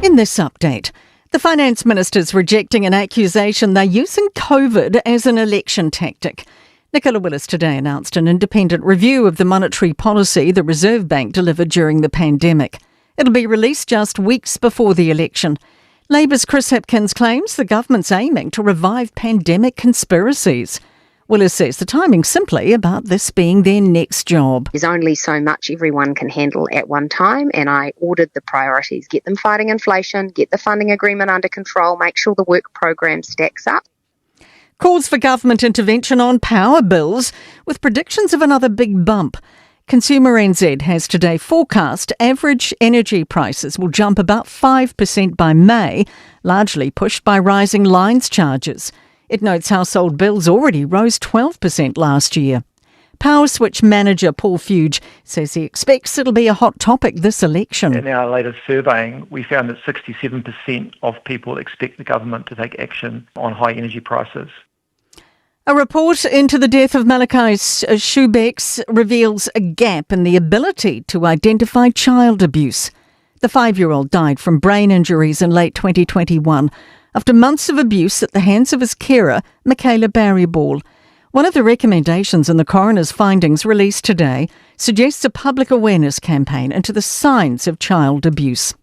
In this update, the Finance Minister's rejecting an accusation they're using COVID as an election tactic. Nicola Willis today announced an independent review of the monetary policy the Reserve Bank delivered during the pandemic. It'll be released just weeks before the election. Labour's Chris Hipkins claims the government's aiming to revive pandemic conspiracies. Willis says the timing's simply about this being their next job. There's only so much everyone can handle at one time, and I ordered the priorities. Get them fighting inflation, get the funding agreement under control, make sure the work program stacks up. Calls for government intervention on power bills, with predictions of another big bump. Consumer NZ has today forecast average energy prices will jump about 5% by May, largely pushed by rising lines charges. It notes household bills already rose 12% last year. Power Switch manager Paul Fuge says he expects it'll be a hot topic this election. In our latest surveying, we found that 67% of people expect the government to take action on high energy prices. A report into the death of Malachi Schubex reveals a gap in the ability to identify child abuse. The 5-year-old died from brain injuries in late 2021 after months of abuse at the hands of his carer, Michaela Barryball. One of the recommendations in the coroner's findings released today suggests a public awareness campaign into the signs of child abuse.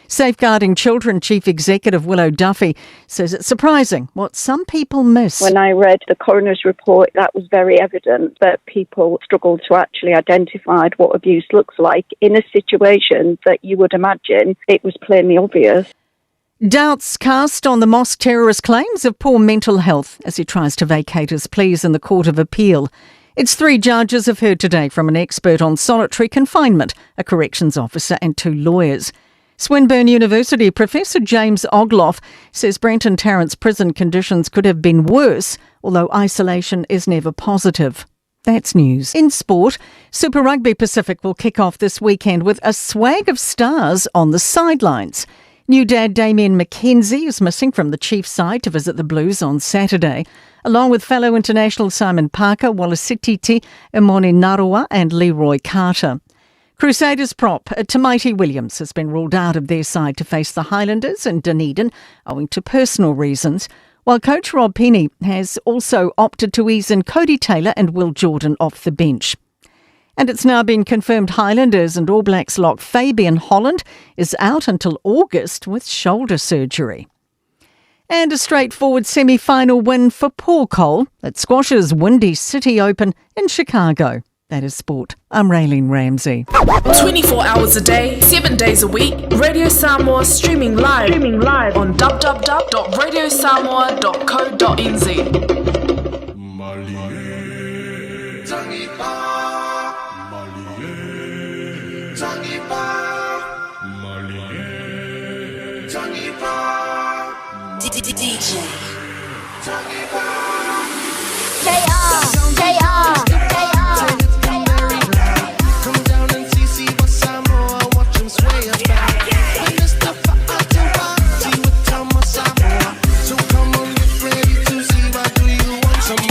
Safeguarding Children Chief Executive Willow Duffy says it's surprising what some people miss. When I read the coroner's report, that was very evident that people struggle to actually identify what abuse looks like in a situation that you would imagine it was plainly obvious. Doubts cast on the mosque terrorist claims of poor mental health as he tries to vacate his pleas in the Court of Appeal. Its 3 judges have heard today from an expert on solitary confinement, a corrections officer and 2 lawyers. Swinburne University Professor James Ogloff says Brenton Tarrant's prison conditions could have been worse, although isolation is never positive. That's news. In sport, Super Rugby Pacific will kick off this weekend with a swag of stars on the sidelines. New dad Damien McKenzie is missing from the Chiefs side to visit the Blues on Saturday, along with fellow international Simon Parker, Wallace Sititi, Imoni Narua and Leroy Carter. Crusaders prop Tamaiti Williams has been ruled out of their side to face the Highlanders in Dunedin owing to personal reasons, while coach Rob Penny has also opted to ease in Cody Taylor and Will Jordan off the bench. And it's now been confirmed Highlanders and All Blacks lock Fabian Holland is out until August with shoulder surgery. And a straightforward semi-final win for Paul Cole at Squash's Windy City Open in Chicago. That is sport. I'm Raylene Ramsey. 24 hours a day, 7 days a week. Radio Samoa streaming live on www.radiosamoa.co.nz. DJ come down and see what Samoa, watch them sway about. And Mr. Party with Thomas Samoa. So come on, get ready to see what do you want some more.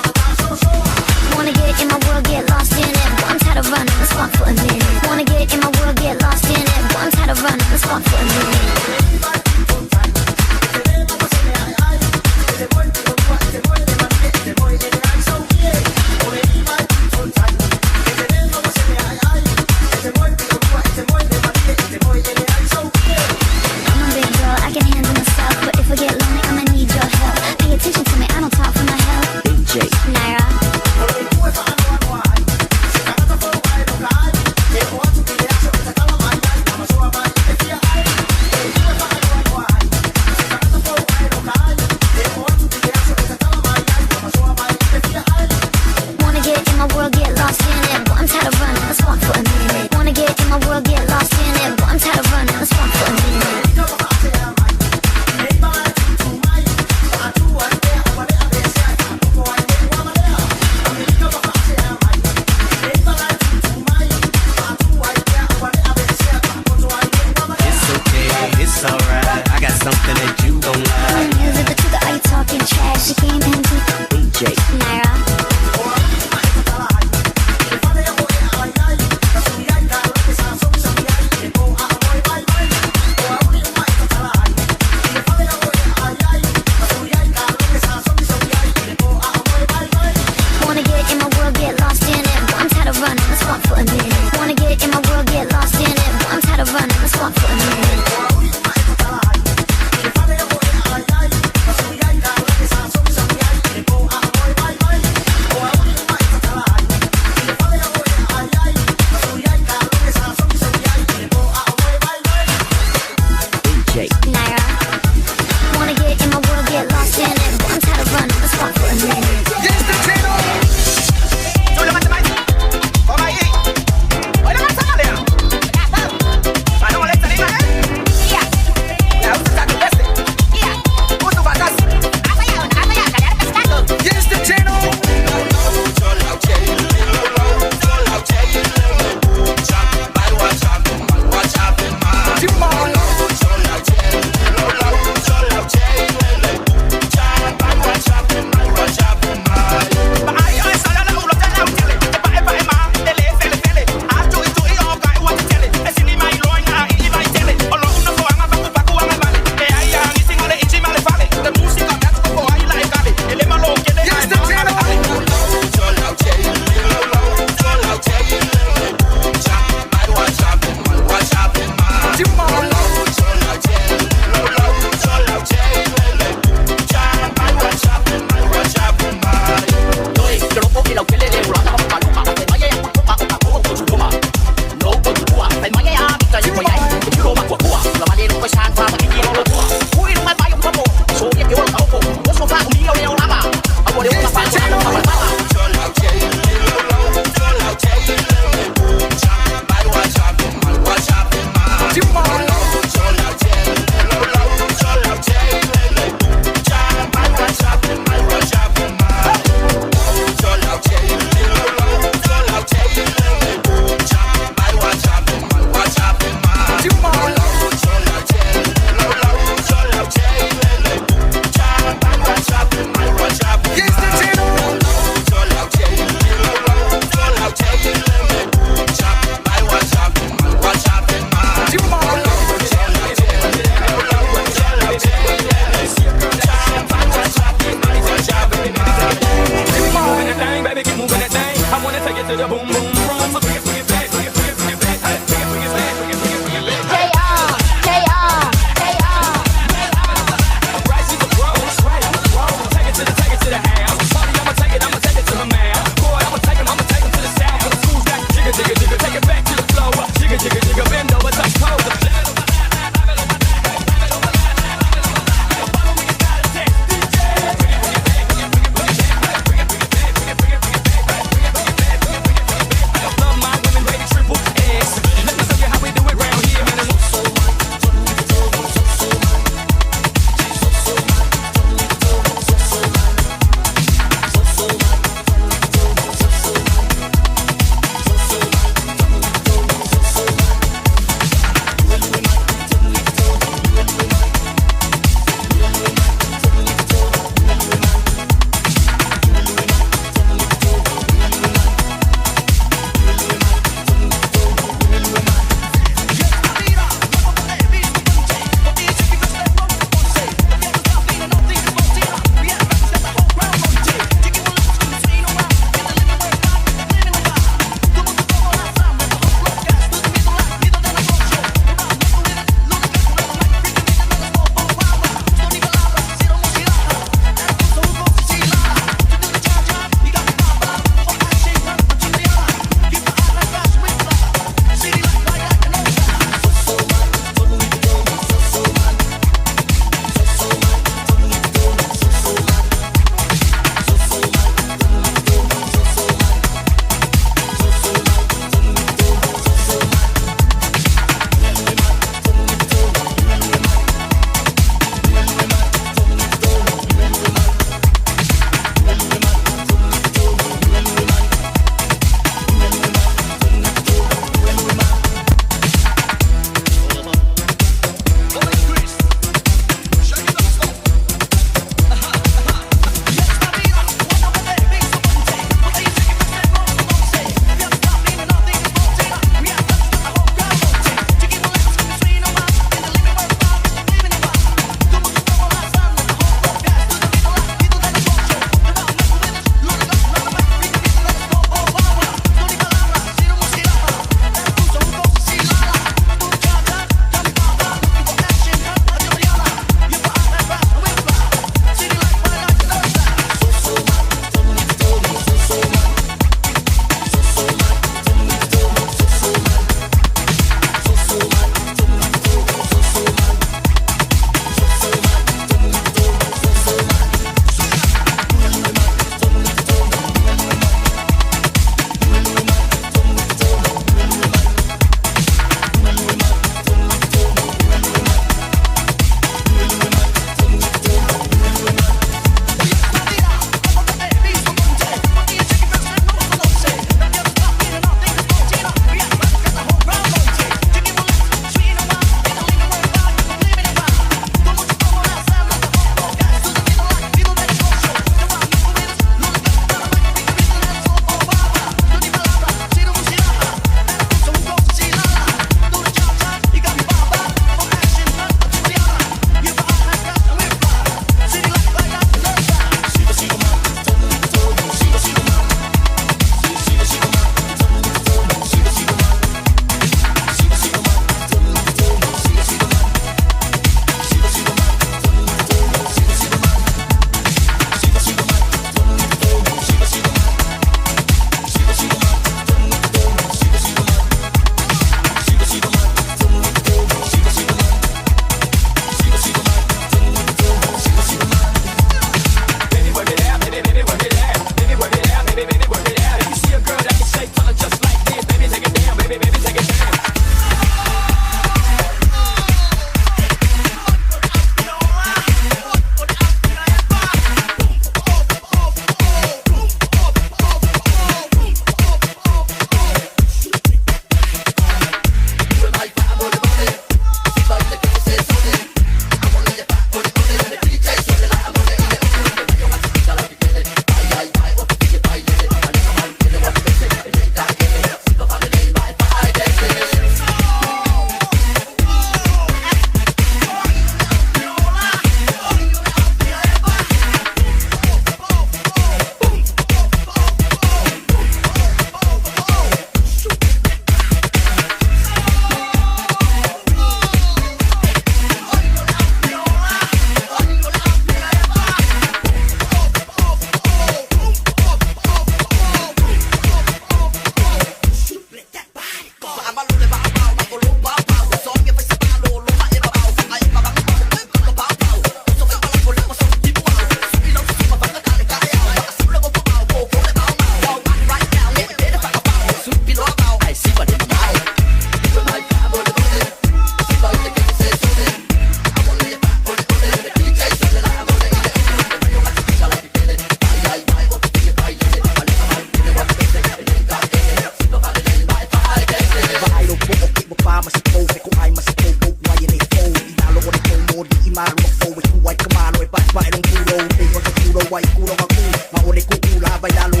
di imalo ko we ku wai kamalo e pai long kulo e ko kulo wai kulo ka ku ma ole ku kula bai la lo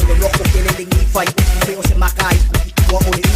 ku lo ko kele lingi fai ku o se makai ku o le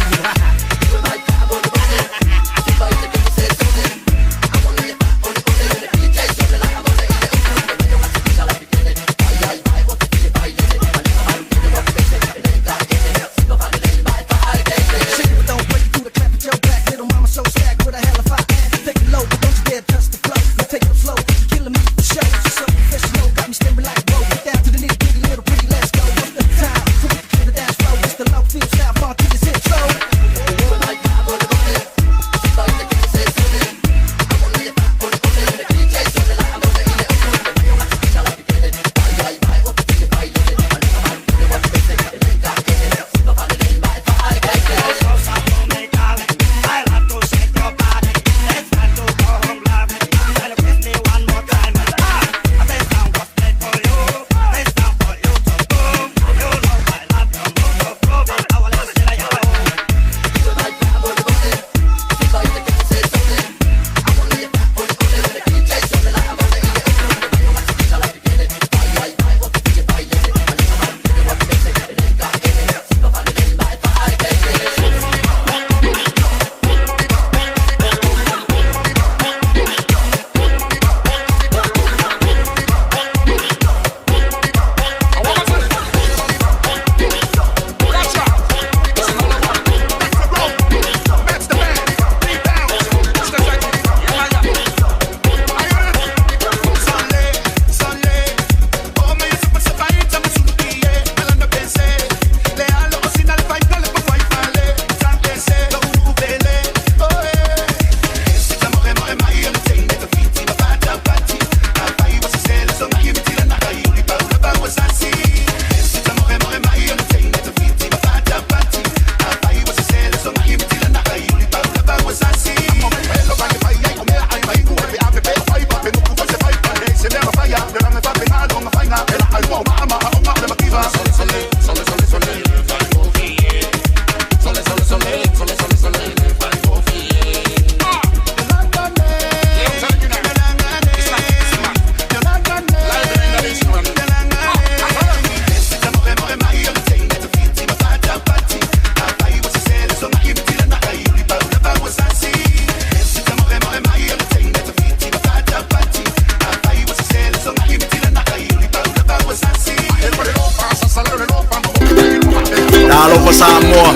Samoa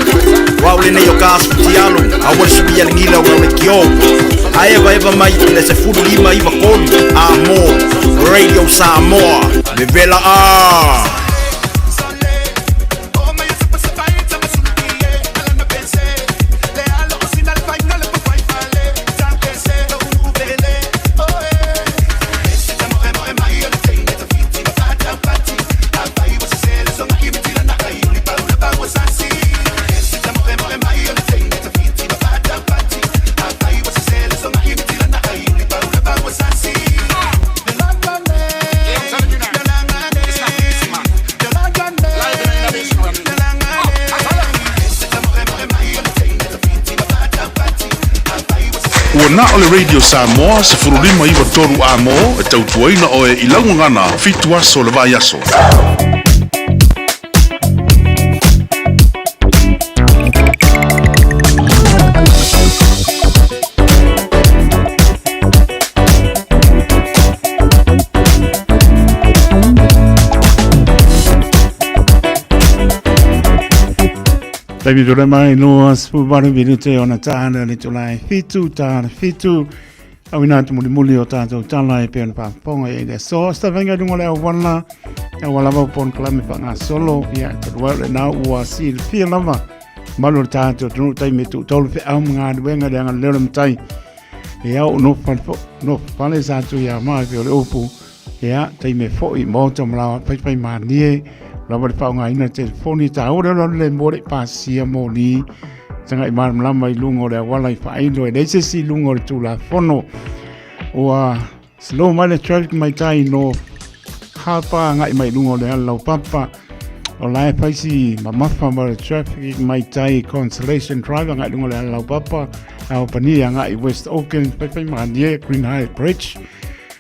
Waule ne yo kasu tialo Awal subia ngila wale kio Aeva eva mai le se furu lima iva kolu Amo Radio Samoa Bevela Na ole Radio Samoa se furulima iwa toru amo e tautuaina o e ilangu ngana fitu aso le vai aso. Baby dore mai no spu baru vinute ona tana le tulai fitu awina tu muli o tato tala e pe pa ponga e de so sta venga dungo le wala e wala va pon klame pa nga solo ya to wala na wa si fi lava malo tato tu tai me tu tol fe am nga venga de nga le tai ya no pale sa tu ya ma pe le opu ya tai me fo I mo to mla pai ma ni la va fa nga ina telefoni ta ora le mo pa si mo ni tanga I mar mla mai lungo le wala fa indo e se si lungo tu la fono o slow mai le traffic mai tai no hapa nga I mai lungo le la papa o la pa si ma fa ma traffic mai tai consolation drive nga lungo le la papa au pani anga I West Auckland pe manie Green High Bridge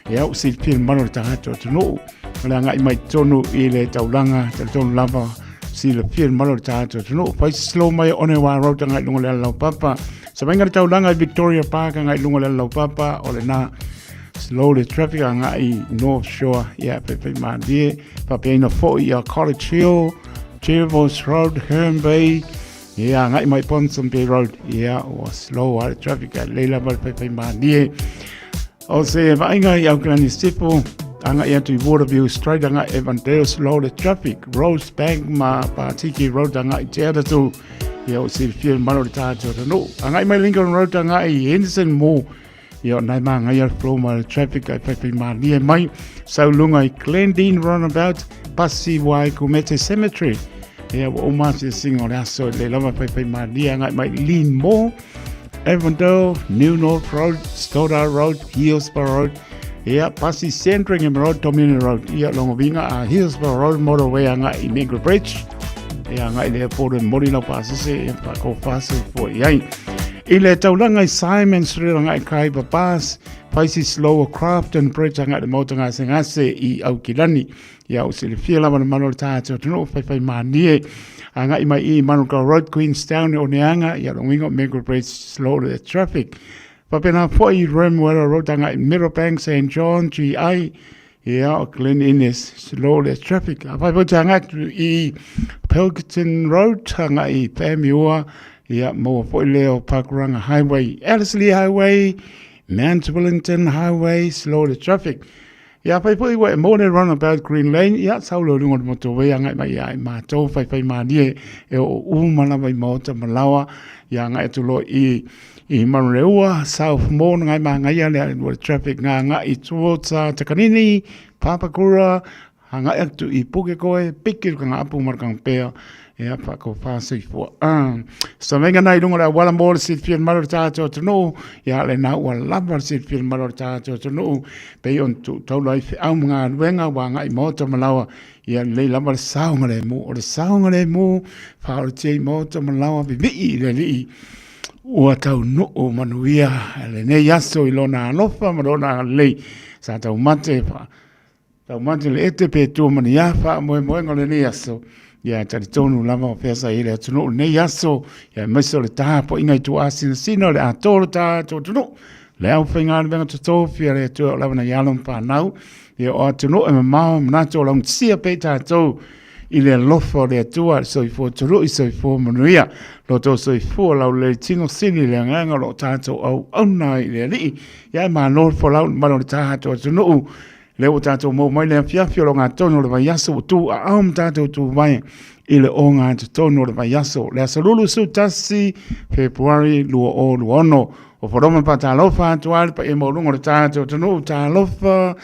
ia o si pil mano tanga to no la nga I mai tonu I le taulanga tonu lava si le pil mano tanga to no pai slow mai one wa road tanga lunga le lau papa sa venga taulanga Victoria Park nga lunga le lau papa o le na slow the traffic anga I North Shore ia pe manie pa pe no fo ia College Hill Chivos Road Herne Bay ia nga I mai Ponson Bay Road ia o slow the traffic le la pe manie o se vainga I Auckland Sipo anga ia tu Waterview Straight anga Evandale slow the traffic Rosebank ma Patiki Road anga I tea tu ia o se fiel maro ta to no anga I mai Lincoln Road anga I Henderson Mall ia nai ma nga ia flow ma traffic ai pe manie mai saulunga I Glendine Roundabout Pasi Wai Kumete Cemetery ia o ma se singo le aso le lava pe manie anga I mai Lean Mall Avondale, New North Road, Stoddard Road, Hillsborough Road, ia pasi Sandringham Road, Dominion Road, ia longovinga a Hillsborough Road motorway anga I Mangle Bridge, ia anga I le pore morina pasise ia pa ko fase fo iai. I le taulanga I Simon Street anga I Kaiba Pass, paisi Slower Crafton Bridge anga I motanga sengase I Aukilani, ia o se le fia lava na mano tātou tino pai manie, anga I mai I Manuka Road Queenstown o neanga ia longingo Mangle Bridge slow the traffic. Papena foi Remwell Road anga I Meadowbank St John GI ia o Glen Innes slow the traffic. Apai po anga I Pilkington Road anga I Pamiua ia mo foi leo Pakuranga Highway, Ellerslie Highway, Mount Wellington Highway slow the traffic. Ia pai pui wa morning roundabout Green Lane ia saulo lungo motorway anga mai ia ma to pai manie e o umana mai mota malawa ia nga tu lo I Mareua South Mall ngai ma ngai le traffic nga I towards Takanini Papakura hanga tu I Pukekoe pikir kanga apu markang pea ia pa ko fase fo so venga nai lungo la wala mol sit fiel malo tato to no ia le na wala bar sit fiel malo tato to no pe on tu to life am nga venga wa ngai moto malawa ia le la bar saunga le mo o le saunga le mo fa o te moto malawa bi bi le li o tau no o manuia le ne yaso I lona alofa malona le sa tau mate fa tau mate le ete pe tu mania fa mo ngole ne yaso ia tari tonu lama o pesa I le atunu ne yaso ia meso le tapo inga I tu asina sino le atoro tato tunu le au whainga venga to fia le tu lava na yalom whanau ia o atunu e mamao mnato lang sia pe tato I le lofo le atua so I fo turu I so I fo manuia lo to so I fo lau le tino sini le nganga lo tato au auna I le li ia ma lor fo lau mano le tato atunu le o tato mo mai le fiafio lo ngā tono le vai yaso tu a aum tato tu vai I le o ngā tono le vai yaso le asalulu su tasi February lua o luono o foroma pa ta lofa atual pa e maulungo le tato tonu ta lofa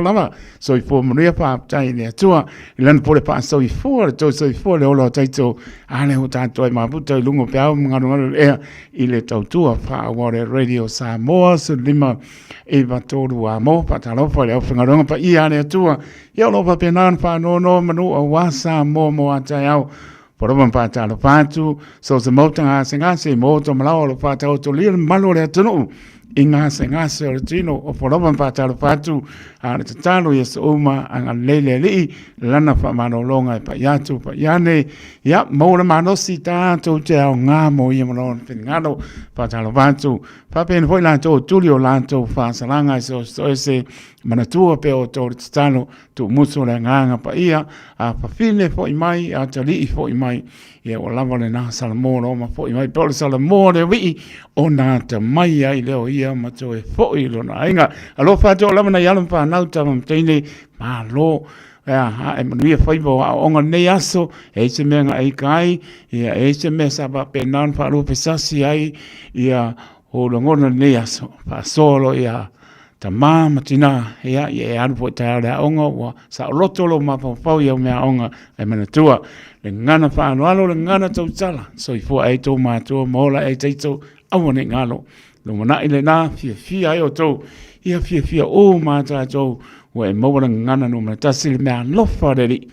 lama so I fo manuia pa tai le atua I lan pole pa so I fo le to so I fo le olo taito ale o tato e maputa I lungo pe au ngaru ea I le tautua pa aware Radio Samoa so lima e vatoru a mo pa ta lofa le au whangaronga pa I ale atua I au lofa pe nan pa no manu a wasa mo atai au Poroma pa ta lo patu so se motanga sengase moto malao lo pa ta to lir malo le tunu inga sengase o tino o poroma pa ta lo patu a te talo yes uma anga lele li lana fa mano longa pa yatu pa yane ya mo le mano sita to te nga mo ye mo ngado pa ta lo patu pa pen foi la to tulio la to fa salanga so ese manatua pe o to talo tu muso le nganga pa ia a pa fine foi mai a tali foi mai ia o lava le na salamo lo ma foi mai por salamo le wi o na te mai ai leo ia ma to e foi lo na inga alo fa to lava na yalom fa na ta mam tene ma lo ha e manuia foi bo o nga ne aso e se menga ai kai ia e se mesa ba pe nan fa lo pesasi ai ia o lo ngona ne aso fa solo ia ta mama tina ia e anu po ta la onga wa sa loto lo ma pa ia me onga e manatua le ngana fa anu le ngana tau tala so I fo ai to ma to mola ai taito awone ngalo lo mana ile na fia ai o to ia fia o ma ta to we mo ngana no ma ta sil me an lo fa de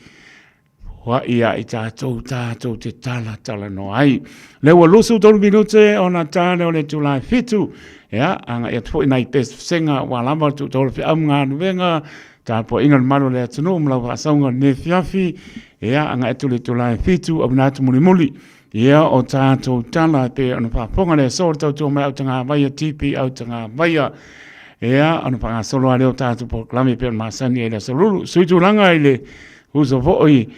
Wa ia I tātou te tala no ai. Le ua lusu tolu minute o na tāne o le July fitu. Ia, anga ia tupo ina I pes senga wa lama tu tolu fi amnga nuvenga. Tā po inga maro le atunu umla wa asaunga ne fiafi. Ia, anga etu le July fitu au nātu muli. Ia o tātou tala pe anu whaponga le sōra tautua mai au tanga vaia tipi au tanga vaia. Ia, anu whanga solo a leo tātou po klami pe anu masani e le solulu. Suitu langa i le uso vo'oi.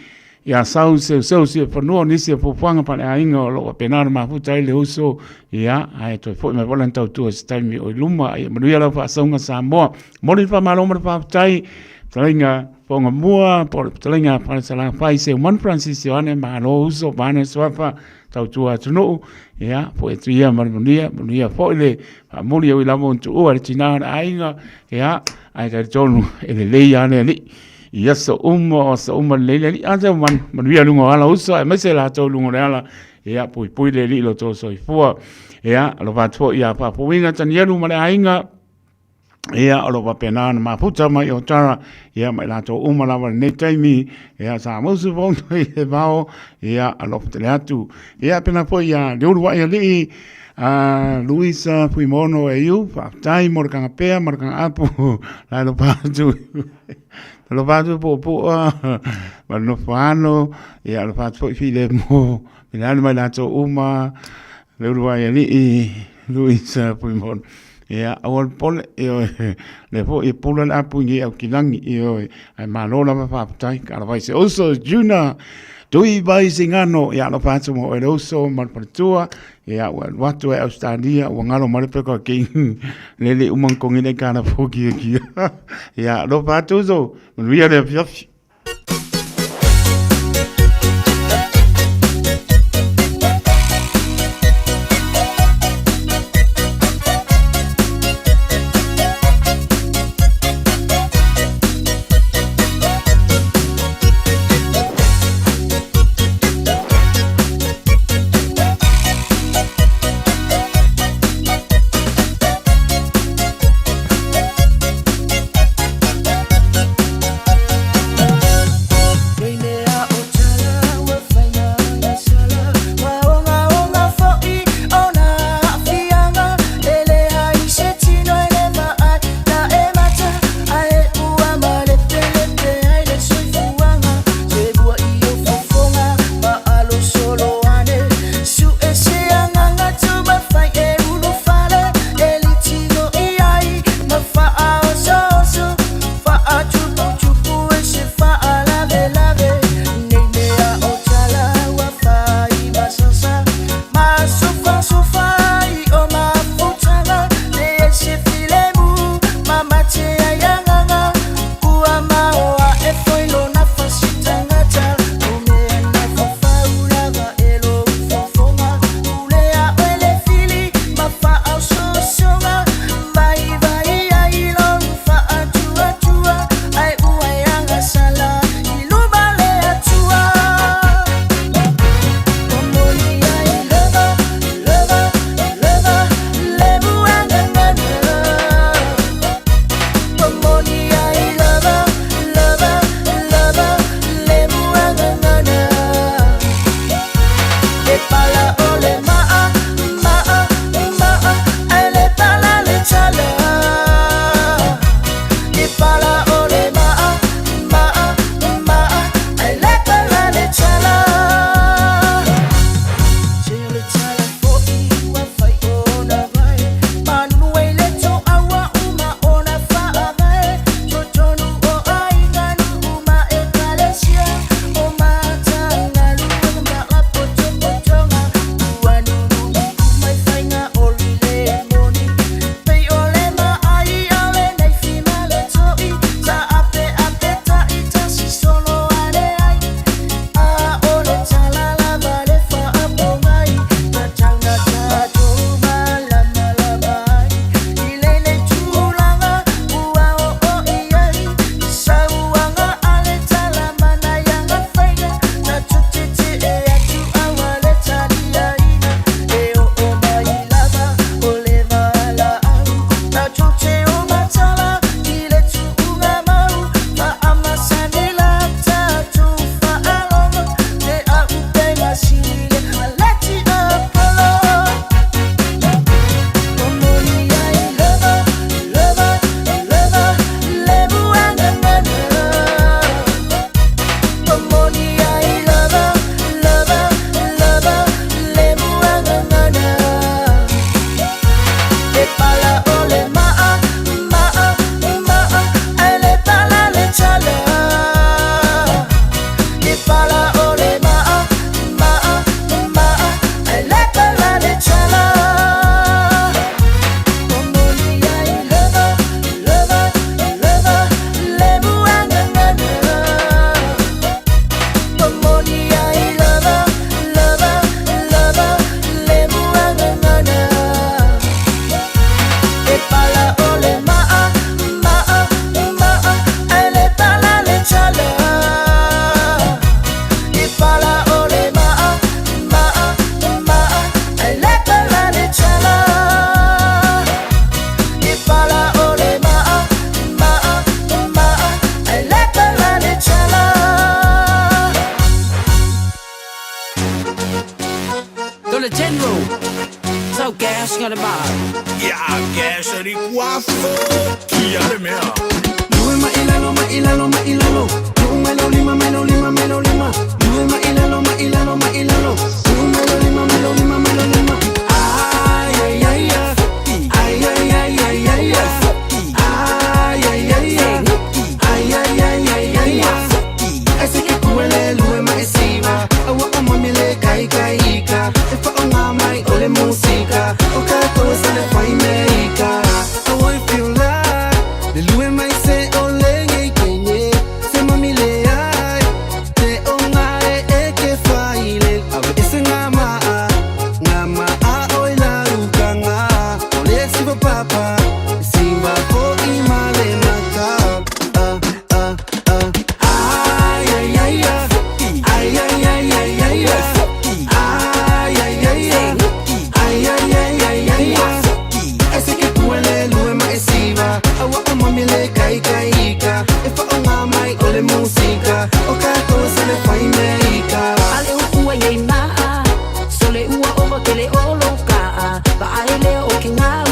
Ia sau se si whanua nisi a pupuanga pane a inga o loa penara mafuta i le uso. Ia, ai toi fo me volan tautua se taimi o luma. Ia manuia lau whaasaunga Samoa. Mori whamaroma na whaafutai. Talinga ponga mua, talinga parisala pai se Juan Francisco ane mahalo uso bane swafa tautua tunu ia po etuia manuia po ile muli o ilamo tu o tina ainga ia ai ka tonu ele leia ane ni ia so leile ni asa manuia lungo ala uso ai mese la to lungo ala ia pui le li lo to so ifua ia lo va to ia pa po winga tania lu male ainga ia alo wa pena na mafuta mai o tara ia mai lato umalawa ne taimi ia sa musu von e vao ia alo te atu ia pena po ia le wa ia li Luisa Puimono e you fa tai morkanga pea morkanga apu la lo patu lo patu po ma no fano ia lo patu file mo pena mai lato uma le wa ia li Luisa Puimono ia awal pole le fo I pula la pungi au kilangi ai malola ma fa tai ka vai se also juna doi vai singano ia lo patu mo e also mal patua ia watu e Australia o ngalo mare pe ko ki le umang kongi le kana fo ki ia lo patu zo ria le fiaf on the bar. Yeah, guess it guapo. Kia le mea. Lue ma ilalo, ma ilalo, ma ilalo. Lue melo lima, melo lima, melo lima. Lue ma ilalo, ma ilalo, ma ilalo. Lue melo lima, melo lima, melo lima. Ay, ay, ay, ay. Ay, ay, ay, ay, ay, ay. Ay, ay, ay, ay. Ay, ay, ay, ay, ay, ay. Ese que kuele lue ma esiva. Awa omamile kai kai ka. Efa ongamai ole musika. Oka ko sale fai meika. Oh, I feel like the lue mai se ole ngai kenye. Se mamile ai. Te ongae eke faile. Awe ese ngama a. Ngama a oi la rukanga. Ole siva papa. Siva po imale maka. Ay, ay, ay, ay. Ay, ay, ay, ay, ay, ay. Ay, ay, ay, ay. Ay, ay, ay, ay, ay, ay. Ese que kuele lue ma esiva. Awa omamile kai kai ka. Efa ongamai ole musika. Oka ko sale fai meika. Ale ua yei maa, sole ua ova kele oloka. Ba ai leo o ki ngau,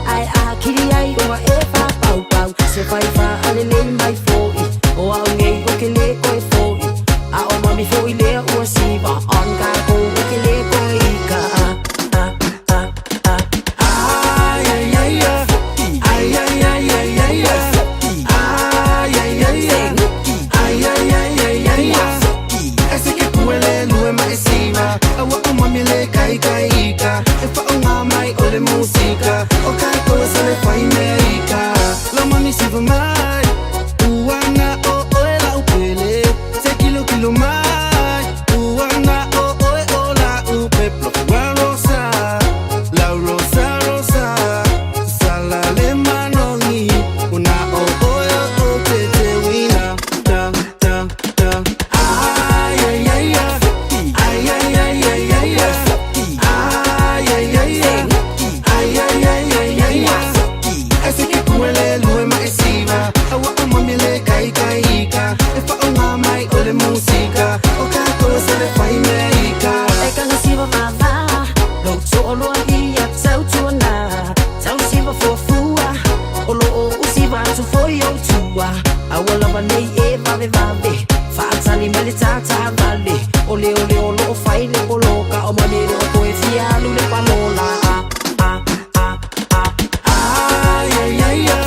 ai a kiri ai ua e wha pau pau. Se whai wha ale lei mai fōi, o au ngei o ke le koe fōi. A o mami fōi lea ua siwa, on ka ko o ke le koe ika. Ay, ay, ay, ay. Ay, ay, ay, ay, ay, ay. Ay, ay, ay, ay. Ay, ay, ay, ay, ay, ay. Ese que kuele lue ma esiva. Awa omamile kai kai ka. Efa ongamai ole musika. Oka ko sale fai meika. La mami siva mai. Uanga o oe la upele. Se kilo kilo mai. Uanga o oe o la upe. Plofua rosa. La rosa rosa. Sala le manongi. Una o oe o te te wina. Da da da. Ay ay ay ay. Ay ay ay ay ay ay. Ay ay ay ay. Ay ay ay ay ay ay. Ese que kuele lue ma esiva. Awa omamile kai kai ka. Efa ongamai ole musika. Oka ko sale fai meika. Eka nga siwa mama, lo tolo ia tau tuana. Tau siwa fofua, o lo o usiwa tu foi o tua. Awala wanei e vave vave, faatali mele tata vale. Ole ole o lo fai le poloka, o manere o koe fialu le palola. Ay ay ay ay.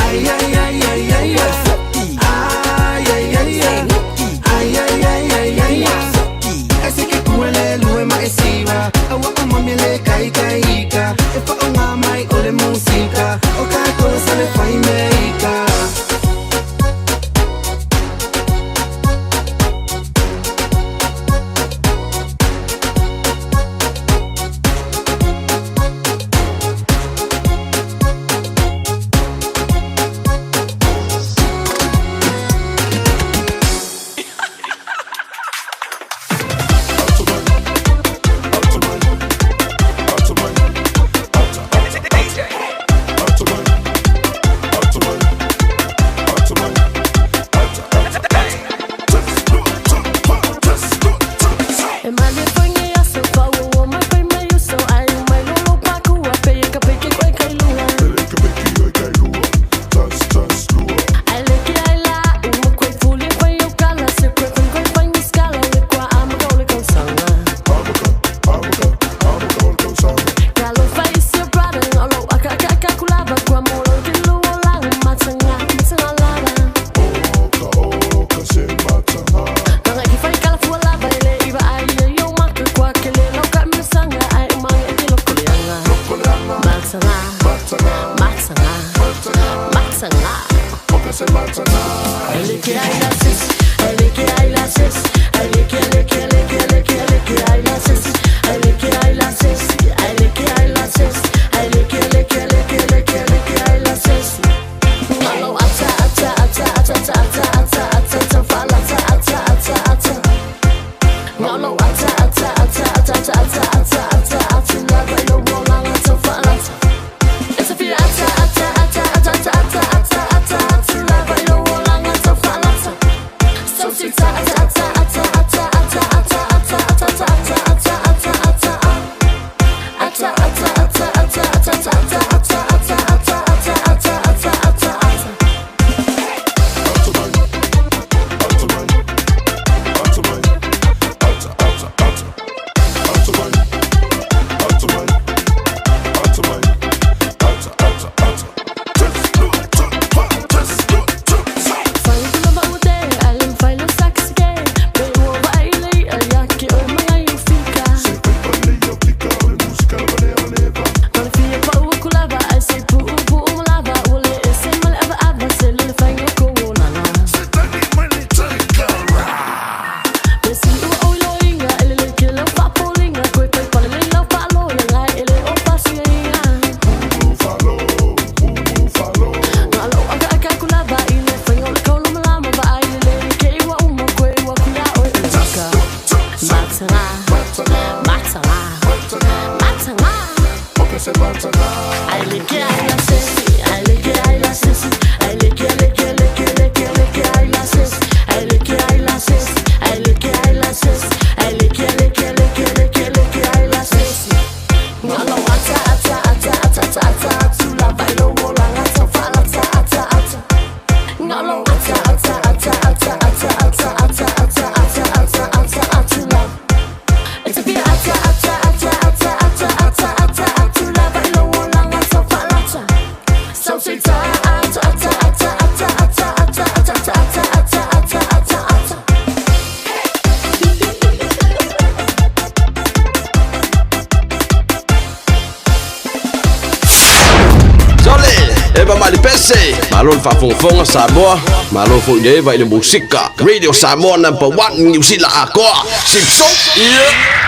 Ay ay ay ay ay ay. Ay ay ay ay. Ay ay ay ay ay ay. Ese que kuele lue ma esiva. Awa omamile kai kai ka. Efa ongamai ole musika. Oka ko sale fai meika. say Malon whaafongafonga Samoa Malon fo nei vai le musika Radio Samoa #1 New Zealand akoa Sipso yeah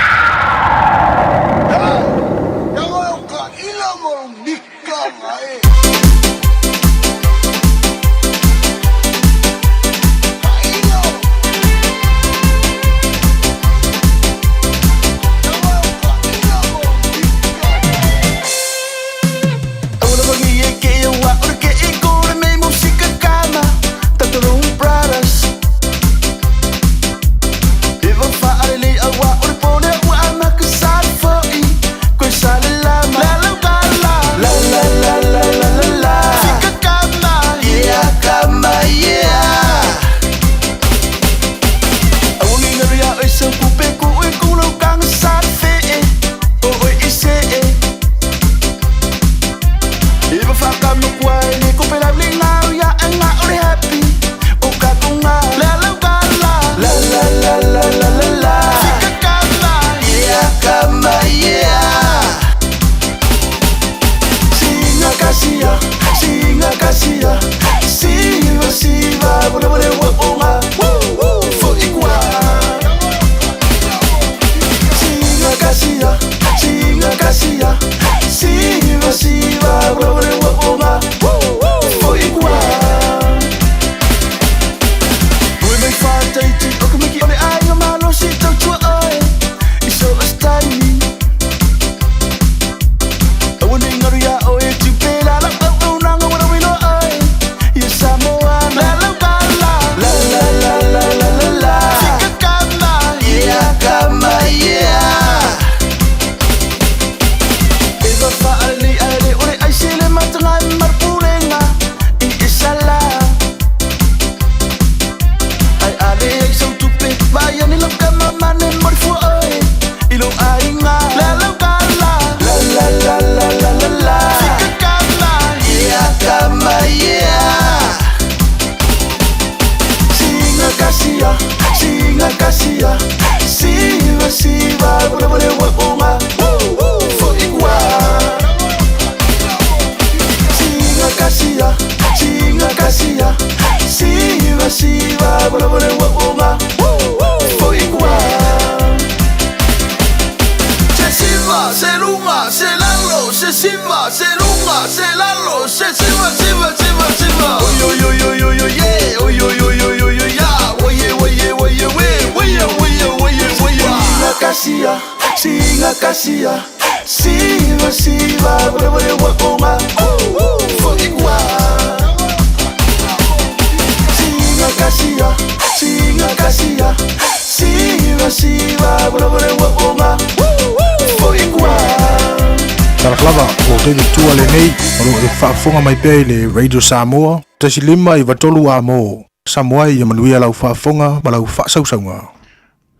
Taraklava o te tua le nei o e whaafonga mai pēi le Radio Samoa tasi lima I watolu a mō Samoa I manuia lau whaafonga ma lau whaasausaunga.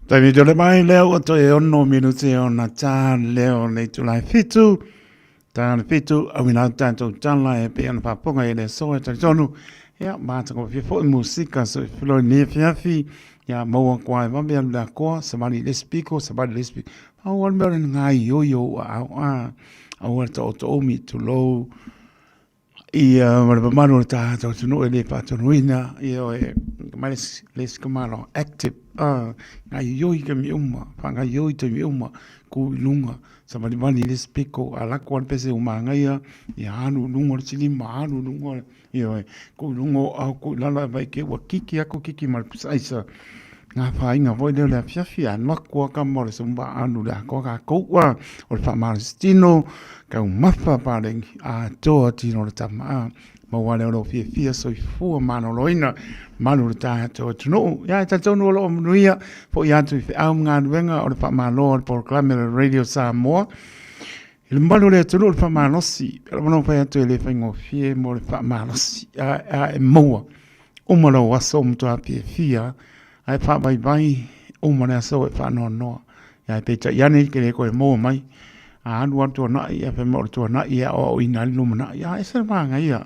Tai mi tole mai leo o to e ono minute o na tā leo nei tulai fitu. Tāna fitu au ina tātou tāla e pe ana whaafonga e le soa tari tonu. Ia māta ko fifo I musika so whiloi nia fiafi. Ia maua kwa e mambi anu la koa samari lespiko samari lespiko. Au anu mea ngai yo au au ta o omi to low ia marabamano ta to no ele pa to ruina ia e mais les kamalo active ngai yo I mi uma pa ngai yo te mi uma ku lunga samari mani les piko ala kwa pese uma ngai ia anu lunga chili ma anu lunga ia ku lunga au ku lala vai ke wa kiki ako kiki mar saisa ngā whainga voi leo lea fiafia makua ka more sa mba anu lea ko ka koua o le whamara stino ka umawha pārengi a toa tino le tama maua leo lo fia so I fua mano loina manu le taha toa tino ia ta tonu o lo manuia po I atu I whiau ngā nuenga o le whamara loa le proklame le Radio Samoa I le manu lea tonu o le whamara nosi pero mano whai atu le whaingo fie mo le whamara nosi a e moa umaro waso mtua fia ai fa vai o mona so e fa no ya pe cha yani ke le ko mo mai a anu to na ia pe mo to na ia o ina no na ya ese manga ia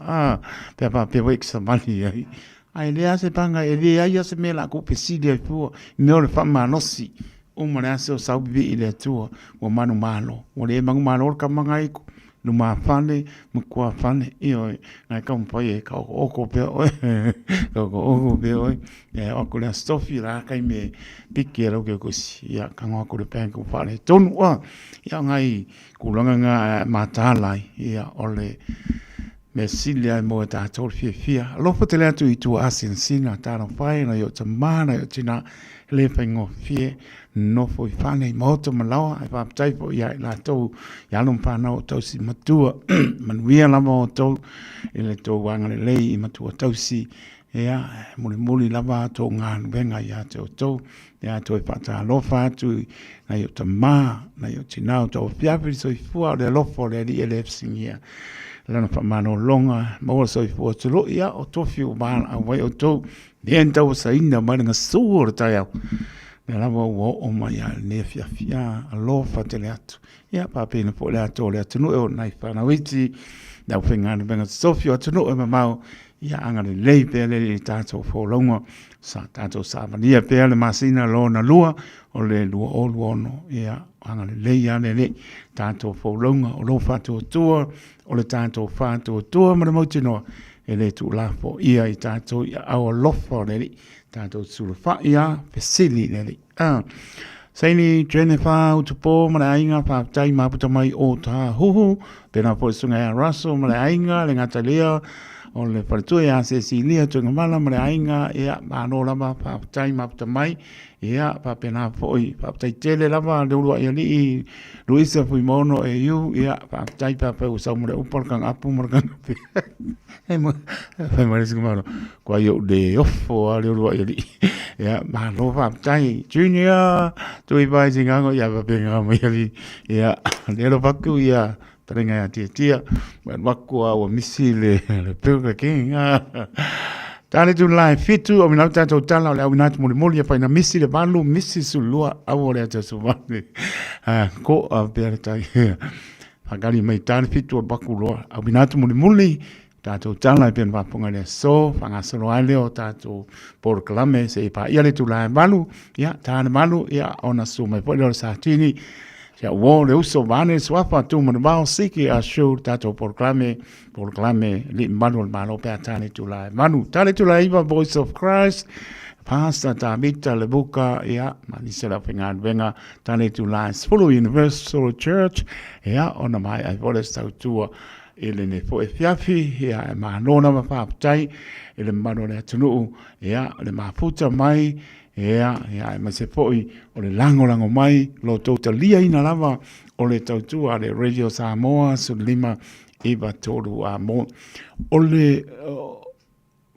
pe pa pe week sa mali ai le ase panga e le ia se me la ko pe si de fu me o fa ma no si o mona so sa bi ile tu o manu malo o le mangu malo ka manga i numa fale mukua fale io ngai kam pai ka oko pe oi ka oko pe oi o ko la stofi la kai me pikero ke ko sia ka ngo ko pe ko fale ton wa ia ngai kulanga nga matalai ia ole me silia mo ta tol fia lo potele tu itu asin sina ta no pai na yo tamana yo tina le pengo fie no foi fane moto malawa ai pa tai po ia la to ya lum pa na to si matua man wia la mo to ele to wanga le i matua to si ia muli lava to ngan venga ya to ya to pa ta lo fa tu na yo tama na yo tina to fia pi so fu de lo fo le di elef singia lana fa mano longa mo so fu to lo ia o to fiu ban a wai o to denta o saina manga sur ta ya me la wo o mai al ne fia a lo fa te le atu ia pa pe na po le atu le atu no e nai fa na witi da finga na benga so fiu atu no e mau ia anga le pe le tato fo longa sa tato sa mania pe le masina lo na lua o le lua o luono ia anga le ia le tato fo longa o lo fa to o le tato fa to ma mo tino e le tu la fo ia i tato ia o lo fo le tato su fa ia pe sili le Saini Jennifer utupo mana inga pa tai ma puta mai o ta hu pena po sunga Russell mana inga le ngatalia o le partu ya Cecilia tu ngala mana inga ia mano lama pa tai ma puta mai ia pa pena foi pa tai tele lama le ulu ia li Luisa fui mono e yu ia pa tai pa pa usa mo le upor kang apu morgan e mo fa mare singmaro kwa yo de ofo le ulu ia li ia mano pa tai junior tu ibai singa ngo ia pa penga mo ia li ia le lo paku ia Taringa ya tia wakua o misile le pega kinga tale tu lai fitu o mina tato tala le awina tu moli pa ina misile balu misi sulua awore ata suvane ko a berta agari mai tale fitu o bakulo awina tu moli tato tala pen va ponga le so fanga solo ale o tato por clame se pa ia le tu lai balu ia tale balu ia ona su mai po le satini ya wo le uso vane swapa tu mo ba siki a show tato proclame li manuel malo pe tani tu la manu tani tu la iva voice of Christ pasta ta mita le buka ya manisela pengan venga tani tu la full universal church ya ona mai ai vole sta tu ele ne fo fiafi ya ma nona ma pa tai ele manu le tunu ya le mafuta mai ia ma se foi o le lango mai lo totalia ina lava o le tautua le Radio Samoa su lima iwa toru a mo o le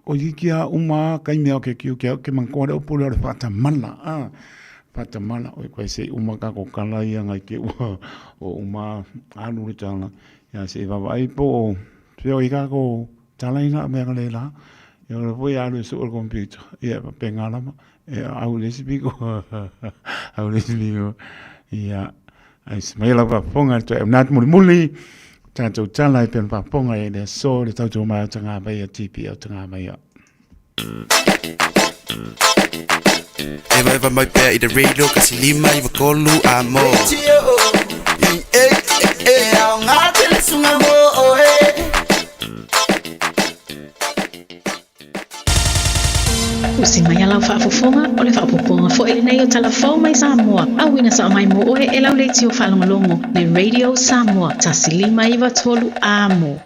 o ikia uma kai mea ke kiu ke mankore o pule o le fatamala o koe se uma ka ko kala ia ngai ke ua o uma anu le tala ia se iwa vai po peo i ka ko tala ina mea le la ia le foi anu su o computer ia penga lama au le sipiko ia ai smela va ponga to nat muli tanto tala i pen va ponga e le so le tau ma tanga ba ia tipi o tanga mai Eva mai pe i de radio kasi lima i va kolu amo au ngate le sunga mo Usi mai alau whaafofonga o le whaapoponga fo ele nei o talafau mai Samoa. Awina sa mai mo oe e lau leiti o whalongolongo le Radio Samoa tasili mai wa tolu amo.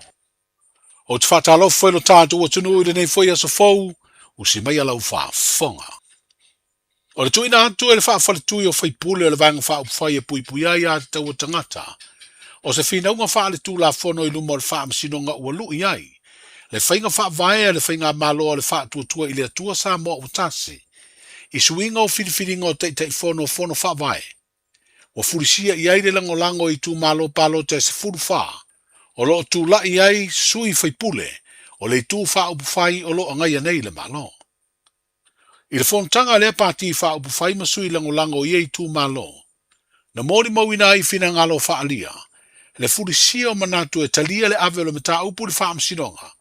O te whatalo foi lo tātou o tunu i nei foi aso fau, usi mai alau whaafonga. O le tuina atu e le whaafalitui o whaipule o le vanga whaupwhai e pui ai a te tau o tangata. O se whinaunga whaale tū la whono i lumo le whaamasinonga ua lui ai. Le whainga whaavae le whainga malo le whaatua i le atua Samoa o tasi. I suinga o whiriwhiringa o tei whono whaavae. O furisia i aire lango i tū malo palo te se furu wha. O lo tū la i ai sui whaipule. O le tū whaupwhai o lo angai anei le malo. I le whontanga le pāti whaupwhai ma sui lango i ai tū malo. Na mori mawina i whina ngalo whaalia. Le furisia o manatu e talia le ave le mata upu le whaamsinonga.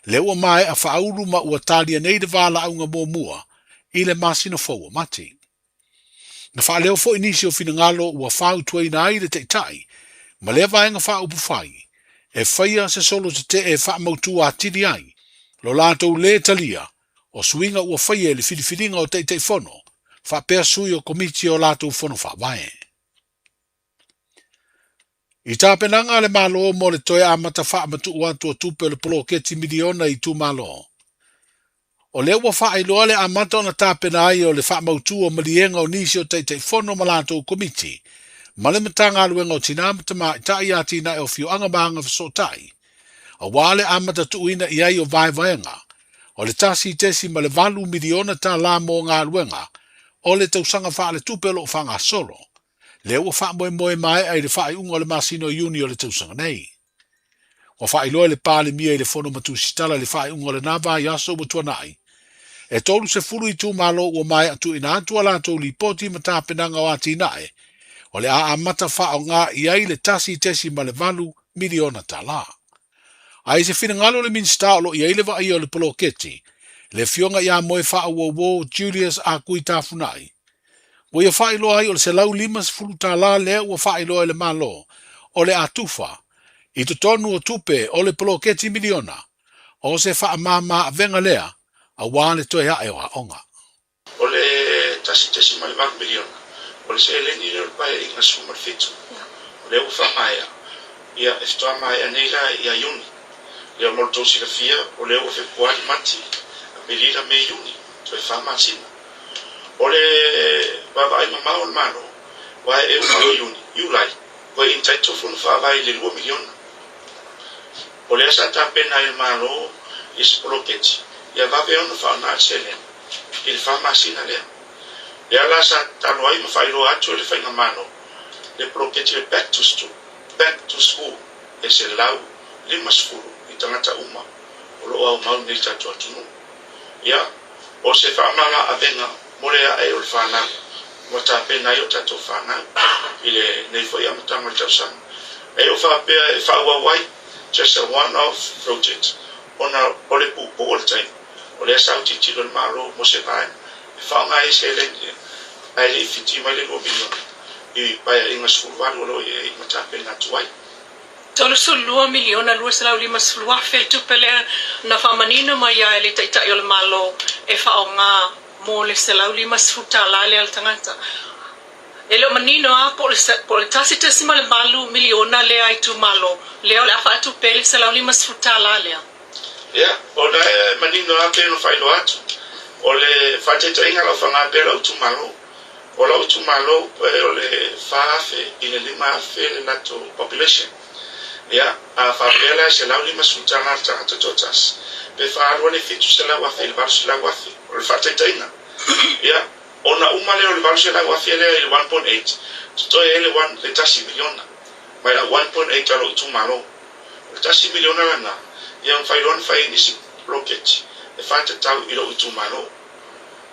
Le ua mai a whauru ma ua talia nei de wala aunga mua i le masina fau mati. Na wha leo fo inisi o whina ngalo ua whau tuai na ai le teitai, ma le vaenga wha upu whai, e whaia se solo te e wha mautu a tiri ai, lo lātou le talia, o suinga ua whaia le whiriwhiringa o teitei whono, wha pēr sui o komiti o lātou whono wha wae. I tāpenanga le malo mo le toe amata wha matu atu o tupe le polo keti miliona I tu malo. O le ua wha iloa le amata o na tāpena ai o le wha mautu o malienga o nisi o teitei whono ma lātou komiti, ma le matanga aluenga o tina matama I tai a tina e o fio anga maanga whasotai. A wale amata tuina I ai o vai vaenga, o le tasi tesi ma le valu miliona tā la mo ngā aluenga, o le tausanga wha le tupelo o whanga solo. Le ua wha moe mai ai le wha I unga le masino uni o le tausanga nei. O wha iloa le pāle mia I le whono matu sitala le wha I unga le nava I aso watua nai. E tolu se fulu I tu malo ua mai atu ina atua lātou li poti ma tāpenanga o ati nae, o le a amata wha o ngā I ai le tasi tesi ma le valu miliona tā la. Ai se whina ngalo le minsta o lo I ai le wa I o le polo keti, le fionga I a moe wha o Julius a kui tāfunai. O ia wha iloa ai o le se lau limas fulu tā la lea ua wha iloa le malo, o le atufa, I to tonu o tupe o le polo keti miliona, o se wha mama a venga lea, a wāne toi hae o onga. O le tasi tesi mai mak miliona, o le se lengi le pai I ngā suma fitu, o le ufa mai a, ia eftoa mai a neila I a yuni, ia moltosi la fia, o le ufa kuari mati, a melira me yuni, toi wha matina. O le wawai mamau le mano, wae e umalo yuni, yulai, wae intaito funu whawai le 2 miliona. O le asa tāpena I mano, I se poloketi, ia vawe ona whaona sele, I le whamasina lea. Le ala sa talo ai ma whairo atu le whainga mano, le poloketi le back to school, e se lau 5 skulu, I tangata uma, o lo au mau nei tatu atunu. Ia, o se whamanga a venga, Morea e o le whanau, mo tāpena I o tatou whanau, I le nei whai amatanga le tausanga. E o whapea e whaua wai, just a one-off project, ona o le pupu o le taim, o le asau titilo le malo mo se vae, e whaunga e se lengi, ai le fiti mai le 2 miliona, I pai inga skulwaru o lo I matapena tuai. Tolu su 2 miliona lua se lau 5 suluafe tupele na whamanino mai a le taitai o le malo e whaonga mo le se lau 5 futa la le al tangata. E leo manino a po le tasi tesi ma le malu miliona le ai tu malo. Leo le afa atu pele se lau 5 futa la lea. Yeah, o le manino a pele no whailo atu. O le whateta inga lau whanga pele au tu malo. O lau tu malo o le whaafe I le 5 afe le nato population. Yeah, a whapela se lau 5 futa la tangata totas. Pe whaarua ne fitu se lau afe, le varu se lau afe. O le whateta inga. Yeah. Ona uma leo le valu se lau afe lea I le 1.8. Tutoe ele le tasi miliona. Mai la 1.8 alo tu malo. Le tasi miliona lana. Ia mwhairon whai nisi rocket. E whata tau ilo tu malo.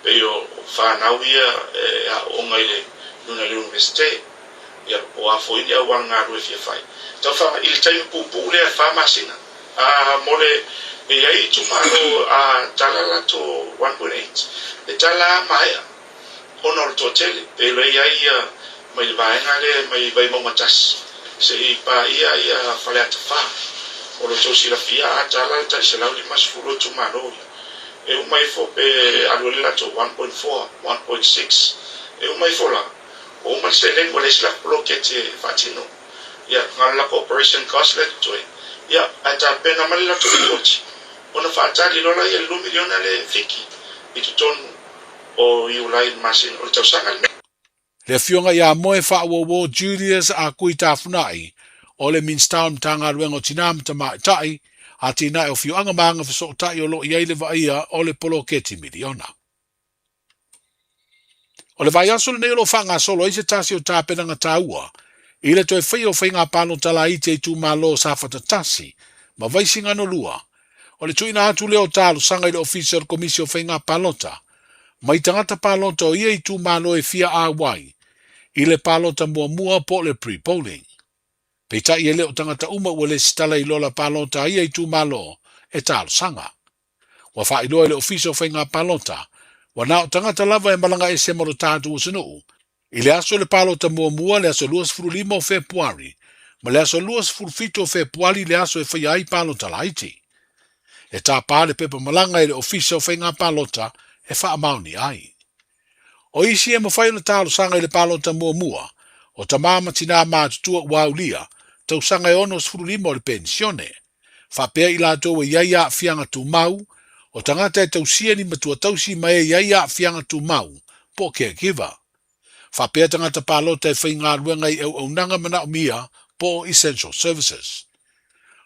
Pe yo whanau ia a onga ile luna le universite. Ia o a fo india wanga rue fia whai. Tau wha ili taimi pupu lea whamasina. Mole e ai tu malo a talala to 1.8. E tala maia. Ona o totele, pe lo ia mai le vaenga le mai vai matas. Se I pa ia fale ata fa. O lo tosi la fia ata la ta se la lima sfuro tu maro. E o mai fo pe alole la to 1.4, 1.6. E o mai fo la. O mai se le wale se la blockete fatino. Ia ngala corporation cost le to. Ia ata pena mal la to coach. Ona fa ata li lola ia 2 miliona le fiki. I tonu o iulai masin o tausanga. Le fionga ia moe wha Julius a kui tāwhunai, o le Minstown tanga ruengo tinam ta mai tai, a tina o fio anga maanga whaso tai o lo I eile wa ia o le polo keti miliona. O le vai aso le neolo whanga solo i se tasi o tāpenanga tāua, I le toi whai o whainga pāno tala I te tu malo sa whata tasi, ma vaisinga no lua, o le tuina atu leo tālu sanga I le official komisio whainga pālota, mai tangata pālota o ia I tu malo e fia a wai, I le pālota mua po le pre-polling. Peita I leo tangata uma ua le stala I lola pālota ia I tu malo e tālu sanga. Wa wha iloa le official whainga pālota, wa nao tangata lava e malanga e se maro tātu o sanu, I le aso le pālota mua le aso 25 o Februari, Ma le aso lua sefulufito o Februari le aso e whai ai palota laiti. E tā pāle pepa malanga i le ofisa o whainga palota e wha mauni ai. O isi e mawhai na tālo sanga i le palota mua, o ta mama tina mātutua waulia, tau sanga e ono sefululima o le pensione. Wha pēr i lātou e iaia fianga tu mau, o tangata e tau sia ni matua tausi mai e iaia fianga tu mau, po caregiver. Wha pēr tangata palota e whainga ruenga i au nanga mana o mia, po essential services.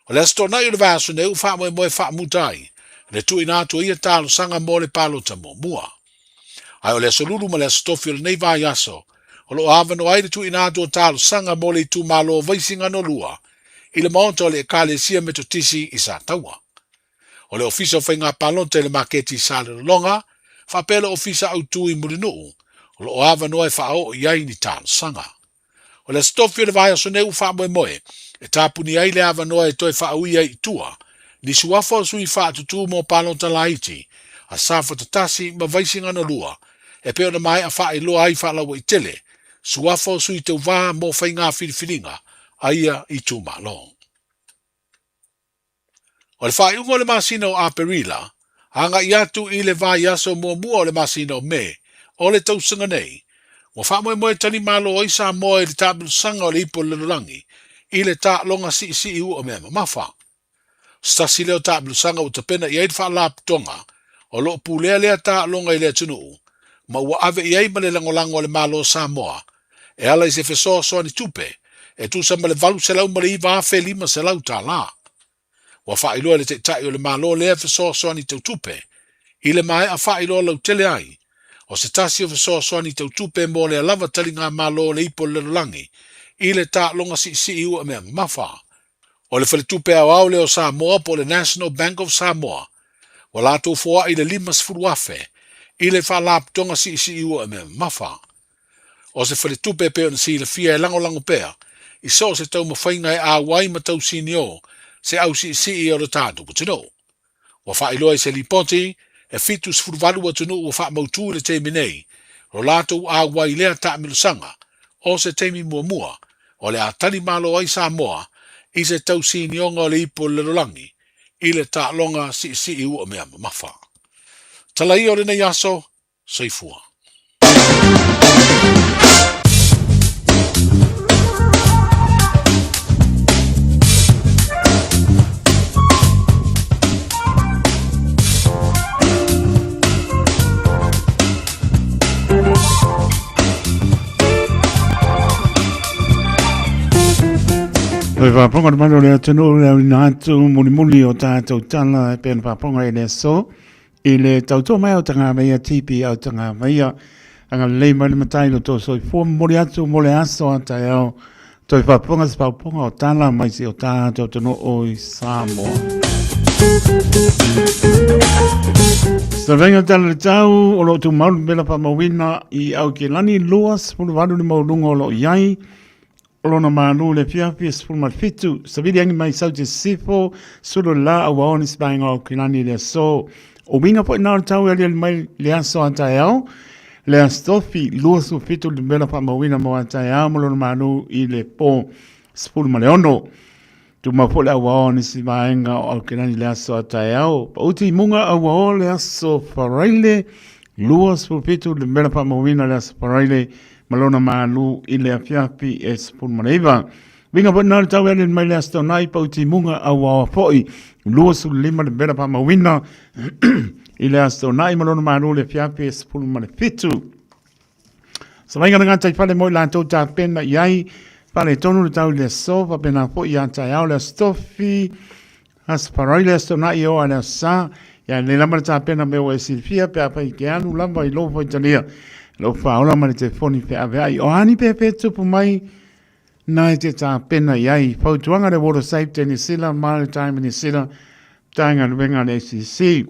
O le asto na i le vaso ne u wha moe wha mutai, le tu inatu ia tālo sanga mo le palota mua. Ai o le asolulu ma le astofi o le nei vai aso, o lo avano ai le tu inatu o tālo sanga mo le tu malo vaisinga no lua, i le maonta o le ekalesia metotisi i sa taua. O le ofisa o whainga palota le maketi sa le longa, wha pēle ofisa au tui murinuu, o lo avano ai wha o iai ni tālo sanga. O le astofi o le vai aso ne u wha moe, e tāpuni ai le avanoa e toi whauia i tua, ni suafa o sui whaatutu mō palota laiti, a safa tatasi ma vaisinga no lua, e peo na mai a wha i loa ai whalawa i tele, suafa o sui te uwa mō whainga whiriwhiringa, a ia i tū malo. O le wha iungo le masina o Aperila, hanga i atu i le vai aso mua o le masina o me, o le tausanga nei, mo wha moe tani malo o isa moe le tabilu sanga o le ipo le lulangi, i le tā longa si i u o mea mawha. Stasi leo tā bilusanga u tapena i eid wha lap tonga, o lo pulea lea tā longa i lea tunu, ma ua ave i eid male langolango le malo Samoa, e ala i se fesoa soa ni tupe, e tu sa male valu se lau male i vafe lima se lau tā la. Wa wha iloa le te tai o le malo lea fesoa soa ni tau tupe, i le mai a wha iloa lau tele ai, o se tasi o fesoa soa ni tau tupe mo le lava tali ngā malo le ipo le langi, i le tā longa si i ua mea mawha. O le whaletupe au leo Samoa po le National Bank of Samoa, wa lātou fua i le 5 afe, i le whalaptonga si i ua mea mawha. O se whaletupe peo na si le fia e lango pea, i so se tau mawhainga e a wai ma tau sinio, se au si i o le tātou putino. Wa whailoa i se lipoti, e fitu sfuruvalu atunu ua wha mautu le teimi nei, ro lātou a wai lea tā milusanga, o se teimi mua, o le atani malo ai Samoa, i se tau sinionga o le ipo le rolangi, i le tā longa si i ua mea mawha. Tala i o le nei aso, soifua. Oi whaponga mano lea tunu lea inatu muli o tātou tala e pēna whaponga e lea so i le tautua mai o tanga meia tipi au tanga meia anga lei mai le matai lo tō soi fua mori atu mole aso a tai au toi whaponga se whaponga o tala mai si o tātou tunu o i Samoa. Stavenga tala le tau o lo tu maulu mela pa mawina i au ke lani luas pulu wadu ni maulunga o lo iai Olona manu le fiafi spulma fitu savili angi mai sauti sifo sulu la awaoni spango o kinani le so o winga po na tau ali mai le aso antayao le astofi luasu fitu le mela pa mawina mo antayao olona manu i le po spulma le ono tu ma po le awaoni spango o kinani le aso antayao pa uti munga awao le aso faraile luasu fitu le mela pa mawina le aso faraile malona malu i le afiafi e sepul maneiva. Winga po nāri tau elen mai le asto nai pauti munga au awa foi. Luasu lima le bera pa mawina i le asto nai malona malu le afiafi e sepul manefitu. Sa wainga nga tai whale moi lantou tā pena iai whale tonu le tau le so pa pena po i antai au le astofi asparai le asto nai o ale asa ia le lama le tā pena meo e silfia pe apa i ke anu lamba i lofa i tania. Lo faola ma le telefoni pe ave ai o ani pe tupu mai na te ta pena iai fautuanga le water safety ni sila maritime ni sila tanga wenga le SCC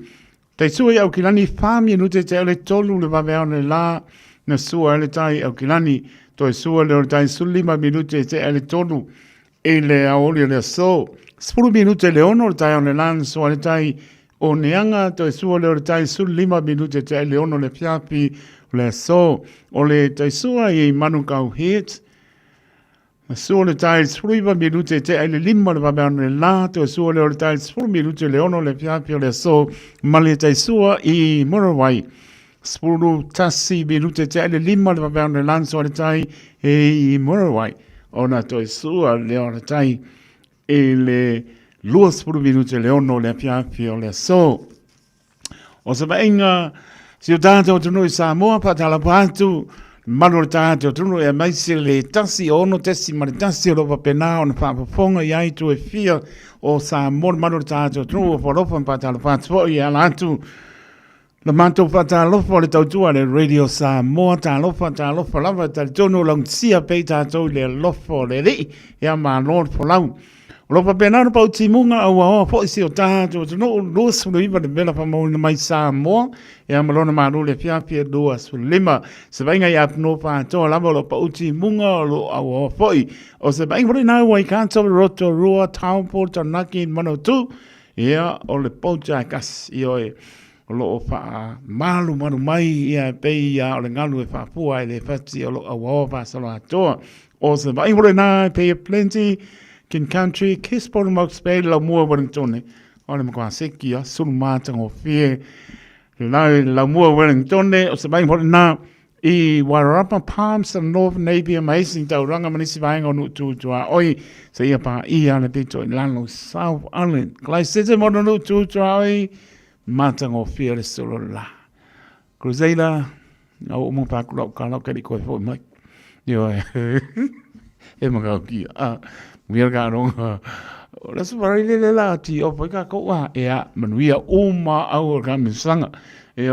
te sua au kilani fami no te le tolu le vavea le la na sua le tai au kilani to sua le tai sulima minute te le tolu e le aoli le so 10 minute le ono tai on le lan so le tai o neanga to sua le tai sulima minute te le ono le fiapi le so o le taisua i manu kau hit Su le tai sfruiva minute te ai le lima le vabeano le lato su le tai sfru minute le ono le piapio le so ma le tai sua I morawai sfru tassi minute te ai le lima le vabeano le lanzo le tai I morawai ona toi sua le ona tai e le lua sfru minute le ono le piapio le so o se vainga si o tato tu noi Samoa pa tala patu Mano tātou tunu e maisi le tasi ono tesi mare tasi ropa pena ona whapafonga I aitu e fia o sa mano tātou tunu o wharopa patala whatpo I alatu la manto patalofa le tautua le radio Samoa talofa lava tal tono lang sia pe tātou le lofo le ri ia ma lord folau Ropa pena no pau timunga au po isi o tātou tunu lua sulu iwa de bela pamauna mai Samoa ia malona maru le fiapia dua sulima se vainga I apno pātoa lava lo pau timunga lo au poi o se vainga pori nau wai kanto roto rua taupo tanaki mano tu ia o le pouta kas I oe lo o pa malu manu mai ia pe ia o le ngalu e whapua I le fati o lo au pa salo atoa o se vainga pori nau pe plenty Kin country, kiss por mox bay la mua Wellington. Ole mo kwa sekia sul mata ngo fie. La mua Wellington o se bai por na I Warapa Palms and North Navy amazing tau ranga manisi vai ngo tu oi se ia pa I ana pito lano South Island. Klai sete mo no tu oi mata ngo fie le solo la. Cruzeira au mo pa klo kala ka di ko fo mai. Yo e mo ka ki Mira ka ronga. Ora se vai le la ti o poi ka ko wa ea manuia uma au ka misanga. E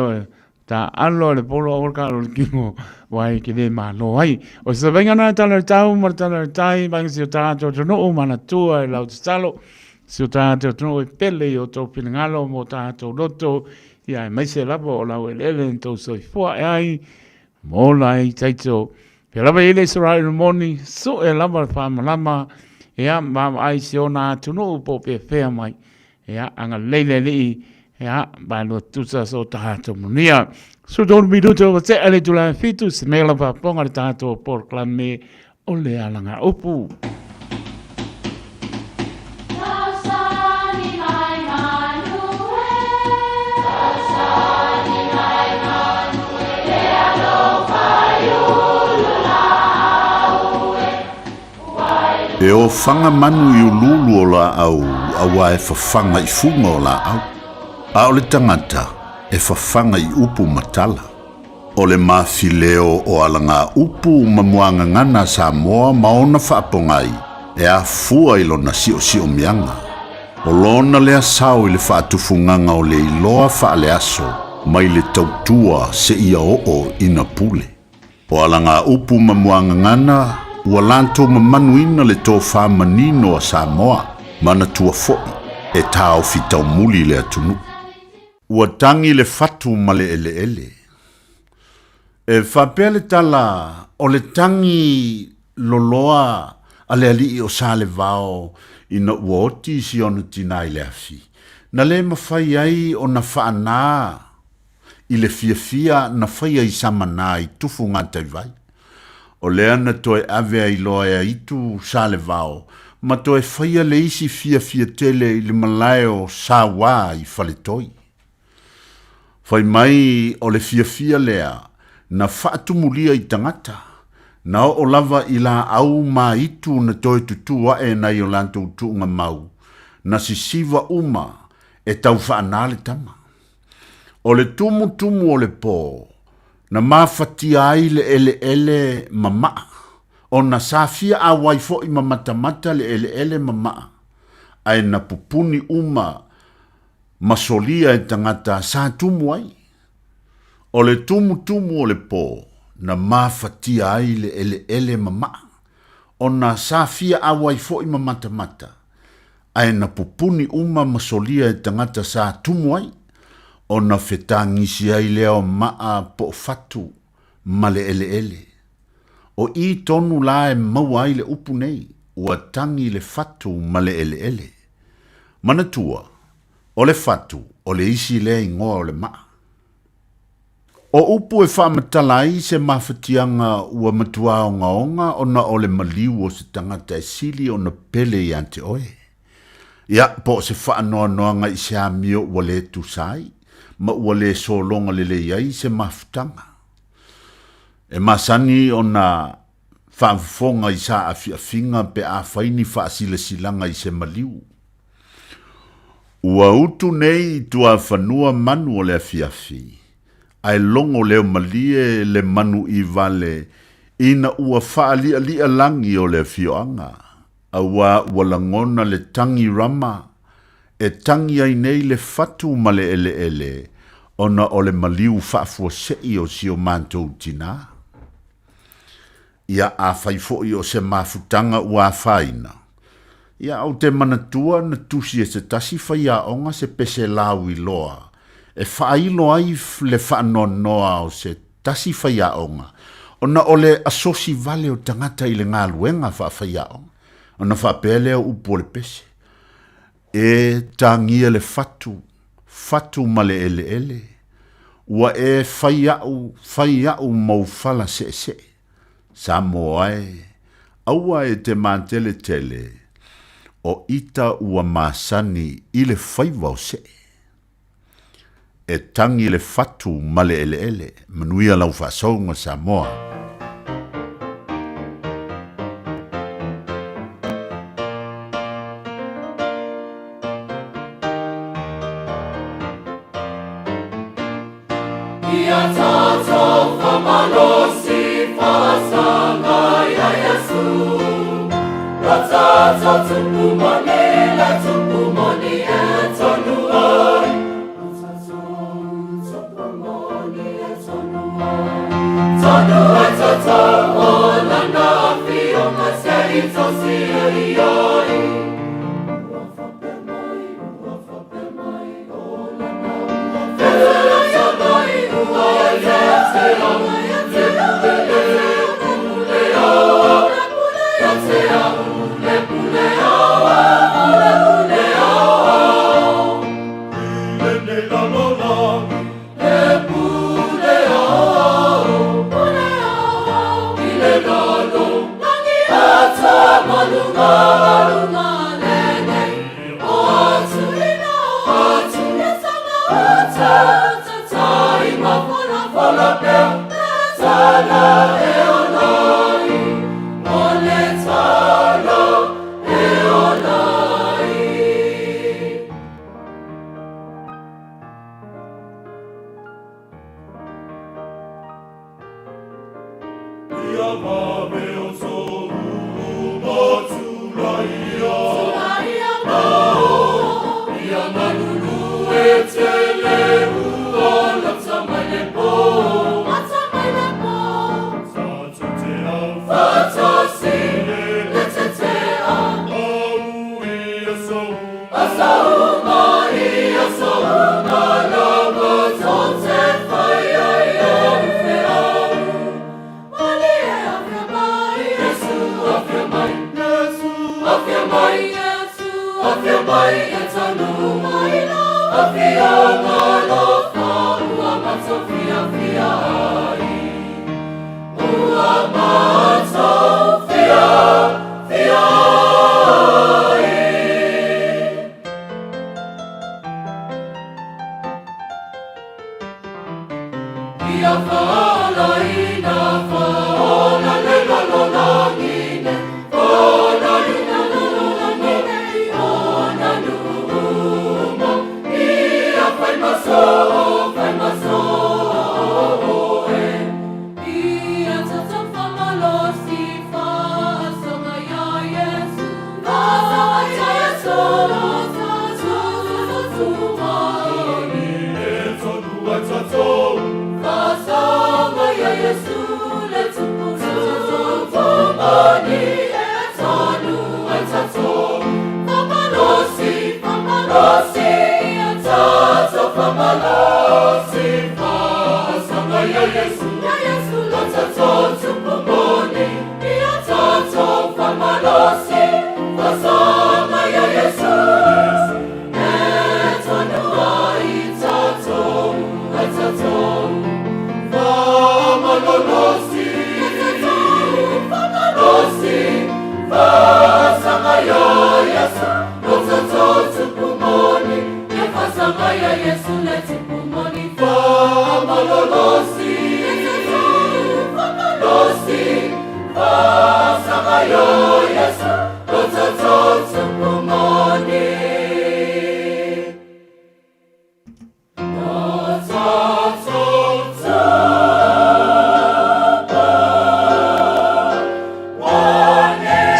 ta allo le polo o ka lo kingo wai ki le ma no ai. O se venga na tala tau martala tai bang si ta to no o mana tu ai la stalo. Si ta to no e pele o to pinangalo mo ta to loto ia mai se la bo la ele to so fo ai mo lai taito. Pela vai le sura no moni so e la fa malama Ea mama ai se ona tunu po pe fea mai. Ea anga leile li ea ba no tusa so tato munia. So don minuto o te ale tula fitu se mela pa ponga tato por clame o le alanga upu. E o whanga manu I ululu o la au, awa e whawhanga I funga o la au. A o le tangata, e whawhanga I upu matala. O le mawhileo o alanga upu mamuanga ngana Samoa maona whaapongai, e a fua I lona sio mianga. O lona lea sao I le whaatufunganga o le iloa whaale aso, mai le tautua se ia o ina pule. O alanga upu mamuanga ngana, ua lanto mamanuina le tō whamanino a Samoa, mana tua foi, e tāo fitau muli le atunu. Ua tangi le fatu ma le ele. E whapele tala o le tangi loloa a le alii o sa le vao ina ua oti si ona tina I le afi. Na le mawhai ai o na whaana I le fia na whai ai samana I tufu ngātai vai. O lea na toe ave ai loa ea itu sa le vao, ma toe whaia le isi fia tele I le malaeo sa wā I whaletoi. Whai mai o le fia lea, na whaatumulia I tangata, na o lava I la au ma itu na toe tutua e na I o lanto utunga mau, na sisiva uma e tau whaanale tama. O le tumu o le pō, na mafatia ai le ele mama o na safia a waifo I mamata le ele mama ai na pupuni uma masolia e tangata sa tumu ai o le tumu o le po na mafatia ai le ele mama o na safia a waifo I mamata ai na pupuni uma masolia e tangata sa tumu ai o na whetangisi ai leo maa po fatu ma le ele. O I tonu la e mau ai le upu nei, ua tangi le fatu ma le ele. Manatua, o le fatu, o le isi lea ingoa o le maa. O upu e whaamatala se mawhatianga ua matua o ngaonga o na ole maliu o se tangata e sili o na pele i ante oe. Ia, po se whaanoa noanga i se amio ua le tu sai, ma ua le solonga le iai se mawhatanga. E masani o na whaafonga i sa afinga pe a whaini whaasila silanga i se maliu. Ua utu nei tua whanua manu o le afiafi. Ai longo leo malie le manu i vale ina ua whaalia lia langi o le fioanga. Awa ua langona le tangi rama e tangi ai nei le fatu ma le ele ona o le maliu whaafua sei o si o mantou tina. Ia a whaifo i o se mafutanga ua whaina. Ia au te manatua na tusi e se tasi whaia onga se pese lau i loa. E whailo ai le whaanonoa o se tasi whaia onga. Ona ole asosi vale o tangata i le ngā luenga whaia onga. Ona whapele o upo le pese. E tangia le fatu ma le ele. Ua e whaia u maufala se. Sa moae, aua e te mantele tele. O ita ua masani i le whaiva o se. E tangi le fatu ma le ele. Manuia lau whasaunga sa moa. Ia tato whamalosi whasanga ia Yesu. Rata tupu moni la tupu moni e tonu ai. Tonu ai tata o lana fi o ngase i tosi e ioi. Yesu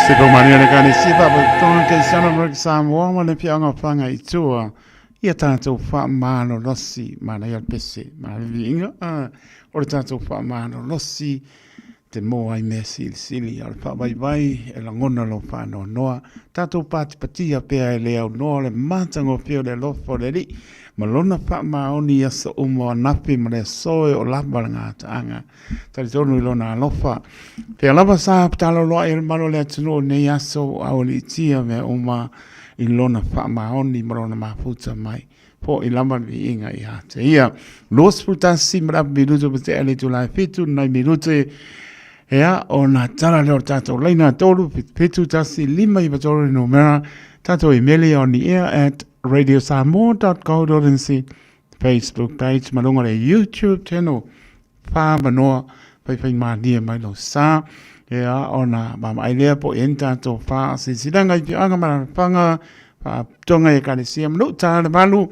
Sipo Maria le kani sipa ba tona ke sana ba Samoa ma le pianga fanga I tua ia tātou wha māno losi mana ia pese ma le vinga o le tātou wha māno losi te mo ai me sili al wha vai e la ngona lo whāno noa tātou pāti patia pēa e leo noa le mātango pio le lofo le li ma lona wha maoni asa umo anapi ma le soe o lapa ngā taanga tari tonu I lona alofa pēa lapa sā ptalo loa e malo le atunu nei aso au li tia me uma I lona wha maoni ma lona mafuta mai po I lama vi inga I hata ia los putasi mra minuto pete ale tu lai fitu nai minute ea o na tala leo tato leina tolu fitu tasi lima I batoro numera tato email on the air at radiosamoa.co.nz Facebook page malunga le YouTube channel pa manoa pai mania mai lo sa ea ona mama ailea po enta to fa silanga I anga mara panga pa tonga e kalesia mno ta le malu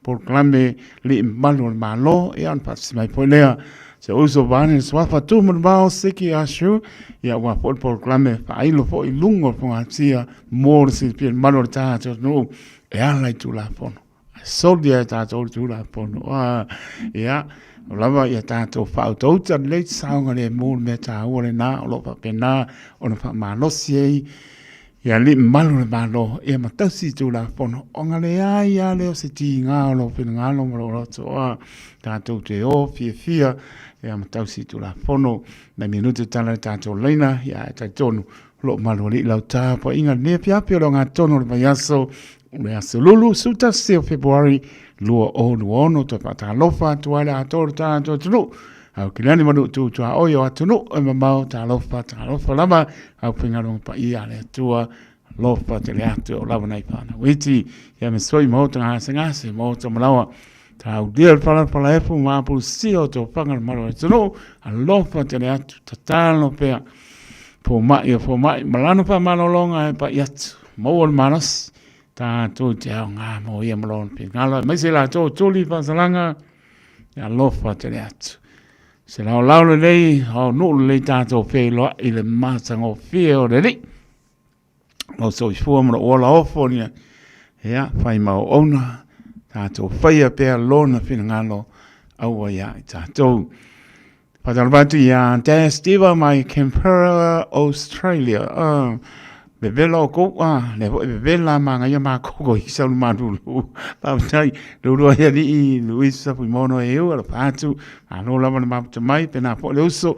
por klame li malu malo e an pa mai po lea se uso vane swafa tu mo bao siki ashu ya wa por klame pa ailo po I lungo po atia mor si pien malu ta no e ala tu la fono soldia ta tu la fono ya lava ia tātou whautauta le saunga le mūl me tā ore nā o lopa pena o na wha mālosi ei ia li malu le mālo ia matausi tū la pono o ngā le ia leo se tī ngā o lopa ngā lo maro roto tātou te o fia ia matausi tū la pono na minutu tala tātou leina ia e tai tonu lo malu li lau tā po inga ne piapi o ngā tono le maiaso le aso lulu suta seo Februari lua o luono to pata lofa tuala ator ta to tulu au kilani manu tu tua oyo atunu e mamau ta lofa lama au pingarong pa ia le tua lofa te le atu o lava nai pana witi ia me soi mo ta ngase mo ta malawa ta au dia pala efu ma pu sio to pangar maro atunu a lofa te le atu ta talo pea po mai malano pa manolonga pa yat mo manas ta tu te au ngā mo ia malon pi ngalo mai se la to tuli pa salanga ya lofa te atu se la lau le lei o no le ta to fe lo I le matango fe o le li o so I fu mo o la ofonia ya fai ma ona ta to fai pe lona fi ngalo au ya ta to pa ta ba tu ya te stiva mai Canberra Australia be velo ko le vela manga ya ma ko I sa ma dulu pa tai dulu ya di Luisa Pumono e o pa tu ano la ma mai pena po le uso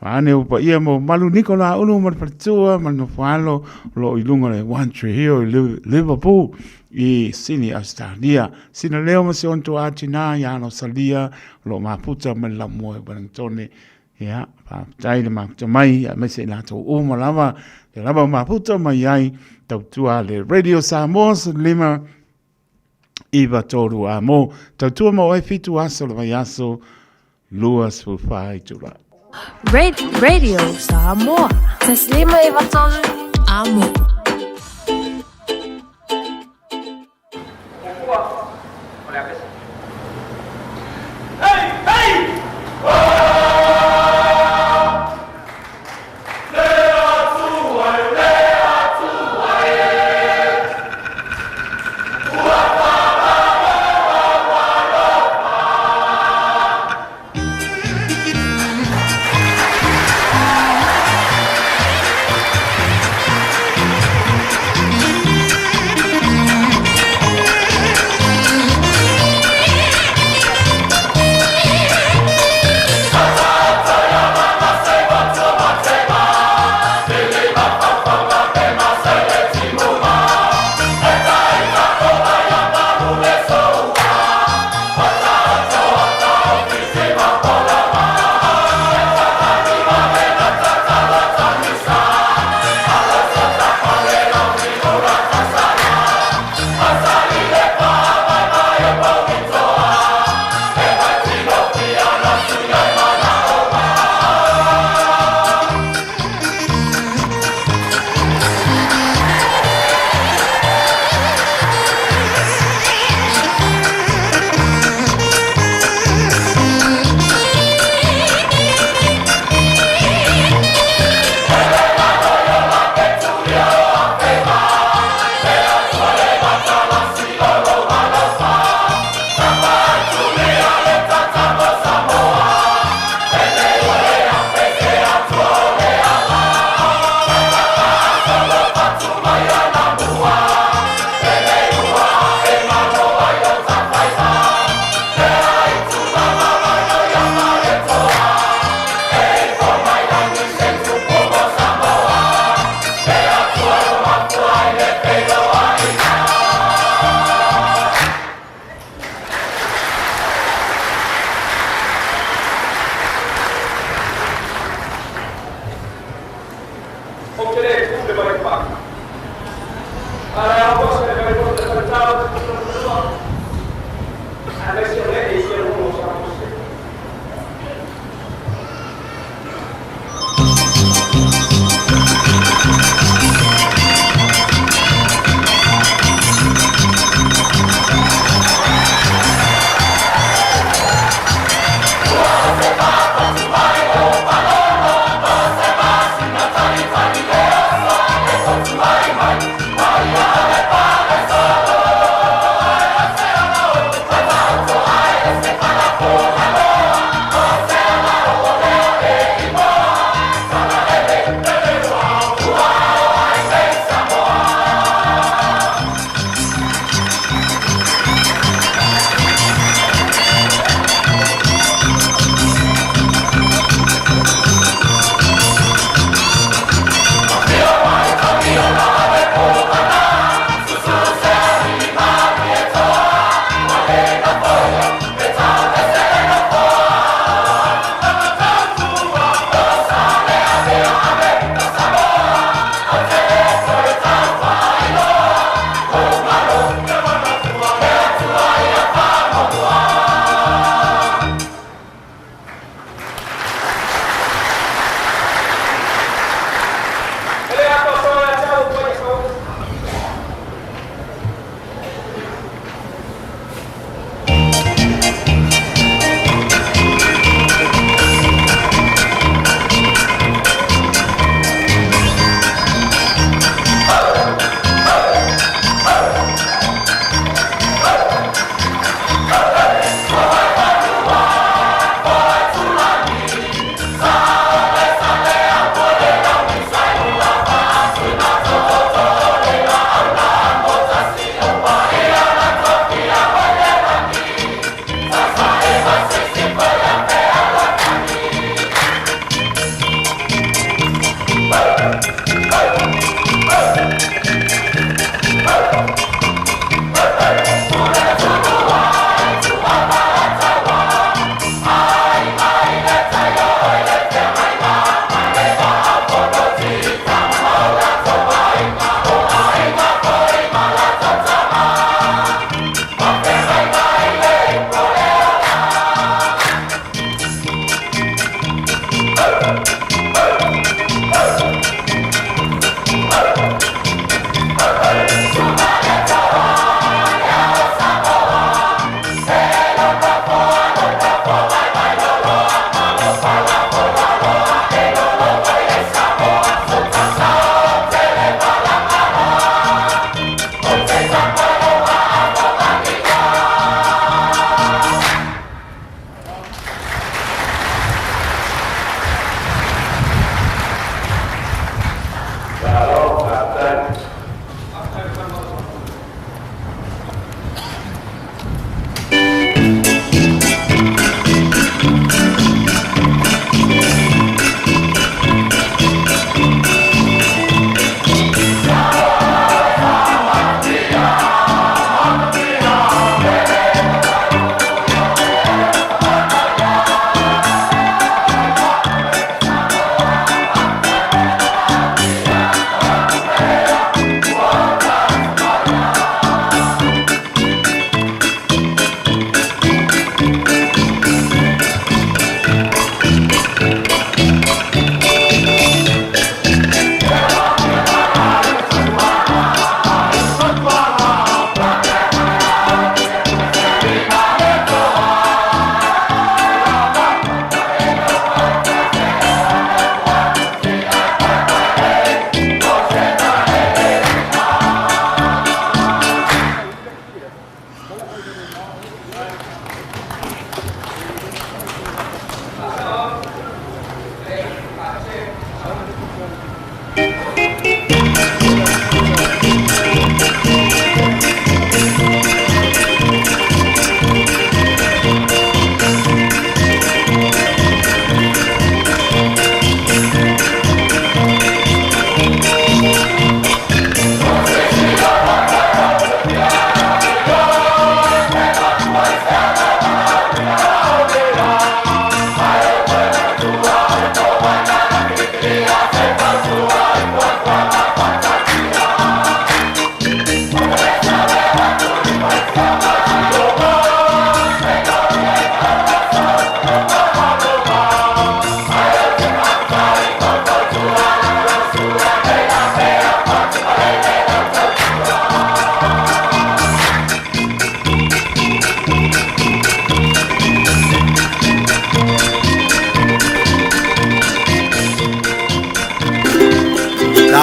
ane o pa ia mo malu Nicola uno mo pertua ma no falo lo I lunga le One Tree Hill Liverpool I Sydney Australia sina leo mo se on to atina ya no salia lo ma puta me la mo Wellington ya pa tai le ma mai me se la to o mo lava le lava maputa mai ai tautua le Radio Samoa lima iwa toru a mo tautua mo ai fitu aso le vai aso luas fu fai tura Radio Samoa taslima iwa toru a mo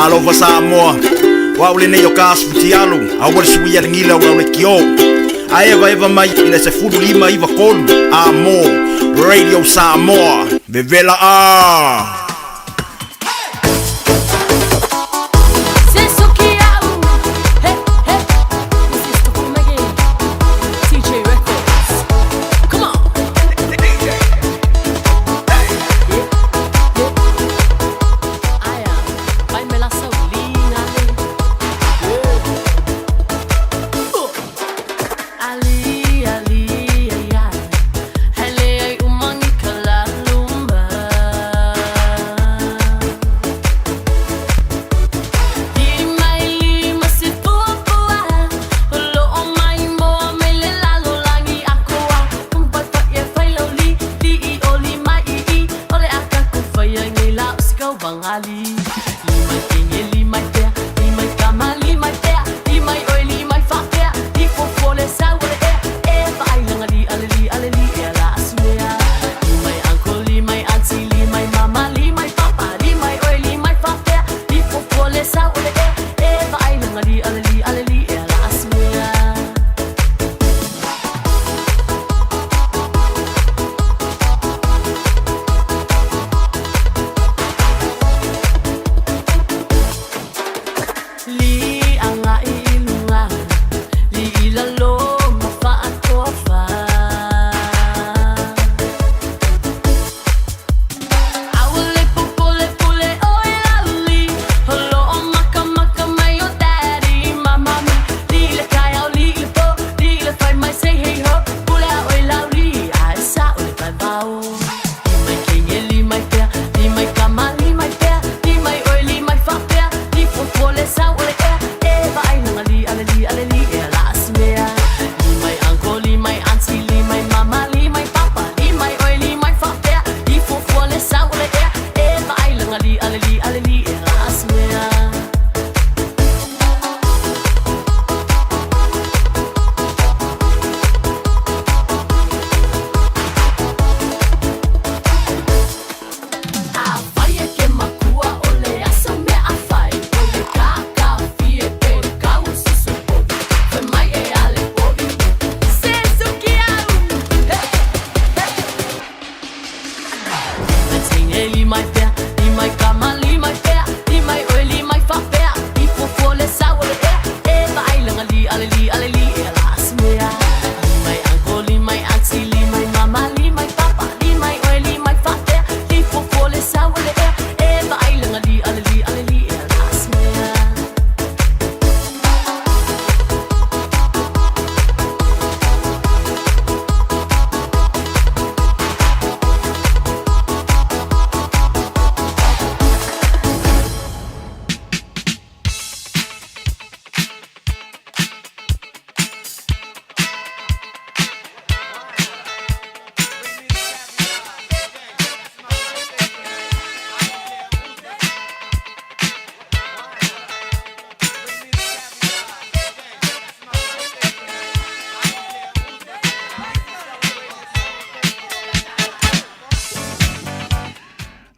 Malova Samoa wa ule nei o kasputialo a wale suia ngila o le kio a eva mai ina se fudu lima iva kolu a mo Radio Samoa bevela a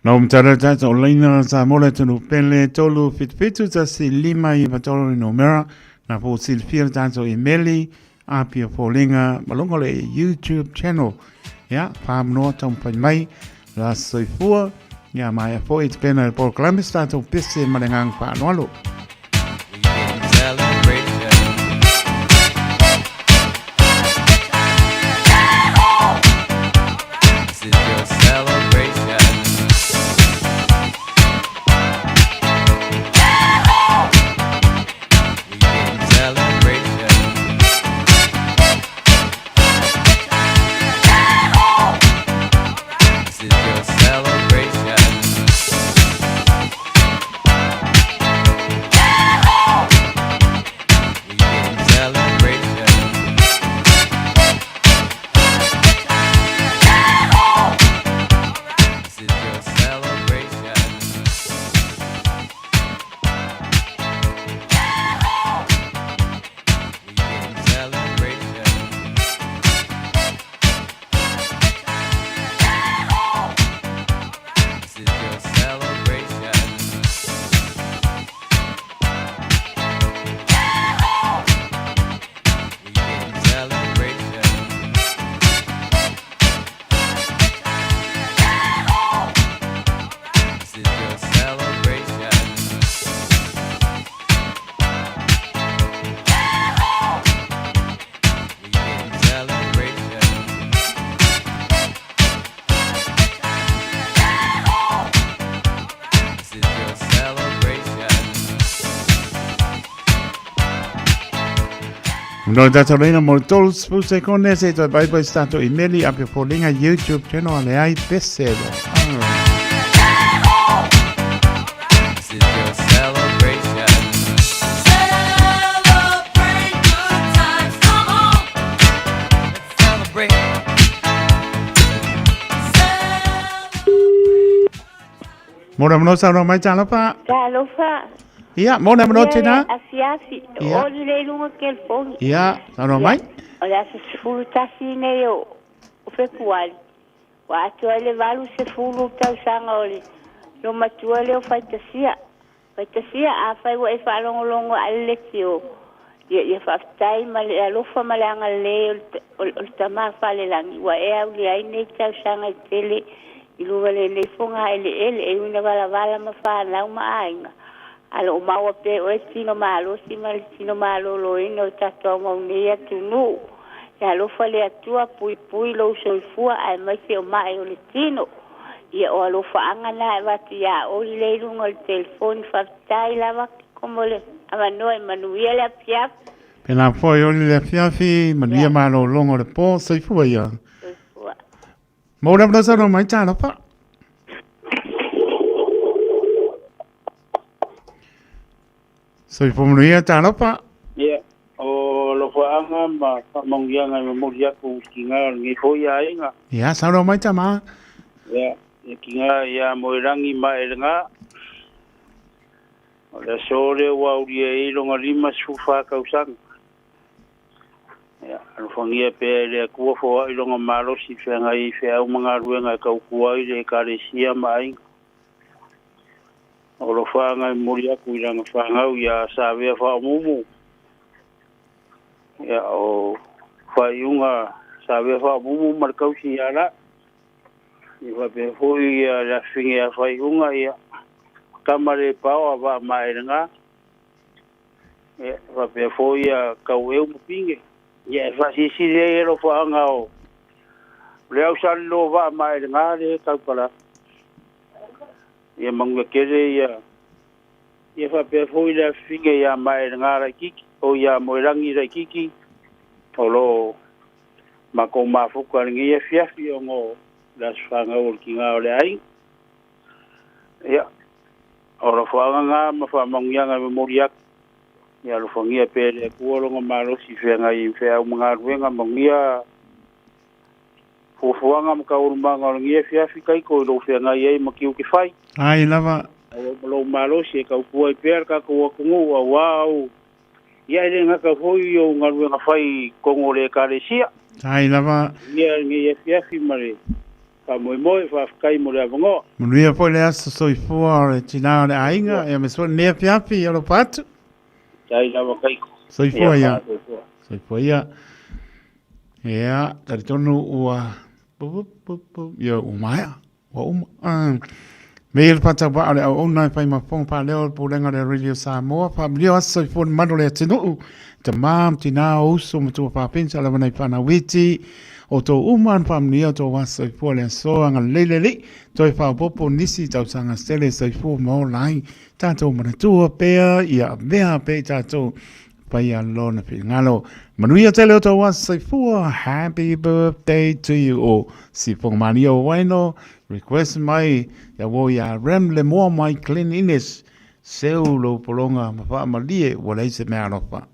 Na umtara tata o leina sa mola tunu pele tolu fitu ta si lima i patolo no mera na po silfir tata i meli apia folinga malongo le YouTube channel ya pam no tom pa mai la soifua ya mai fo it's been a por clamis tata pisse malengang pa nolo No data reina mo tol spu seconde se to Bible stato email ape po linga YouTube channel ale ai pesero. This is your celebration. Celebrate good times, come on. Let's celebrate. Mora mo sa no mai chala pa. Calo fa. Ia, mora mo tina. Asiasi. Ia. O le lunga kel fong. Ia, sa no mai. Ola se fulu tasi ne o februari. Wa atu le valu se fulu tau sanga ole. Lo matua le o faitasia. Faitasia a fai wa e fa longo alle tio. Ia fa tai male alo fa male anga le o tama fa le langi wa e au le ai ne tau sanga tele. Ilu wale le fonga ele e una vala ma fa na uma ainga. Alo maua pe o tino malo si mal tino malo lo ino tato mo ne tunu. Ya lo fale atua pui lo so fua ai mai se o mai o le tino. Ia o lo fa anga na va tia o le lungo el telefon fa tai lava como le amano Emanuela Piaf. Pena foi o le fiafi, manuia malo longo le po, sei fua ia. Mora mo sa no mai chala pa. Sei fua manuia chala pa. Yeah. O lo faanga ma mongianga me moria ku kinga ngi foia inga. Ia, sa no mai chama. Ya, kinga ya moirangi ma elenga. Ola sore wa urie I longa lima sufa kausang. Ya, lo fangia pe le ku fo I longa malo si fenga I fe au manga ruenga ka ku ai le karesia mai. O lo faanga moria ku ilanga faanga ya sabe fa mumu. Ya o faiunga sabe fa mumu markau si ala. Iwa pe foi la finga faiunga ya kamare pau va maerenga. Ya va pe foi ka eu pinge. Ya fa si le lo fa ngao. Le au sal lo va maerenga le ka pala. Ya mangwe kere ya. Ya fa pe foi la finga ya maerenga ra kiki. O ya moirangi ra kiki olo mako mafuku alingi fiafi ongo das fanga o kinga ole ai ya ora fanga ma fa mangyanga memoria ya lo fangia pele ku lo ngalo si fenga I fe au mga ruenga mangia fuanga mka urumanga ngi fiafi kai ko lo fenga ai makiu ki fai ai lava lo malo si ka ku ai per ka ko kungu wow ia ele ngaka foi o ngaru nga fai kongo le karesia ai lava ia ngi fiafi mare pa moi fa kai mo le vongo manuia foi le aso soi fua le tina le ainga e me so ne fiafi o lo pat ai lava kai soi fua ia soi fua ia ia taritonu ua ia umaya wa Meil pata ba ale o nai pai ma pong pa leo po lenga le Radio Samoa pa brio aso fon mano le tinu te mam tina o so mo pa pensa la vanai pana witi o to uman pa mnia to waso fo le so anga lelele to fa popo nisi tau sanga stele so fo mo lai tato mana tu pe ia bea pe tato pai alona pe ngalo manuia tele to waso fo happy birthday to you o si pong manio waino request mai ya wo ya rem le mo mai cleanliness seulo polonga ma fa malie wala se me anopa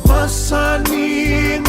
Masani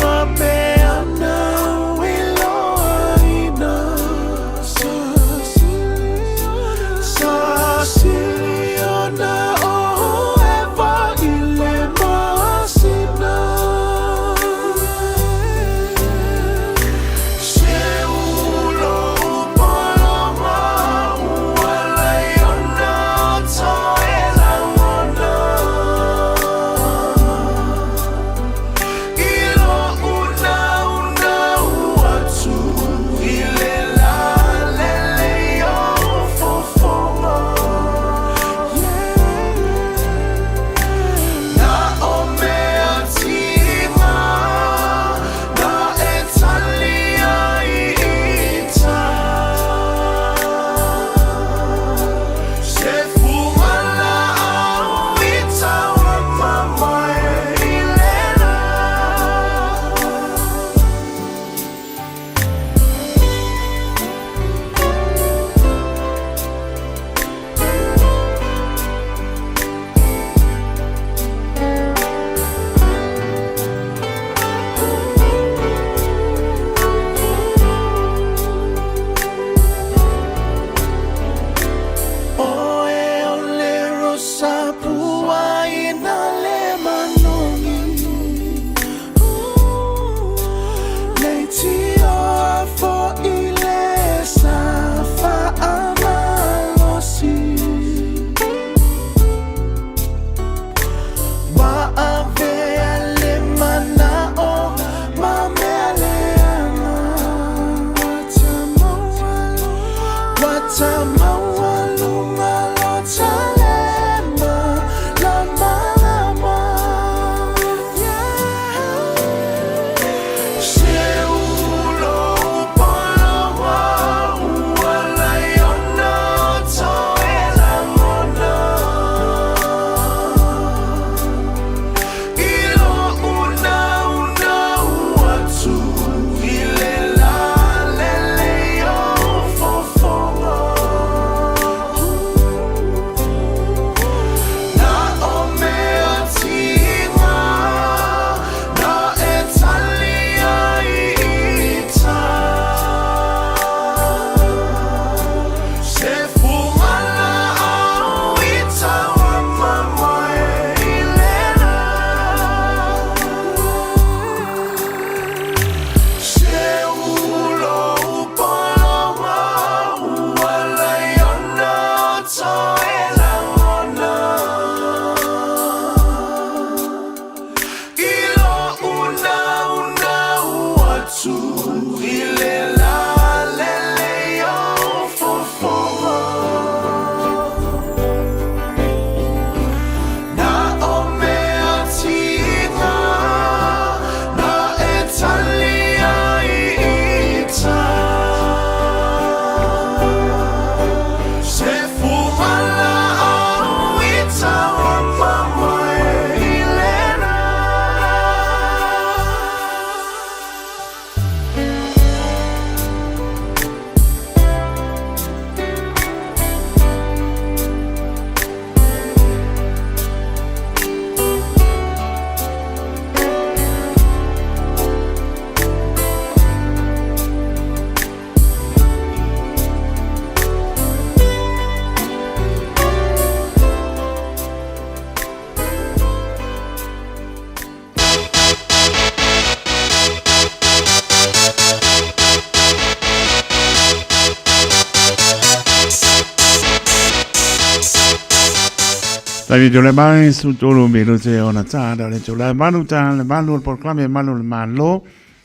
Tapi jole mai su tolu melo se ona tada le jole manu ta le manu por clame manu le malo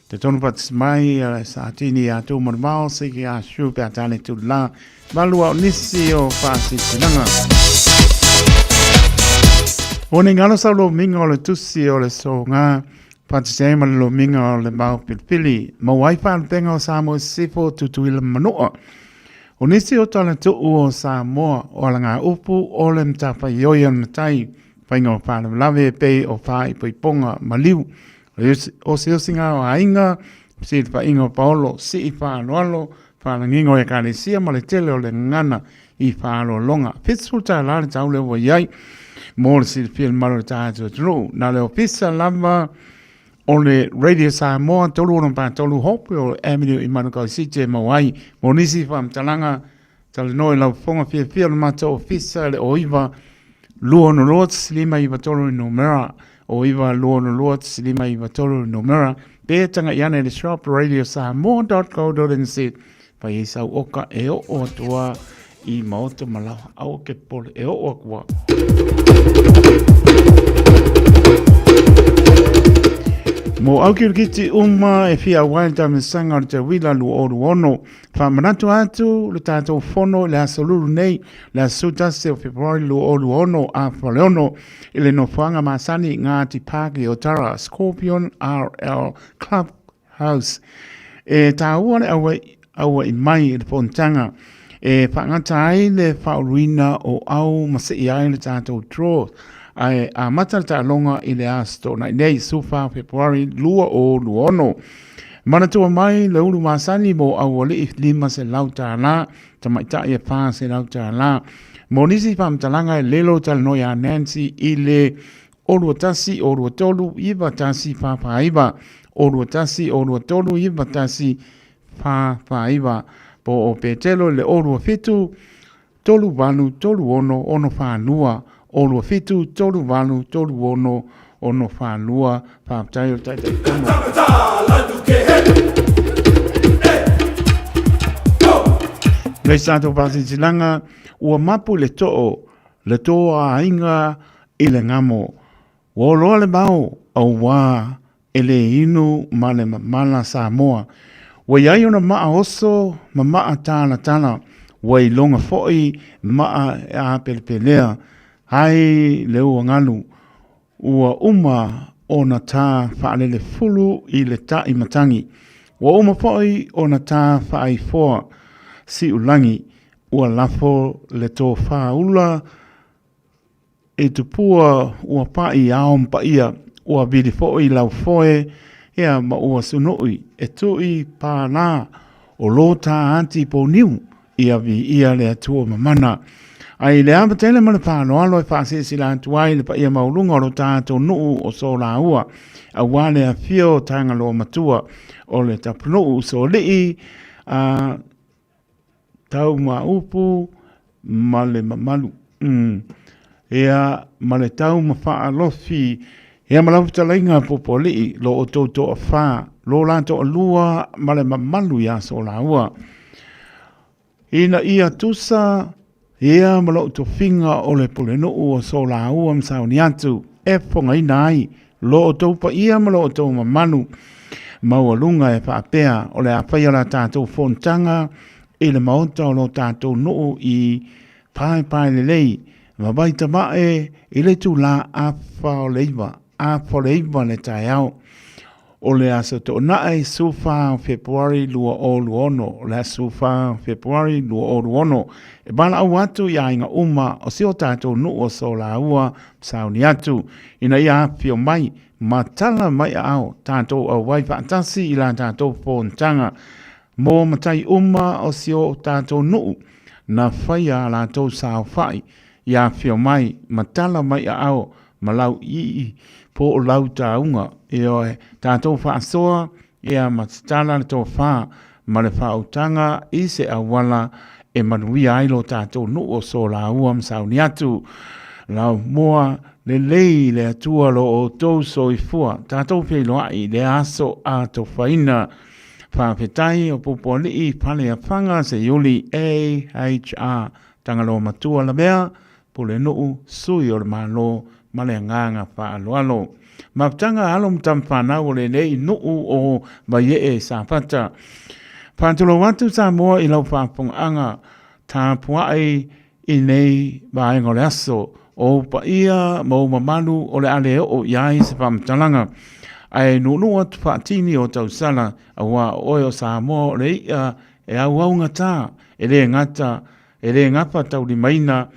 te tonu pat mai sa tini a tu mon mau se ki a shu pe ta le tu la malu o nisi o fasi tinanga Oni ngalo sa lo mingo le tusi o le so nga pat se man lo mingo le mau pilpili ma wifi tengo sa mo sifo tu le manu O nisi o tala tu o Samoa o la ngā upu o le mtapa yoyan matai whainga o whāna lawe pe o whā i poiponga maliu. O se o singa o ainga, si i whainga o paolo, si i whānoalo, whāna ngingo e kāne sia ma le tele o le ngana i whālo longa. Pitsu tā lāre tau leo wa iai, mō le si pia maro tā atu aturu. Nā leo pisa lama o le Radio Samoa tolu ono pa tolu hope o Avenue i Manukau City Mawai mo nisi wha mtalanga tala noi lau fonga fia le mata o fisa le o iwa lua no loa lima iwa tolu no mera o iwa lua no loa lima iwa tolu no mera pe tanga iana le shop radiosamoa.co.nz pa i sau oka e o tua i maoto malau au ke pole e o akua Mo au kirikiti uma e fia waita me sanga o te wila lu oru ono. Wha manatu atu, le tātou fono, le asoluru nei, le asutase o Februari lu oru ono a whaleono, ile no whanga masani ngā ti pāki o Tara, Scorpion RL Clubhouse. E tā uane awa i mai i le pontanga. E whangata ai le whauruina o au masai ai le tātou draw. Ai a matata longa i le asto na nei sufa Februari lua o luono. Manatua mai le ulu masani mo awali i lima se lauta la, tamaita i pā se lauta la. Mo nisi pamtalanga i lelo tal noia Nancy i le olu tasi olu tolu iwa tasi papa iwa. Olu tasi olu tolu iwa tasi papa iwa. Po o petelo le olu fitu tolu vanu tolu ono whanua. Olo fitu tolu walu tolu ono whanua whaptai o tai kono. Lei sato pasi silanga ua mapu le toa inga i le ngamo. Woloa le mau au wā ele inu ma le mala Samoa. Wa iai ona maa oso ma maa tana. wai longa foi maa a pelepelea hai leo ngalu ua ona tā whaalele fulu i le ta i matangi. Wa foi ona tā whaaifoa si ulangi ua lafo le tō whaula e tupua ua pai aom pa ia ua bidi foi lau foe ea ma ua sunui e tui pāna o lo tā anti po niu ia vi ia le atua mamana. Ai le ama tele mana pāno alo e whaase sila antuai le pa ia maulunga o lo tātou nuu o so la ua a wale a fio tanga lo matua o le tapunu so lii a tau ma upu ma le mamalu. Ea ma le tau ma wha alofi ea ma lau talainga popo lii lo o toto a wha lo lanto a lua ma le mamalu ia so la ua. Ina ia tusa ia malo to finga o le pule no o so la ua msau ni atu e fonga inai lo to pa ia malo to manu mau lunga e pa pea o le apaya la tato fontanga e le maota o lo tato no i pai le lei ma bai tamae i le tu la afa o leiva le taiao o le asa to nae sufa February lua o luono le sufa February lua o luono e bala au atu ia inga uma o sio tātou nu o so la ua sauni atu ina ia fio mai matala mai au tātou au wai whaatasi ila tātou pōntanga mō matai uma o sio tātou nu na whaia la tau sao whai ia fio mai matala mai au malau i po o lau taunga e oe tātou whaasoa ea matala le tō wha ma le whautanga i se awala e manuia ailo tātou nu o so la uam sauni atu lau moa le lei le atua lo o tau so i fua tātou whiloa i le aso a to whaina whawhetai o pupoli i pale a whanga se yuli AHR tangalo matua la mea pule nuu sui o le malo male nganga whaaloalo. Maptanga alo mtamwhana o le nei nuu o maie e sa pata. Pātulo watu sa moa i lau whaponga tā puai i nei vaenga le aso o pa ia mau mamalu o le ale o iai se whamtalanga. Ai nunu atu whaatini o tau sala a wā oio sa moa le ia e au au ngata e le ngata e le ngapa tau li maina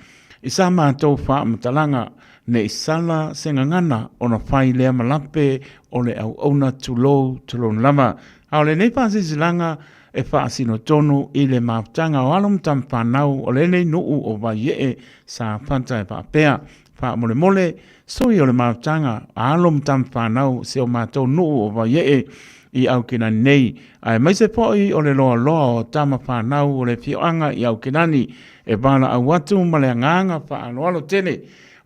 i sa mātou whaamtalanga ne isala sengangana o na whai lea malape o le au auna tulou lama. Au le nei pāsi silanga e whaasino tonu i le maftanga o alum tampanau o le nei nuu o waiee sa panta e whaapea. Wha mole soi o le maftanga alum tampanau se o mātou nuu o waiee i au kina nei. Ai maise poi o le loa o tama whanau o le fioanga i au kinani e bala au watu ma le nganga whaanoalo tene.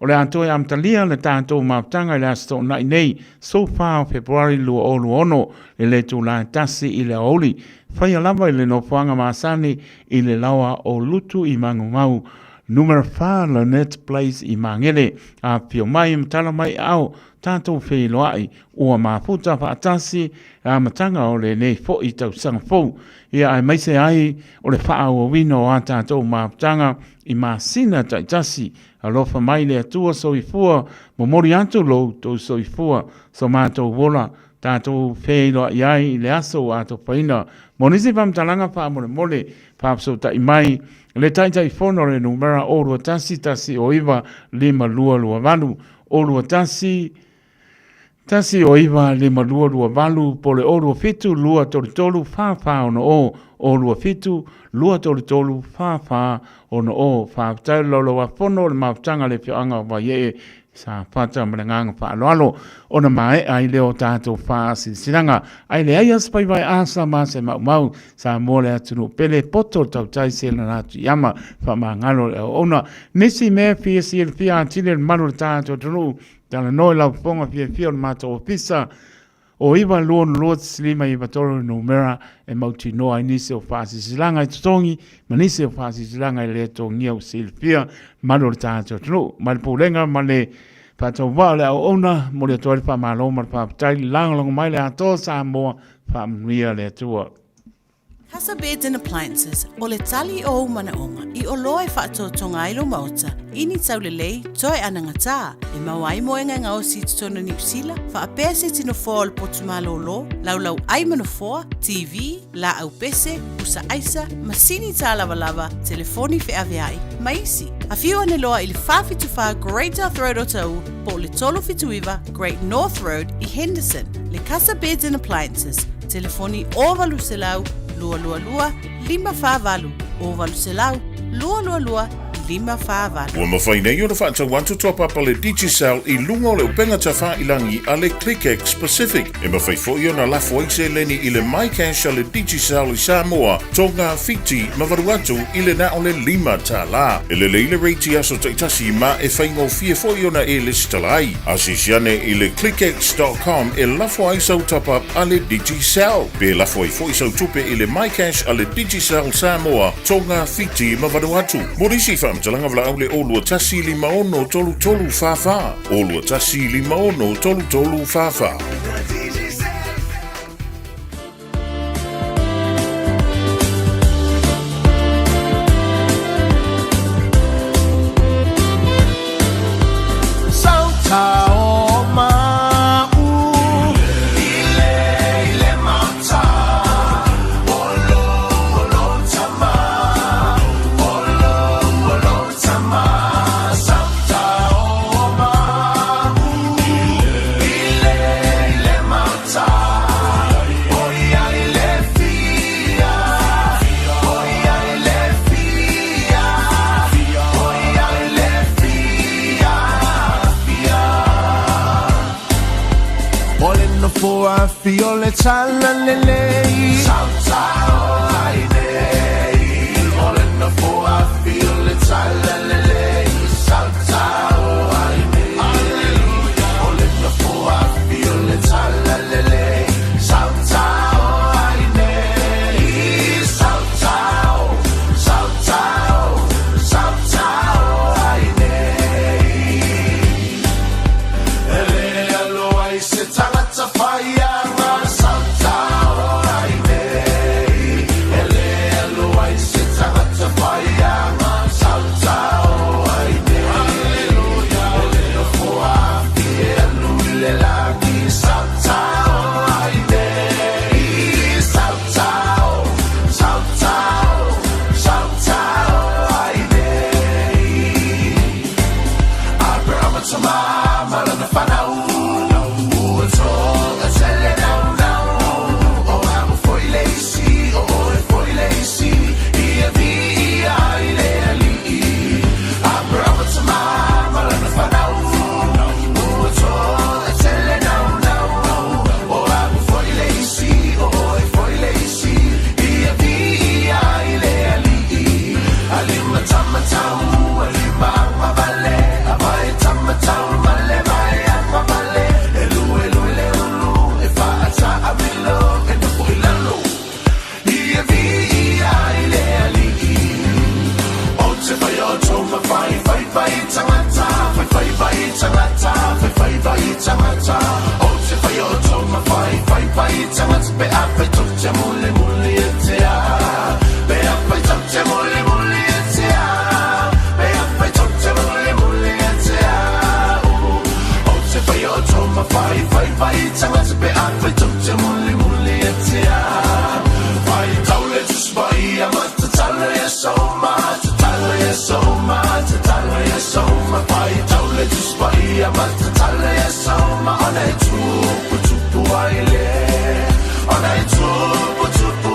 O le atoe amtalia le tātou maftanga i le asto nai nei so far February lua o luono le tu la tasi i le oli. Whaia lava i le no whanga maasani i le lawa o lutu i mangumau. Numero wha la net place i mangele a pio mai mtala mai au tātou whiloai ua mafuta whaatasi a matanga o le nei fo i tau sanga fau. Ia ai maise ai o le wha o wino a tātou maftanga i maasina taitasi a lofa mai le atua so i fua mo mori atu lo to so i fua so mātou wola tātou whiloa i ai le aso a to paina. Mo nisi pamtalanga wha mole pāpso ta i mai le taitai fono le numera o rua tasi o iwa lima lua valu o rua tasi o iwa lima lua valu po le o rua fitu lua tolu wha ono o rua fitu lua tolu wha ono o wha tai lolo wa fono le maftanga le whianga wa ye sa pata mrengang fa alo ona mai ai leo tato fa silanga ai le ai spai vai asa ma se mau sa mole atu pele poto tau tai sela na yama fa mangalo ona nisi me fi sil fi antile manu tato tru tala noi la ponga fi mato pisa o iwa luon luot slima iwa toro numera e mauti noa inisi o fasi silanga i tutongi manisi o fasi silanga i le tongi au silfia malo tato tru malpulenga male pato wale au ona mole toa pa malo mar pa tai lang long mai le ato sa mo fa mria le tua Casabed and Appliances, o le tali o manaonga, I o loa whaatotonga ilo mauta, ini taulelei, toi anangata, e mawai moenga ngao si tutona ni usila, wha apea se tino fōa le potumalo lo, laulau aimano fōa, TV, la au pese, usa aisa, masini tā lava, telefoni fe aviai, maisi. A few ane loa I le whawhituwha Great North Road o tau, po le tolo fituiva Great North Road I Henderson, le Casabed and Appliances, telefoni o valu se lau, lua lua lua, lima whāwalu. O valu se lau, lua lua lua, lima whāwalu. Ua mawhai nei o na whaatau wantu tōpapa le Digicel I lunga o le upenga ta whailangi a le ClickX Pacific. E mawhai fōi o na lafo aise leni I le MyCash a le Digicel I Samoa, tō ngā whiti mawaru atu I le na o le lima tā la. E le leile reiti aso taitasi ma e whaingo fia fōi o na e le stalai. Asisiane I le clickx.com e lafo aisau tapap a le Digicel. Pe lafo ai fōi sau tupe I le MyCash a le Digicel Samoa, tō ngā whiti mawaru atu. Morisi Talanga vla aule olua tasi lima ono tolu tolu fafa. Olua tasi lima ono tolu tolu fafa. Fio le tala le lei Salta o ai nei Olena foa fio le tala le lei Salta o ai nei Alleluia Olena foa fio le tala le lei Salta o ai nei Salta o ai nei Ele alo ai se tangata whaia Ona e tupu tupu aile Ona e tupu tupu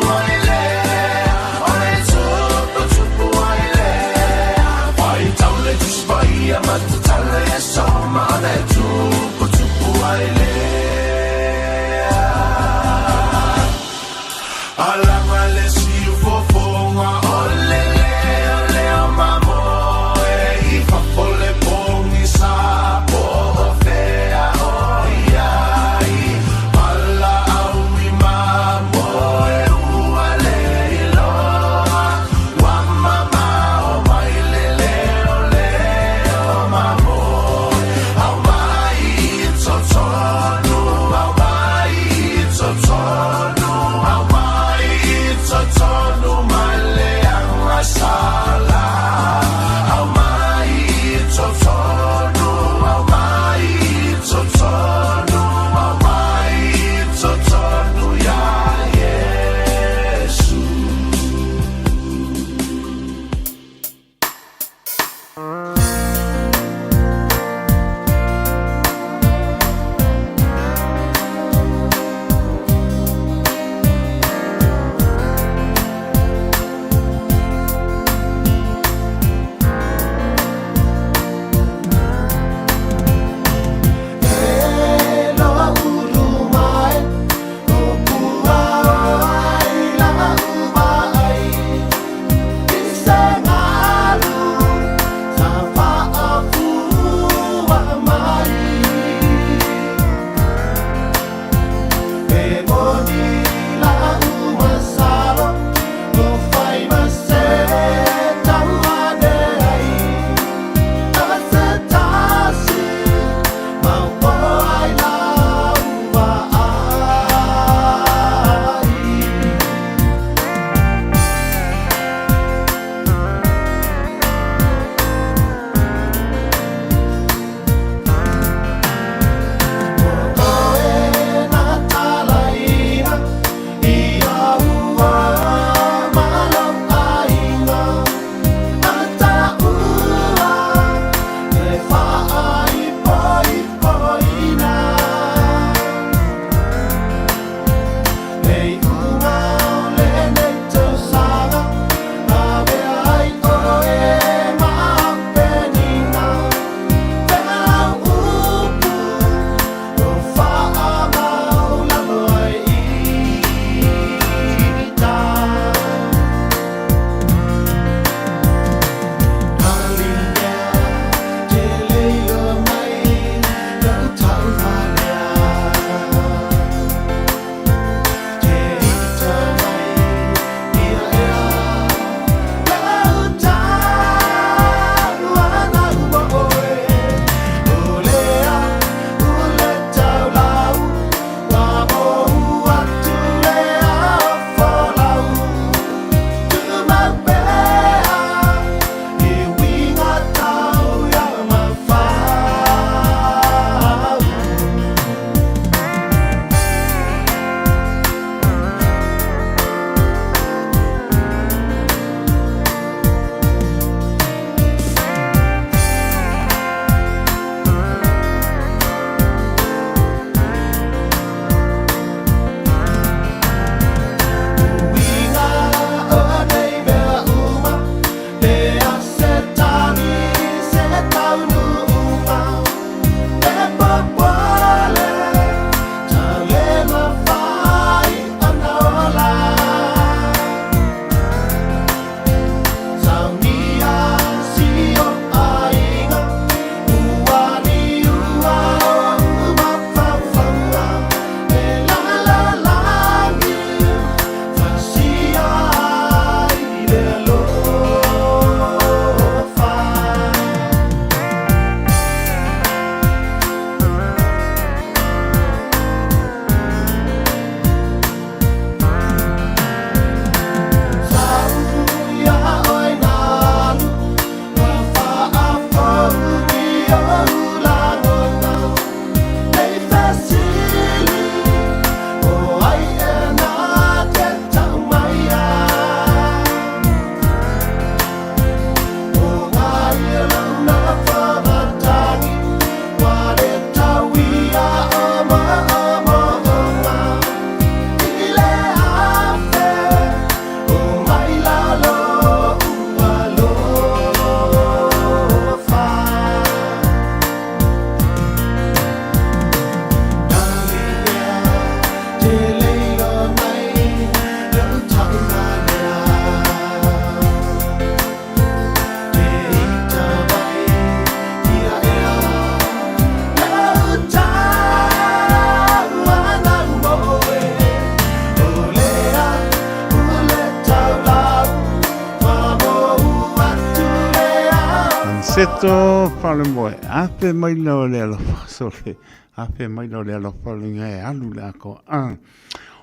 Seto Palemboe, ape mai no le alo sole, ape mai no le alo palinga alu la ko an.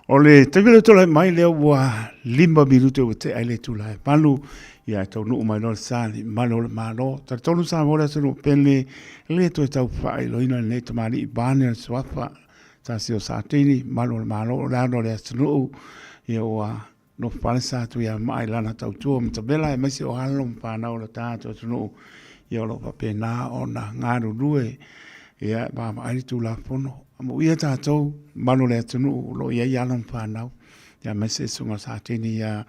Ole te vile tole mai le wa 5 minuto o te ai le tula palu ia tonu mai no sali malo malo ta tonu sa vola sunu pele le to tau fai lo ina le tamani bane swafa ta sio satini malo la no le sunu ia wa no falsa tu ia mai lana tau tu mtabela e mesi o halom pa na o ta to sunu ia lo pa pena ona ngaru rue ia ba ai tu la fono mo ia tātou manu le tunu lo ia yalan whanau ia mese sunga sa tini ia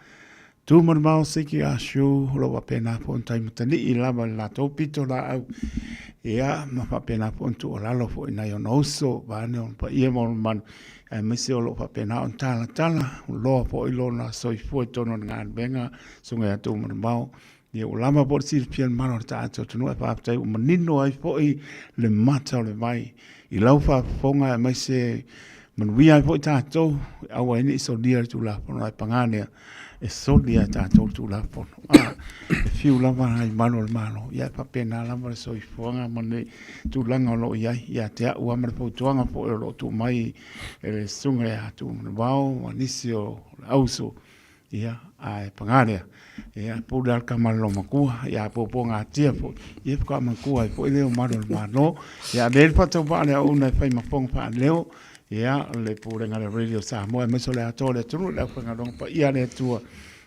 tu man mau siki a shu lo pa pena pon taimi tani i lava la tau pito la au ia ma pa pena pon tu o lalo fo ina yo noso ba ne on pa ia mo man e mese o lo pa pena on tala lo po i lo na soi fo tono ngan benga sunga tu man mau ia o lama por sir pian mano tātou tunu e pa tai o manino ai fo i le mata le mai i lau fa fonga e mese man wia fo tātou awa ini so dia tu la pono ai pangane e so dia tātou tu la pono e fiu lava ai mano le mano ia pa pena lava so i fonga mane tu langa lo ia te ua mar po tuanga po lo tu mai e le sunga ya tu vau anisio auso ia ai pangane ia po dar kamalo makua ia po nga tia po ia ka makua po le mano ia del pato ba le una fai mafong pa leo ia le pure ngale radio Samoa me sole atole tru le fa ngadong pa ia le tua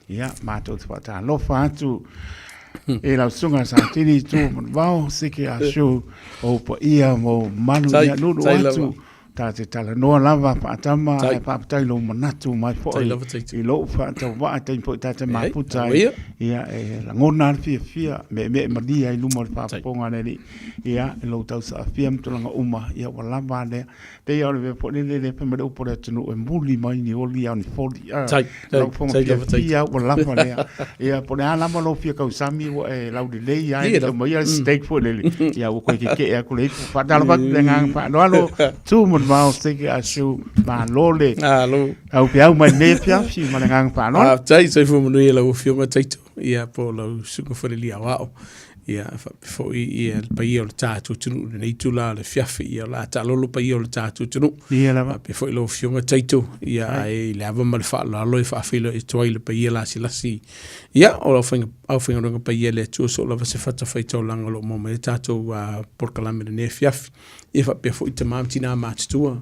ia mato fa ta lo fa tu e la sunga sa tini tu vau siki a show o pa ia mo manu ia no atu ta te tala no lava pa tama pa tai lo manatu mai fo i lo fa ta wa ta po ta te maputa ia e la ngona fia me madia i lumo pa ponga ne ia lo tau sa fia mtulanga uma ia wala vale te ia le po le pe me o por tunu e muli mai ni oli ani foli lo fo ia wala vale ia po na la mo fia ka usami e la de le ia e mo ia steak fo le ia o ko ke e ko le fa dalo ba ngang pa lo tu mo mau siki a shu ma lole au piau mai ne pia si ma ngang pa no tai sai fu mo ia lo fio ma taito ia po lo suko fo le lia wao ia fo ia pa ia o tatu tunu nei tula le fiafi ia la ta lolo pa ia o tatu tunu ia la pe fo lo fio ma taito ia e le ava mal fa la lo fa filo e toile pa ia la si ia o lo finga au finga ronga pa ia le tu so la se fata fa to langa lo mo me tatu por kalame ne fiafi e fa pe fo i te mamtina matua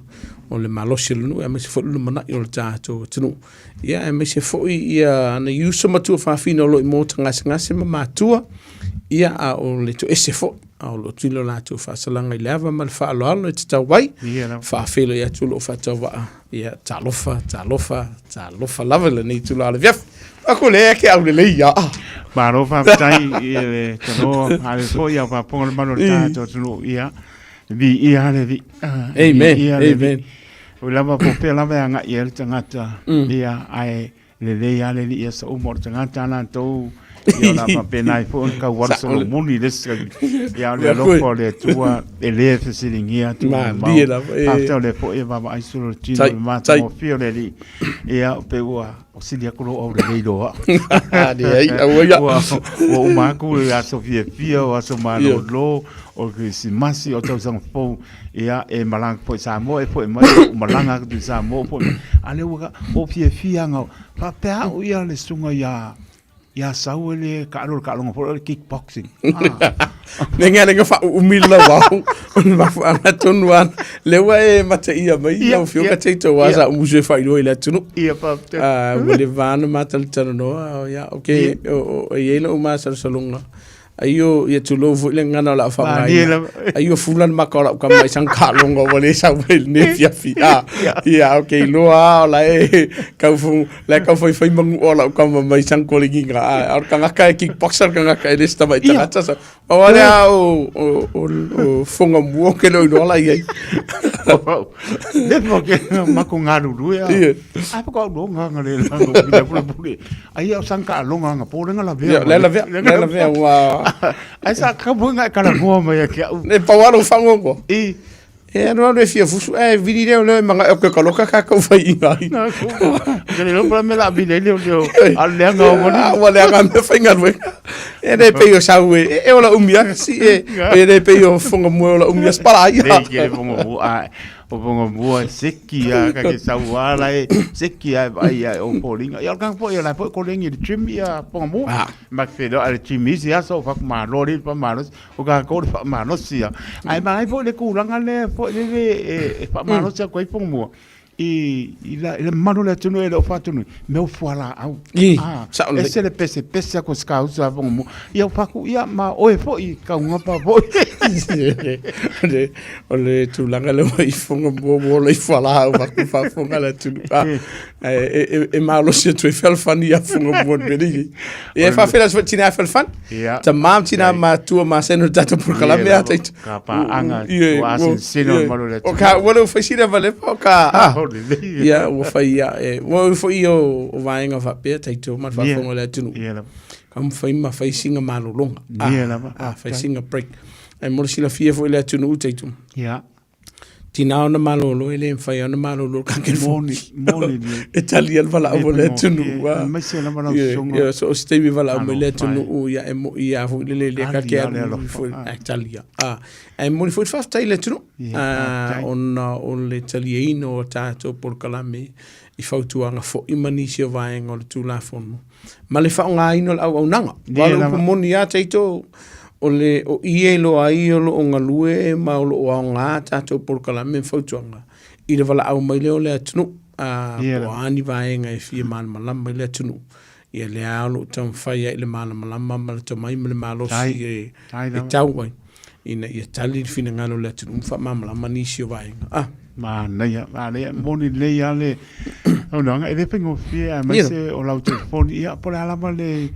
o le maloshe lunu e me se fo lu mana i o tatu tunu ia e me se fo ia na yuso matua fa fino lo i mo tanga ngase matua ia a o le to ese fo a o lo tilo la tu fa salanga i lava mal fa alo e te tau wai fa filo ia tu lo fa tau wa ia talofa lava le nei tu la le viaf ako le ke au le ia maro fa tai e tono ale fo ia fa pongo mano tato tu ia vi ia le vi amen o lava po pe lava nga ia tangata ia ai le ia le ia so mo tangata na to ia na pa pena fo ka war so muni des ia le lo le tua ele fesilingia tu ma after le po ia va ai solo tino ma mo fio le ia pe wa silia ko o le do ai o ma ku ya so fia o so ma lo o que si masi o tau sang po ia e malang po sa mo e po mai malanga du sa mo po ale o fia nga pa pe o ia le sunga ya sau ele ka lo po kickboxing nenga fa umila wa ma fa tonwan le wa e mata ia mai ia fio ka teito wa sa muje fa ilo ile tunu ia pa wele van matal tano no ya okay o yelo ma sa salunga ayo ia tulo fu le ngana la fa mai ayo fulan makala ka mai sang ka longo wale sa wel ne fi ia okay lo la e ka fu la ka foi mangu ola ka mai sang ko le ginga ar ka ka kickboxer ka ka desta mai ta sa wale o funga mu ke lo la ia de mo ke makungaru lu ya ai pa ko lo nga le la pule ai sang ka longa nga po nga la ve wa ai sa ka bunga kala mo mai ke e pawalo fango e no le fia fusu e video le manga o ke kaloka ka ko fai ngai ke lo para me la video al le nga mo wale nga me fai ngai e de pe yo sawe e ola umia si e de pe yo fongo mo ola umia para ia ke fongo mo o pongo mua sekia ka ke sawala e sekia ai o polinga ia kan po ia la po kolengi de trim ia pongo mo ma fedo al chimisi ia so fa ma lori pa manos o ka ko fa manos ia ai mai po le kulanga le po le fa manos ia ko pongo mo le manu le tunu e le fatunu me fuala au ese le pese ko ska usa mo ia faku ia ma o e fo i ka unga pa fo ole tu langa le i fonga bo le fuala au fa fonga le tunu e ma lo se tu fel fan ia fonga bo bedi e fa fela so tina fel fan ta mam tina ma tu ma seno tato por kala me ata ka pa anga o asin sino malu le o ka wo fa sira vale ka ia o fa ia o fa io o vainga fa pe taito ma fa fonga le tunu kam fa ima fa singa malo longa fa singa break e mo sila fia fo le tunu taito tina ona malo lo ele fa ona malo lo ka ke moni italian vala o le tunu ma se na mana songa so stevi vala o le tunu o ia ia fo le ka ke fo italia e mo fo fa sta le tunu on le italiano tato por calame I fautuanga fo imanisi o vaenga o le tūlafono. Ma le whaonga ino au nanga. Walo ko moni a teito o le o ie lo a i o lo o ngalue ma o lo o ao ngā tātou porkala me fautuanga. I le wala au mai leo le atunu. O ani vaenga e fia mana malama le atunu. Ia le ao lo tau whaia i le mana malama ma le tau mai ma le malosi e tau wai. Ina ia tali fina ngalo le atunu. Mwha malama nisi o vaenga. Ma nei moni lei ale o nanga e pengo fia ma se o lau telefoni ia por ala le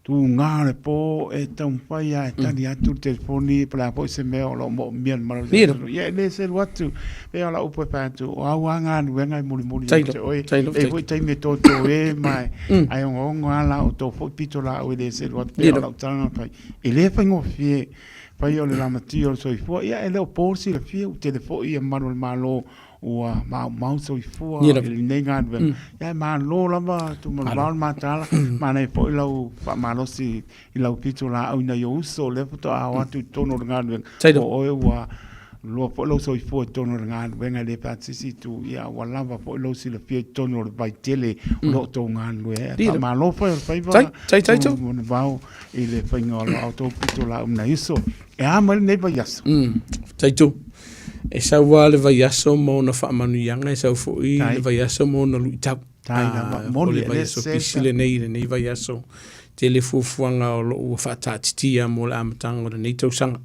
tu ngare po e tau pai a tani atu telefoni para po se me o lo mo mian ma ia le se watu e ala upo pa tu o awanga wenga moni e voi tai me to e mai ai on ala o to fo pitola o le se watu e ala tanga pai e le pengo fia pai o le lamatio so i fua ia e leo porsi le fia u telefo ia manuel malo ua mau so i fua i nenga ia malo lava tu malo matala ma nei po i lau malo si i lau pito la au ina yo uso le foto a watu tono ngadu o e ua lo po lo so i fua tono ngadu venga le patsisi tu ia walava po lo si le fia tono vai tele lo to ngadu e malo fa tai tu vau i le fingolo auto pito la una iso e amal nei vai yaso taito e sa wale vai yaso mo na fa manu yanga e sa fo i le vai yaso mo na lu tap mo le vai yaso pisile nei vai yaso telefofuanga o lo fa tatitia mo la matanga nei to sanga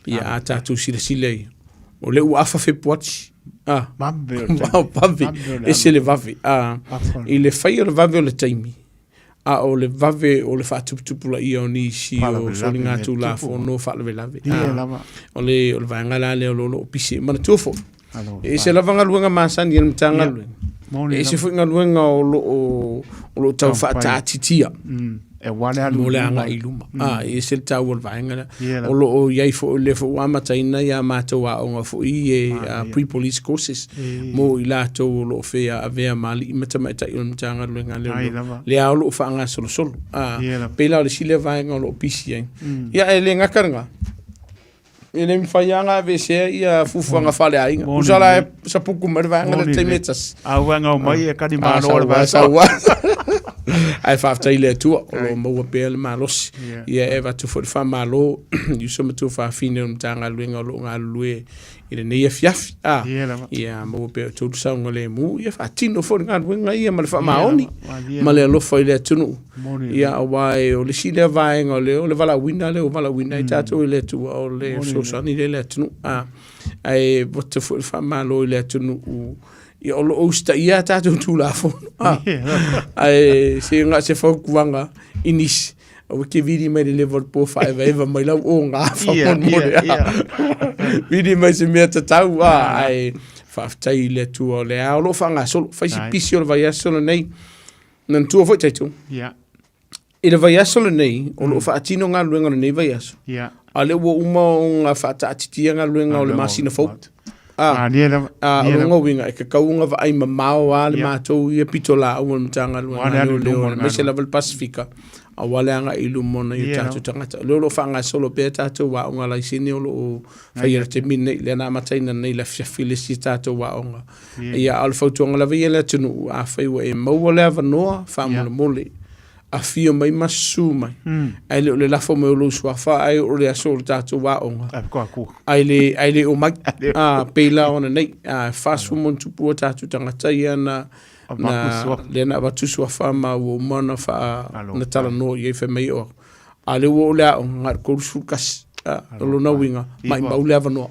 ia ata tu sile o le u afa fe pochi babbe e se le vave il fai o le vave o le taimi o le vave o le fatupula ia o ni si o solinga tu la fo no fa le lave o le vanga la le lo pisi ma tu fo e se la vanga luanga masani el mtanga e se fu nga luanga o lo tau fa tatitia e wale alu mo le anga iluma e se tau o vanga o lo o yai fo le fo wa mataina ya mato wa o fo i pre police courses mo ila to lo fe a vea mali mata i mtanga luanga le a lo fa nga solo pela le sile vanga lo pisi ya ele nga karanga ele me faianga vese ia fufuanga fale ainga usala sa puku mervanga le temetas awanga o mai e kadi malo va ai fafta ile tu o mo pel malos ia eva tu for fa malo you so tu fa fine mtanga luenga lo ngalue ile ne fiaf ia mo pe tu sa ngole mu ia fa tino for ngalue ia mal fa maoni male lo foi le tunu ia wai o le sile vai ngole o le vala wina tato ile tu o le so sani le tunu ai botte for fa malo ile tunu ia o lo osta ia tato tu la fo ai se nga se fo kuanga inis o ke vidi mai le level po 5 eva mai la o nga fa mo vidi mai se me tau ai fa tai le tu o le a lo fa nga solo fa si pisio vai solo nei nan tu fo tai tu ele vai solo nei o lo fa tino nga luenga nei vai aso ale wo uma nga fa ta titia nga luenga o le masina fo o winga e ka kaunga va ai mamao ale matou ia pitola o mtanga luanga me se level pacifica a wale anga ilu mona i tatu tangata lo fanga solo pe tatu wa onga la sini o faira te mine le na mataina nei la filis tatu wa onga ia alfa tu onga la via le tunu a fai wa e mo le va no fa mo mole a fia mai masu mai ai le lafo me lo swafa ai o le aso le tātou wa onga ai le o mai a peila ona nei a fasu mon tupu o tātou tangata ia na le na batu swafa ma o mana fa na tala no ye fe mai o a le o le o ngar ko sukas lo na winga mai ba le avano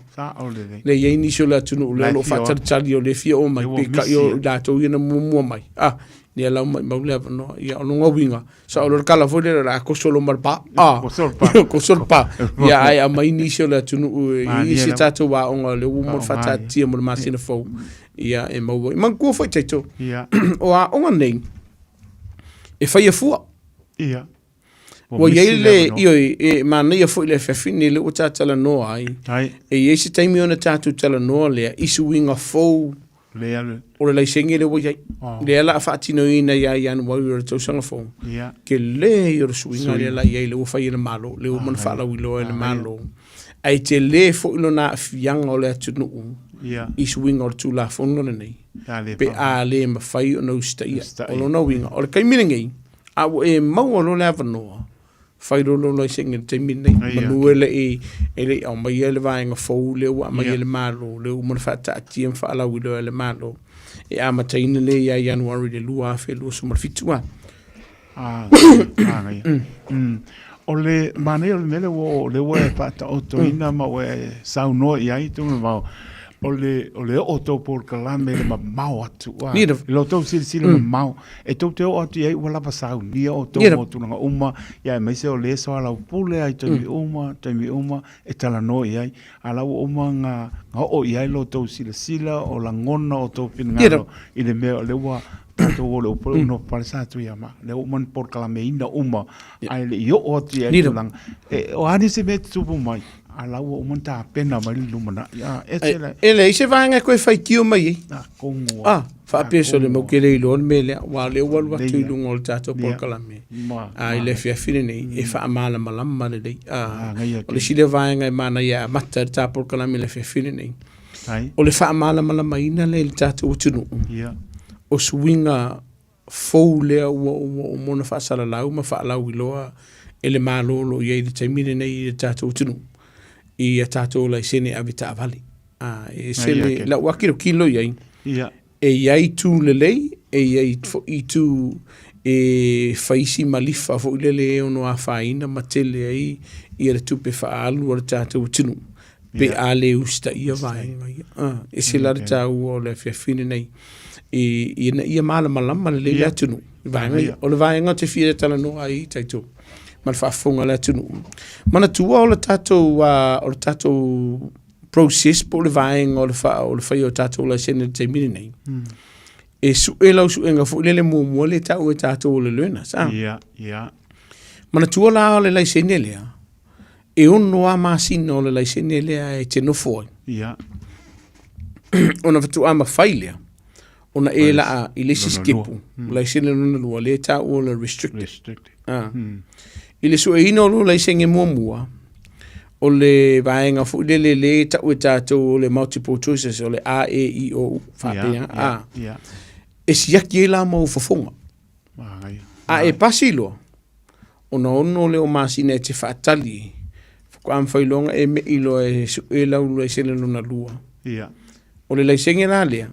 le ye ni so la tunu lo fa tali o le fia o mai pe ka yo da to ina mo mai ni ala mai le avano ya no winga sa o kala fo le la ko solo mar pa ko sol pa ya ai a mai ni so la tunu i se tato wa on le mo fa tati mo ma sina fo ya e mo man ko fo tato o a on nei e fa ye fu ia Wa yele io e mana ia fo le fefini le o tatala no ai. E yesi taimi ona tatu tala no le isu winga fo le ale. O le sengi le wo yai. Le ala fatino ina ya yan wa ro to sanga fo. Ia. Ke le yo swinga le la yele o fa ile malo le o mon fa la wilo le malo. Ai te le fo ilo na fianga o le tunu. Ia. Isu winga o tu la fo no nei. Pe a le ma fai no stai. O no winga. O le kai miningi. A e mau lo le avanoa. Fai rolo lo singa te mine manuele ele o mai ele vainga fo le wa mai ele malo le o mon fata tiem fa la wilo ele malo e ama taina le ya January de lua fe lo so fitua o le mane o mele wo le wo fata o to ina ma we sau no ia tu ma o le oto por kalame le mau atu lo to sil mau e to te o atu ai wala pasau ni o to mo tu nga uma ya mai se o le so ala pule ai te uma e tala no ai ala uma nga o ai lo to sila o la ngona o to pinga i le me le wa to o le po no palsa tu ya ma le uma por kalame ina uma ai le yo o ti ai lang o ani se me tu mai ala o monta pena mai lumana ya ele se vanga ko fai tio mai kongo fa peso le mo kele lo mele wa le wa tu lungol tato por kalame ele fia fine nei e fa mala malama le dei le sile vanga mana ya matta ta por kalame le fia fine nei o le fa mala malama ina le tato tunu o swinga fo le o mona fa sala la ma fa la wiloa ele malo lo ye de temine nei tato tunu i a tātou lai sene a vita avali. E sele, la wakiro kilo iai. E iai tū lelei, e iai i tū e faisi malifa fo ilele e ono a whaina matele ai i a tupe whaalu o tātou tunu. Pe a le usta ia vai. E se la tāu o le whiawhine nei. I a mala malama le le atunu. O le vaenga te whia tala no ai taitou. Mal whaafonga le tunu. Mana tua o le tatou process po le vaenga o le whai o tatou la sene te mini nei. E su e lau su enga fu le mua le tau e tatou o le luena, sa? Ia. Mana tua la o le lai sene lea. E ono a masina o le lai sene lea e te nofoi. Ia. Ona watu ama whai lea. Ona e la a i le siskipu. Lai sene luna lua le tau o le restricted. I le su e ino lo lai senge mua o le vaenga fu le ta o tatou le multiple choices o le A, E, I, O whapea e siaki e la mau fafonga a e pasilo ono le o masina e te whaatali fuku am whailonga e me ilo e su e lau lai sene luna lua o le lai senge la lea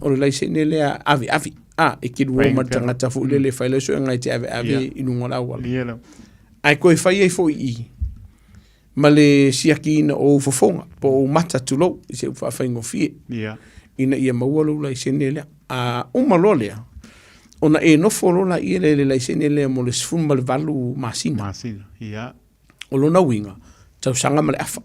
o le lai senge lea avi e kiru o matangata fu le whaile su e ngai te ave inunga la wala ai koe whai e fo i ma le siaki ina o fofonga po o mata tulo i se ufa whaingo fie ina ia maualo lai sene lea a umalo lea ona e nofo lola i le lai sene lea mo le sfun ma le valu masina o lona winga tau sanga ma le afa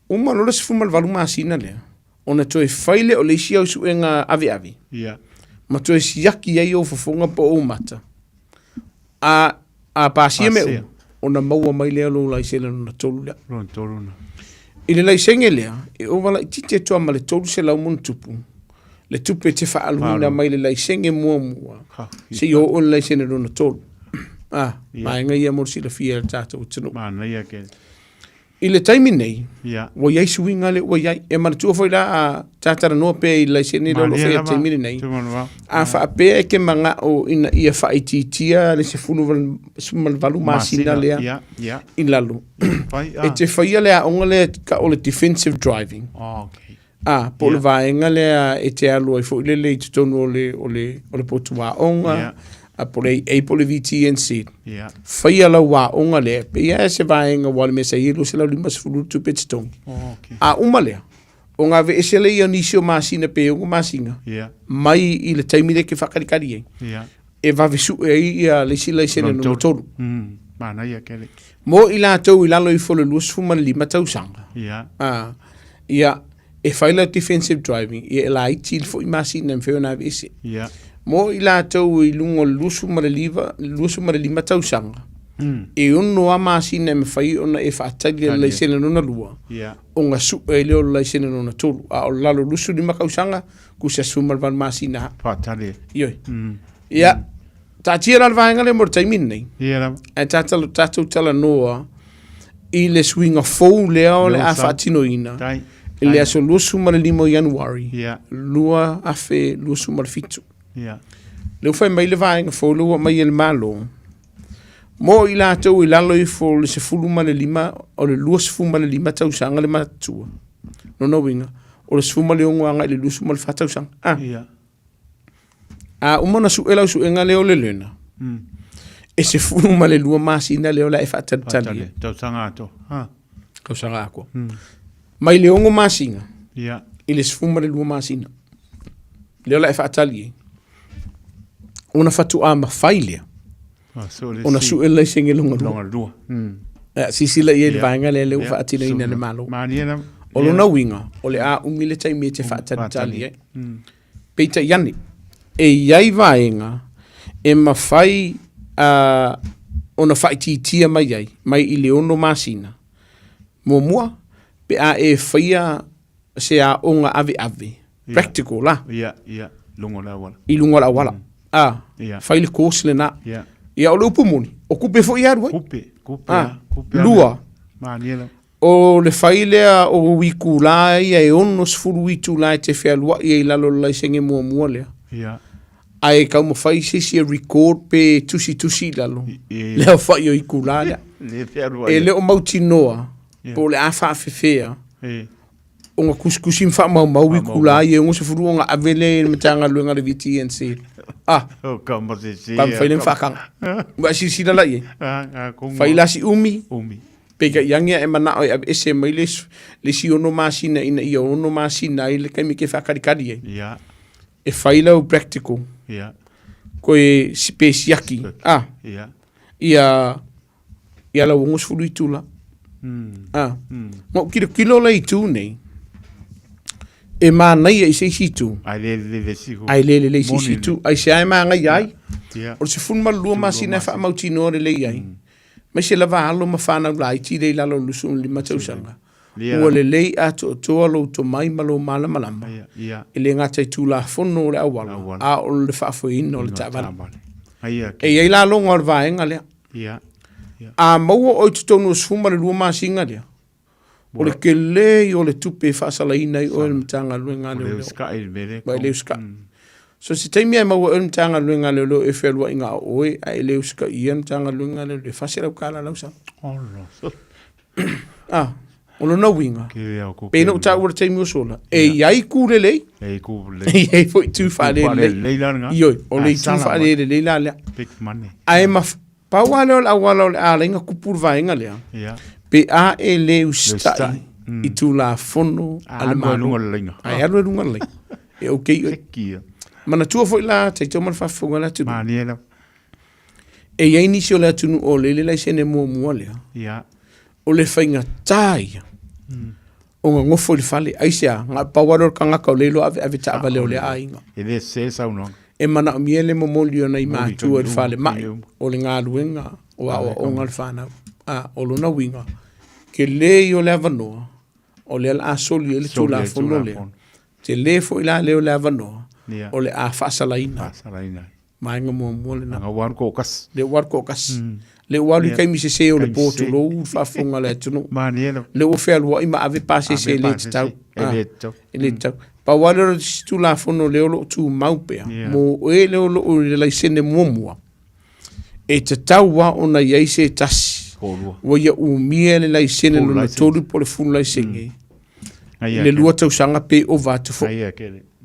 umalo le sfun ma le valu masina lea ona toe whaile o le isi au suenga avi ma toe siaki ai o fofonga po o mata a pasia me ona maua mai lea lo lai sele na tolu lea. I le lai senge lea, e o wala i tite toa ma le tolu se lau mun tupu. Le tupe te whaaluhina mai le lai senge mua. Se i o lai sene na tolu. Maenga ia morsi la fia le tātou tunu. I le taimi nei, Ia. wa iai suinga le, wa iai, e manatua foi la a tātara noa pe i lai sene lo fea taimi nei. A wha apea e ke manga o ina ia wha ititia le se fulu valu masina lea Ia. i lalo. E te whaia lea onga lea ka o le defensive driving. Oh, okay. Po le vaenga lea e te alu ai fo le i tutonu o le potu wa onga. A po le VTNC. Ia. Whaia lau wa onga lea. Pe ia se vaenga wale me sa ilu se lau lima se fulu tu petitongi. Oh, okay. A uma lea. O ngā ve ese lei o nisio masina pe o masinga. Ia. Mai i le taimire ke whakarikari ei. Ia. E vavesu e ia le sila i sene no tolu. Mana ia kele. Mo i la tau i lalo i fole luas fumana lima tau sanga. Ia. Ia. E whaila defensive driving. Ia la i til fo i masina me wheo na ve ese. Ia. Mo i la tau i lungo luas fumana lima tau sanga. E ono a masina me whai ona e whaatari le lai sene nona lua. Ia. O ngā su e leo lai sene nona tolu. A o lalo lusu lima kausanga ku se sumar van masina. Whaatari. Ioi. Ia. Ta tia la vaenga le mor taimin nei. Ia. E tātou tala noa i le swinga fou leo le a whaatino ina. Tai. I le aso lua sumar limo Januari. Ia. Lua afe lua sumar fitu. Ia. Leo fai mai le vaenga fou lua mai ele malo. Mo i la tau i lalo i fo le se fulu male lima o le lua se fulu male lima tau sanga le matua. No winga. O le se fulu male ongo anga i le lua se male fatau sanga. Ia. Umana su elau su enga leo le lena. E se fulu male lua masina leo la e fatatali. Tau sanga ato. Kau sanga ako. Mai le ongo masinga. Ia. I le se fulu male lua masina. Leo la e fatatali. Una fatu a mawhailea. Ona su ele singe longa lua. Sisila i e vaenga le leo whaatino ina le malo. O lona winga, o le a umile tai me te whaatali e. Peita iani. E iai vaenga, e mawhai ona whaititia mai ai, mai i le ono masina. Mua, pe a e whaia se a onga ave. Practical la. Ia, lungo la wala. I lungo la wala. Whai le kōs le na. Ia o le upu moni. O kupe fo i aru ai. Kupe. Lua. Maniela. O le whailea o wiku lai e ono sfuru witu lai te whea lua i e lalo lai senge mua lea. Ia. Ai kau ma whai se si record pe tusi lalo. Leo whai o iku lai. E leo mauti noa. Po le a wha whewhea. O ngā kuskusi mwha mau wiku lai e ongo se furu o ngā avele me tanga luenga le VTNC. Kama se si. Kam whaile mwhakanga. Wa si sila lai e. Whaila si umi. Peka iangia e mana oi ab ese mai le si ono masina ina ia ono masina i le kaimi ke whakarikari e. Ia. E whaila o practical. Ia. Koe spesiaki. Ia. Ia la wongos fulu i tula. Mo kilo la i tū nei. E mānai ai se situ. Ai le siku. Ai le se situ. Ai se ai maa ngai ai. O se funma lua masina wha mauti noa le ai. Mai se lava alo ma whanau la iti rei lalo lusu li matausanga. Ua le lei ato toa lo to mai malo malama. E le ngatai tū la fono le awala. A o le whaafoina o le tawana. E iei la longa o le vaenga lea. A maua oi tutonu o sfuma le lua masinga lea. O le ke lei o le tupe whaasalaina i o le mtanga luenga leo. Mai leo ska. So se taimi ai maua o le mtanga luenga leo e whelua inga oe a e leo ska i mtanga luenga leo le whasera ukala lausa. O lo na winga. Pena uta ura taimi o sola. E iai kūre lei. E iai fo i tūwha lei. Ioi, o le i tūwha lei la lea. Ai ma paua leo la wala o le ala inga kupuru vaenga lea. Pe a e le ustai i tū la fono ale manu. Ai alu e runga lei. E okei oi. Mana tua fo i la teitau mana whafunga la tunu. Maniela. E iai nisi o le atunu o le lai sene mua lea. O le whainga tāia. O ngā ngofo le whale. Aisea, ngā pawaro kangaka o leilo ave taava leo le ainga. E le se saunong. E mana o miele momoli o nei mātua le whale mai. O le ngā ruenga o ngā le whanau. O lona winga. Ke lei o le avanoa. O le ala asoli e le tūla fono lea. Te le fo i la leo le avanoa. O le a whaasalaina. Mainga mo le na. Nga wan ko kas. Le war ko kas. Le wali kai mi se o le poto lo fa fonga le tunu. Maniela. Le o fel wa ima ave pase se le tau. Le tau. Pa wale tu la fono le lo tu maupea. Mo e le lo o le sene momua. E te tau wa ona yei se tasi. Wa ia u mie le lai sene lo na tolu po le funu lai senge. Le lua tau sanga pe o vatu fo.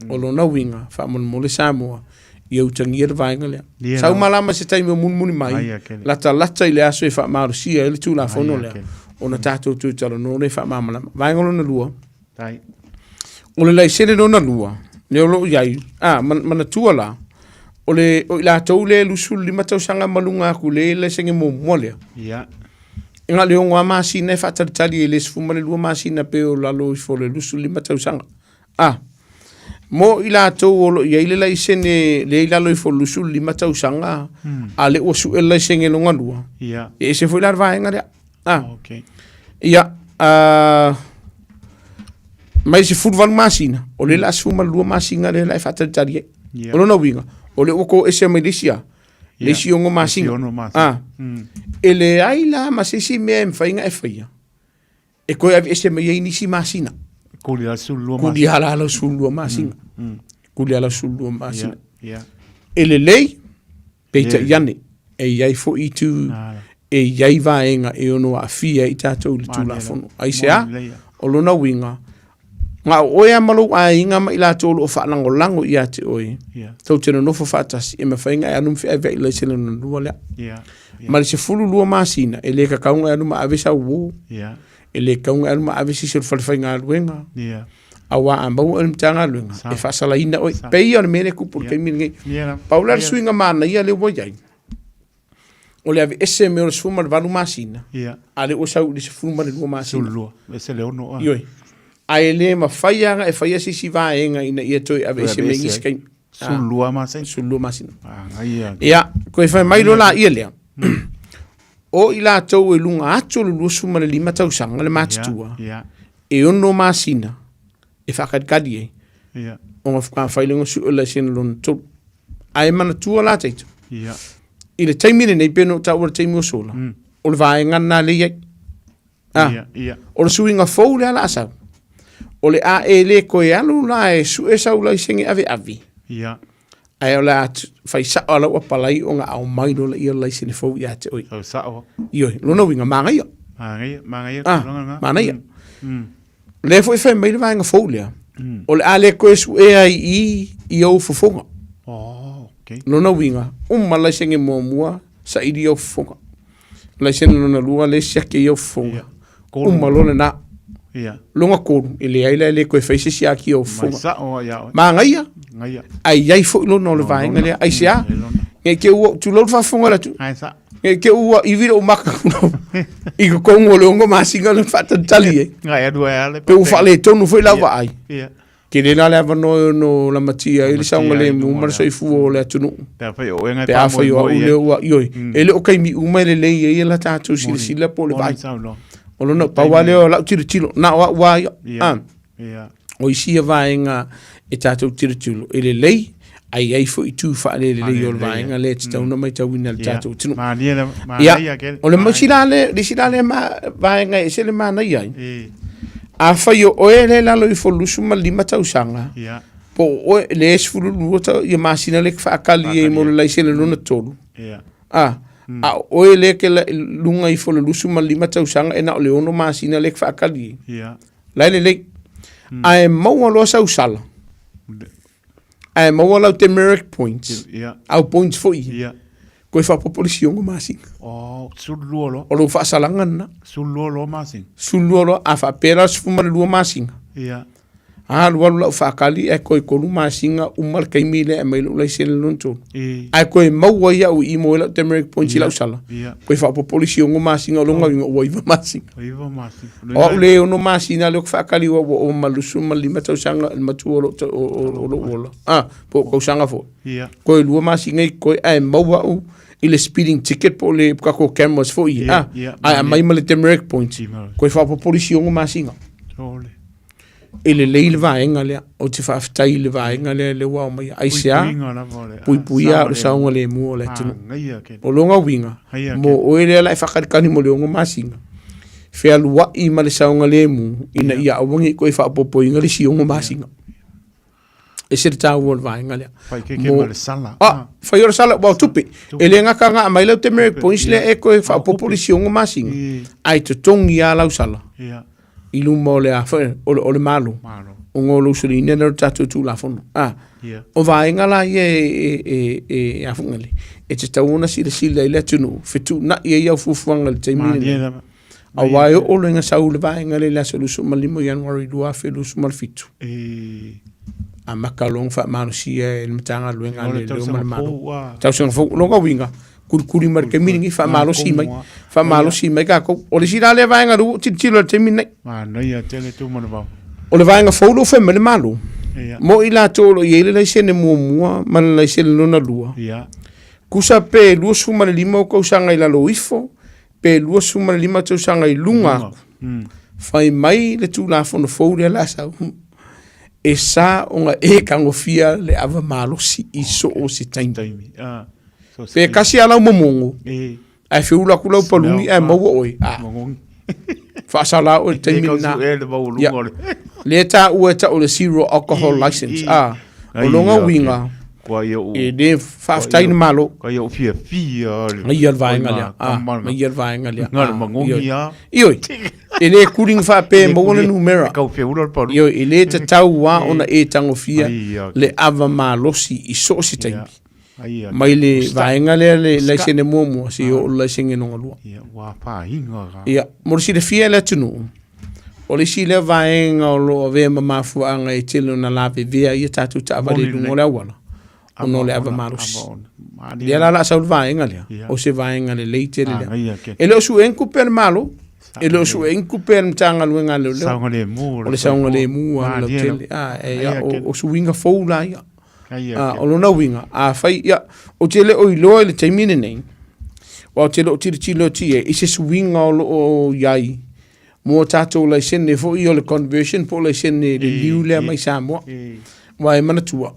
O lo na winga fa mo le Samoa. Ia utangia vainga lea. Sau malama se taimi o muni mai. Lata i le aso e wha marusia e le tū la whono lea. O na tātou tū tala no le wha mamalama. Vainga lo na lua. O le lai sene lo na lua. Ne o lo iai. Mana tua la. O le la tau le lusul lima tau sanga malunga aku le senge mo molea. Inga le onga masina e whataritari e le sfuma le lua masina pe o lalo i fo le lusul lima tau sanga. Mo ila to o ia ile lai sene le ila loi fo lusul lima tau sanga ale o su ele senge longa lua e se foi lar vaenga le okay ia mai se futbol masina o le la suma lua masina le lai fata tari o no winga o le o ese medisia le si ongo masina ele ai la masisi me fainga e faia e ko ese me ni si masina Kulia sulua masinga. Kulia la sulua masinga. Ele lei, peita iane, e iai fo i tu, e iai vaenga e ono a fia i tātou li tūla fono. Ai se a, o lona winga, ngā oe amalo a inga ma i la tōlu o whaanango lango i a te oe. Tau tēnā nofo whātasi, e me whainga e anum whea vei lai sena na lua lea. Ma li se fulu lua masina, e le ka kaunga e anum a avesa uo. Ele kaunga alma avisi se falfainga luenga awa ambau al mtanga luenga e fasala ina oi pei on mene ku por ke mingi paula swinga mana ia le woyai ole ave ese me o sfuma valu masina ale o sau de sfuma le lua masina sulua ese le ono yoi ai le ma faianga e faia si vaenga ina ia toi ave ese me ngiskai sulua masina ia ko e fai mai lo la ia le o ila tau e lunga atu lu suma le lima tau sanga le matatua e ono masina e whakadikadi e o ngā whakawhailinga su ula sena lona tau ai mana tua la teitu i le taimine nei peno tau ora taimi o sola o le vaenga na le iai o le suinga fau le ala asau o le a e le koe alu la e su e sau lai senge ave avi ai o la fai sa ala o palai o nga au mai no la ia lai sene fo ia te oi sa o io lo no winga manga ia le foi fe mai vai nga fo le o le ale ko su e ai i o fo fonga okay lo no winga mala senge mo mua sa i o fonga la sene no na lua le sia ke i o fonga malo na longa ko ele ai le ko fe sia ki o fonga sa o ia manga ia ai fo lo no le vai nga le ai sia ke u tu lo fa fonga la tu ai sa ke u i vira o maka no i ko ngo lo ngo masinga le fa tali ngai adu ale pe u fa le tonu foi la vai ke le la va no la matia ele sa ngale mu mar so i fu o le tunu pe fa yo ngai pa fa yo le yo ele o kai mi u mai le ye la ta tu sila po le vai o no pa wale o la tiro na wa o isia vaenga e tātou tiritulu. Ele lei, ai fo i tū wha le o le vaenga le te tauna mai tau wina le tātou tinu. O le mausirale, le sirale vaenga e se le mana iai. A whai o e le lalo i fo lusu ma lima tau sanga. Po o le esfuru luota i masina le whaakali e mo le laisele luna tolu. A o e le ke lunga i fo le lusu ma lima tau sanga e na o le ono masina le whaakali e. Laile le ai maua loa sau sala. Ai maua lau demerit points. Au points foi. Koe wha popolisi ongo masing. Suluolo. O lo wha salangan na. Suluolo masing. Suluolo a wha pera sfumare lua masing. Lualu lau whaakali e koe kolu masinga umal kei mile e mailu lai sene lunto. Ai koe maua ia u i moe lau demerit points i lau sala. Koe wha popolisi ongo masinga o longa ingo ua iwa masinga. O le ono masina leo whaakali o malusu malima tau sanga matu o lo ola. Po kou sanga fo. Koe lua masinga i koe ai maua u i le speeding ticket po le kako cameras fo i. Ai mai male demerit points. Koe wha popolisi ongo masinga. ele le vaenga le o te whaafitai le vaenga le wao mai aisea puipuia o saunga le mua le tino o longa winga mo o ele lai whakarikani mo le onga masinga fea lua i ma le saunga le mu ina ia awangi koe whaapopo inga le si onga masinga e se tau o le vaenga le whai ora sala wau tupe ele ngaka ngā mai lau te Merrick Points le e koe whaapopo le si onga masinga ai te tongi a lau sala i luma o le awha, o le malo. O ngolo usuri ina nero tatu tu la fono. O vaenga la e afungali. E te tauna si le sila i le tunu. Fitu na i e au fufuanga le teimini. A wai o le nga sau le vaenga le lasa lusu malimo Januari lua fe lusu malfitu. A makalong fa mano si e le matanga luenga le leo malimano. Tau sanga fok, longa winga. Kuri mar ke miringi fa malo si mai ka ko o le sira le vaenga ru tilo te minai no ia tele tu mo va o le vaenga folo fe me le malo mo ila tolo yele le sene mua man le sene lona lua kusa pe lu suma le lima ko sanga ila lo ifo pe lu suma le lima to sanga i lunga fai mai le tu la fono folo la sa e sa onga e kangofia le ava malo si iso o si taimi pe kasi ala momongo ai fe ula kula palungi ai mo oi fa sala o te mina le ta o ta o le zero alcohol license o longa winga e de fa tain malo ko yo fia ai al vaenga le mai al vaenga le io e le kuring fa pe mo na numera ka fe ula pa io e le ta tau wa ona e tangofia le ava malosi i so si taimi mai le vaenga le sene momo si o le senge no lua wa pa hinga ia mo si le fia le tunu o le si le vaenga o lo ve mama fu anga e tilo na lave via ia tatu ta vale lu le wala o no le ava malos ia la sa vaenga le o se vaenga le leite le e lo su enku per malo e lo su enku per tanga luenga le saunga le mu o le saunga le mu lo tele o su winga foula ia o lona winga a fai ia o tele o ilo le taimine nei o tele o tiri tilo tie i se swinga o yai mo tato le sene fo i o le conversion po le sene le liu le mai Samoa mai mana tua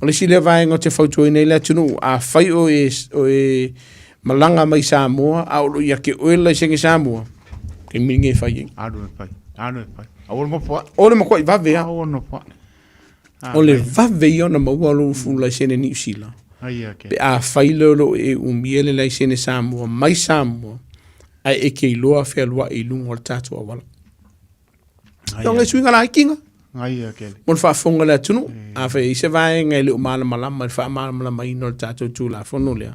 o le sile vai ngo te foto nei le tunu a fai o e malanga mai Samoa a o ia ke o le sene Samoa ke minge fai anu fai o mo po o le mo ko va vea o no po o le vave iona maualo fu la sene New Zealand. Pe a failolo e umiele la sene Samoa, mai Samoa, ai e ke iloa fea lua i lungo le tatu a wala. Tonga swinga la ikinga. Mon fa fonga la tunu, a fe i se vai ngai le umala malama, fa malama mai no le tatu tu la fono lea.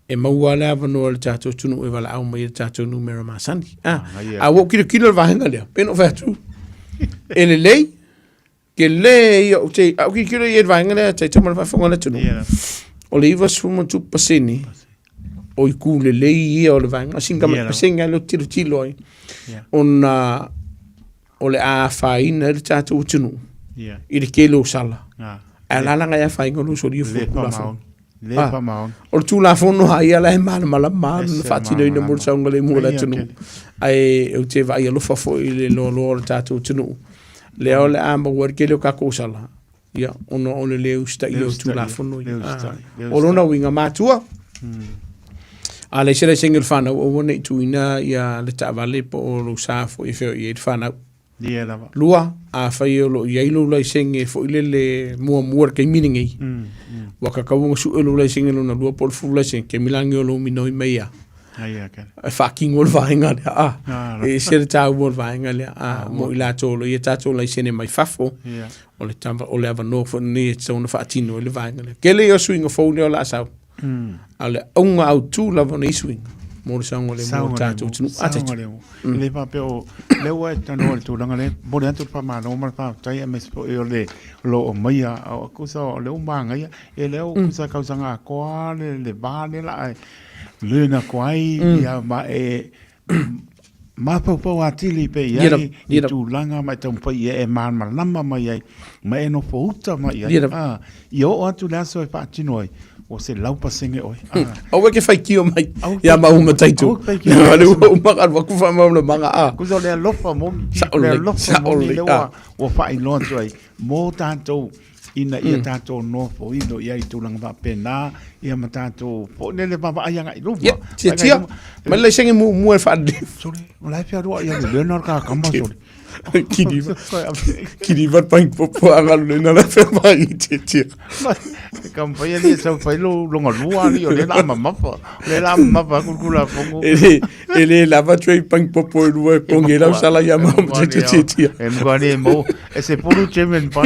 E maua le avano le tatu tunu e wala au mai le tatu numero masani. A wo kilo le vahenga lea, peno fa tu. Ele lei, ke le yo te au ki kilo ye vaenga le te tama fa fonga le tunu o le iwa suma tu paseni o i ku le ye o le vaenga singa ma pasenga lo tilo ai ona o le a faina le tatu tunu i le kelo sala ala la nga fa ngolo so li fu le pa maon o tu la fono ai ala mal mal fa tino ina mo sa ngole mo le tunu ai o te vai lo fa fo le lo tatu tunu leo le amba worke le kako sala ia ono le usta io tu la fono o lona winga matua ale sele single fan o wona tu ina ia le tavale po lo safo e fe e fan lua a fai lo ia lo la singe fo le mo ke miningi waka ka wo su lo la singe lo na lua por fu la singe ke milangi lo minoi meia fucking ol vaenga e se ta ol vaenga le mo ila tolo ia tato la sene mai fafo o le tamba o le ava no fo ni so na fatino le vaenga le kele yo swing fo le la sa ale unga au tu la von swing mo le sango le mo tato tu ate le pa pe o le wa tano tu langa le mo le tu pa ma no ma pa tai ms po le lo mai a ku so le umanga ia e le o sa ka sanga ko le ba le la luna kwai ia ma e ma po atili pe ia tu langa mai tau pa ia e man ma lama mai ai ma e no fouta mai ai io o tu la so fa tinoi o se lau pasenge oi. Au ke fai kio mai. Ya ma uma taitu. Na le o maka wa ku fa ma na manga a. Ku so le lofa mo. Le lofa mo le o fa I lo ai. Mo tanto ina ia tato no fo ino ia I tulang va pena ia matato po nele baba ayanga I lupa. Tia. Ma le senge mu fa de. Sorry. Lai pia ro ia le no ka kamba sorry. Kini va pain popo anga le na la fa mai tia. Kampai ni sa fai lo longa lua ni o le la mapa. Le la mapa kula fongo. Ele lava trei pain popo lua kongela sala ya ma tia. Ngani mo ese pulu chemen pa.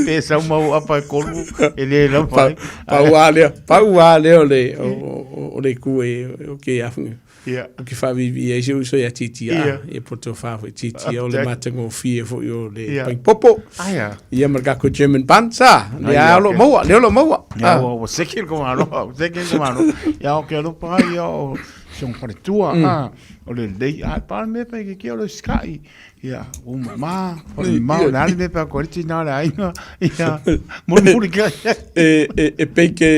Te sa mau apa kolu ele la pa wale ole ku o ke afu o ke fa vivi e so ya titi e poto fa titi o le matango fie fo yo le pain popo ia marka ko German panza ya lo mo ya o sekil ko malo ya o ke lo pa yo son para tua o le dei pa me pa ke o le sky ya o ma na le pa ko ti na la ya mo ke e pe ke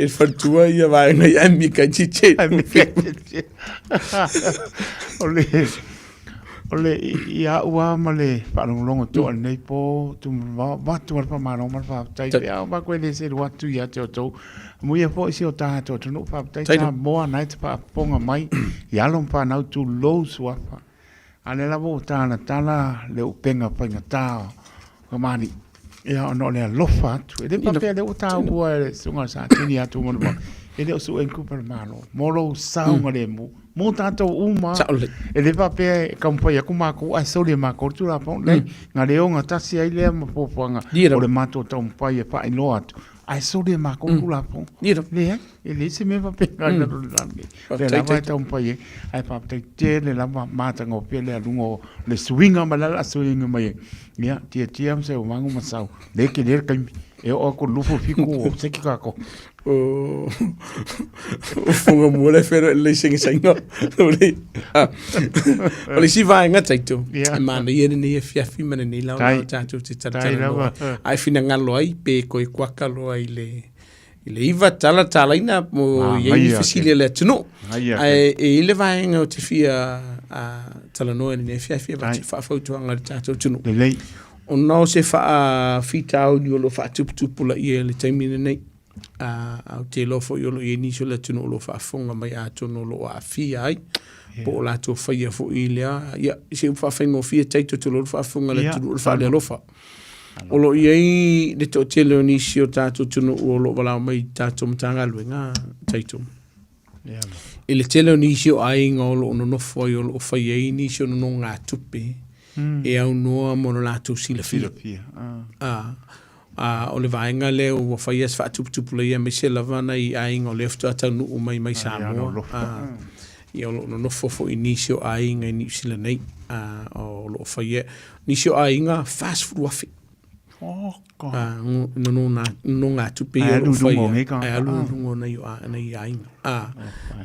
e fatua ia vai na ia mi ka chiche ole ia ua male pa longo to nei po tu va tu pa ma no ma fa tai ya ba ko le se wa tu ya to mu ia po si o ta to no fa tai ta mo na te pa ponga mai ya lom pa na tu lo swa pa ale la bo ta na tala le upenga pa ngata ka mani ia no le lofa tu e pa pe le uta ua sunga sa tini atu mo ele o su en kupar malo molo saunga le mo tato uma ele va pe kampai ku ma ku ai so le ma ko tu la pon le nga le nga tasi ai le ma popanga o le mato tom pai pa ino atu ai so le ma ko ku la pon le ele se me va pe nga le la va tom pai ai pa te le la ma tango pe le lungo le swinga ma la swinga mai ya tia se o mangu ma sau le ke le kai e o ko lufu fiku se ki ka ko o funga mole fero le singa singa ole si vai nga taito ma na ye ni fiafi mana ni la tato te tata ai fina ngalo ai pe ko kwaka lo ai le iva tala ina mo ye fisile le tno ai e le vai nga te fia tala no ni fiafi ba fa foto nga tato tno o no se fa fita o ni lo fa tupu la ye le taimine nei au te lofo yo lo ye ni so le tuno lo fa fonga mai a tuno lo a fia ai po la to fa ye fo ilia ya se fa fengo fia taito to lo fa fonga le tuno fa le lofa o lo ye de to te lo ni sio tato tuno o lo wala mai tato mtanga luenga taito ele te lo ni sio ai ngolo no fo yo lo fa ye ni sio no nga tupe e au noa mono la tu silafia o le vaenga le o faias fa tupu le ia me se lavana I ainga o le aftu ata nu mai Samoa ia no fofo inisio ainga ni sila nei o lo faia nisio ainga fast food wafi no nga tupe o lo faia alu na yo na ainga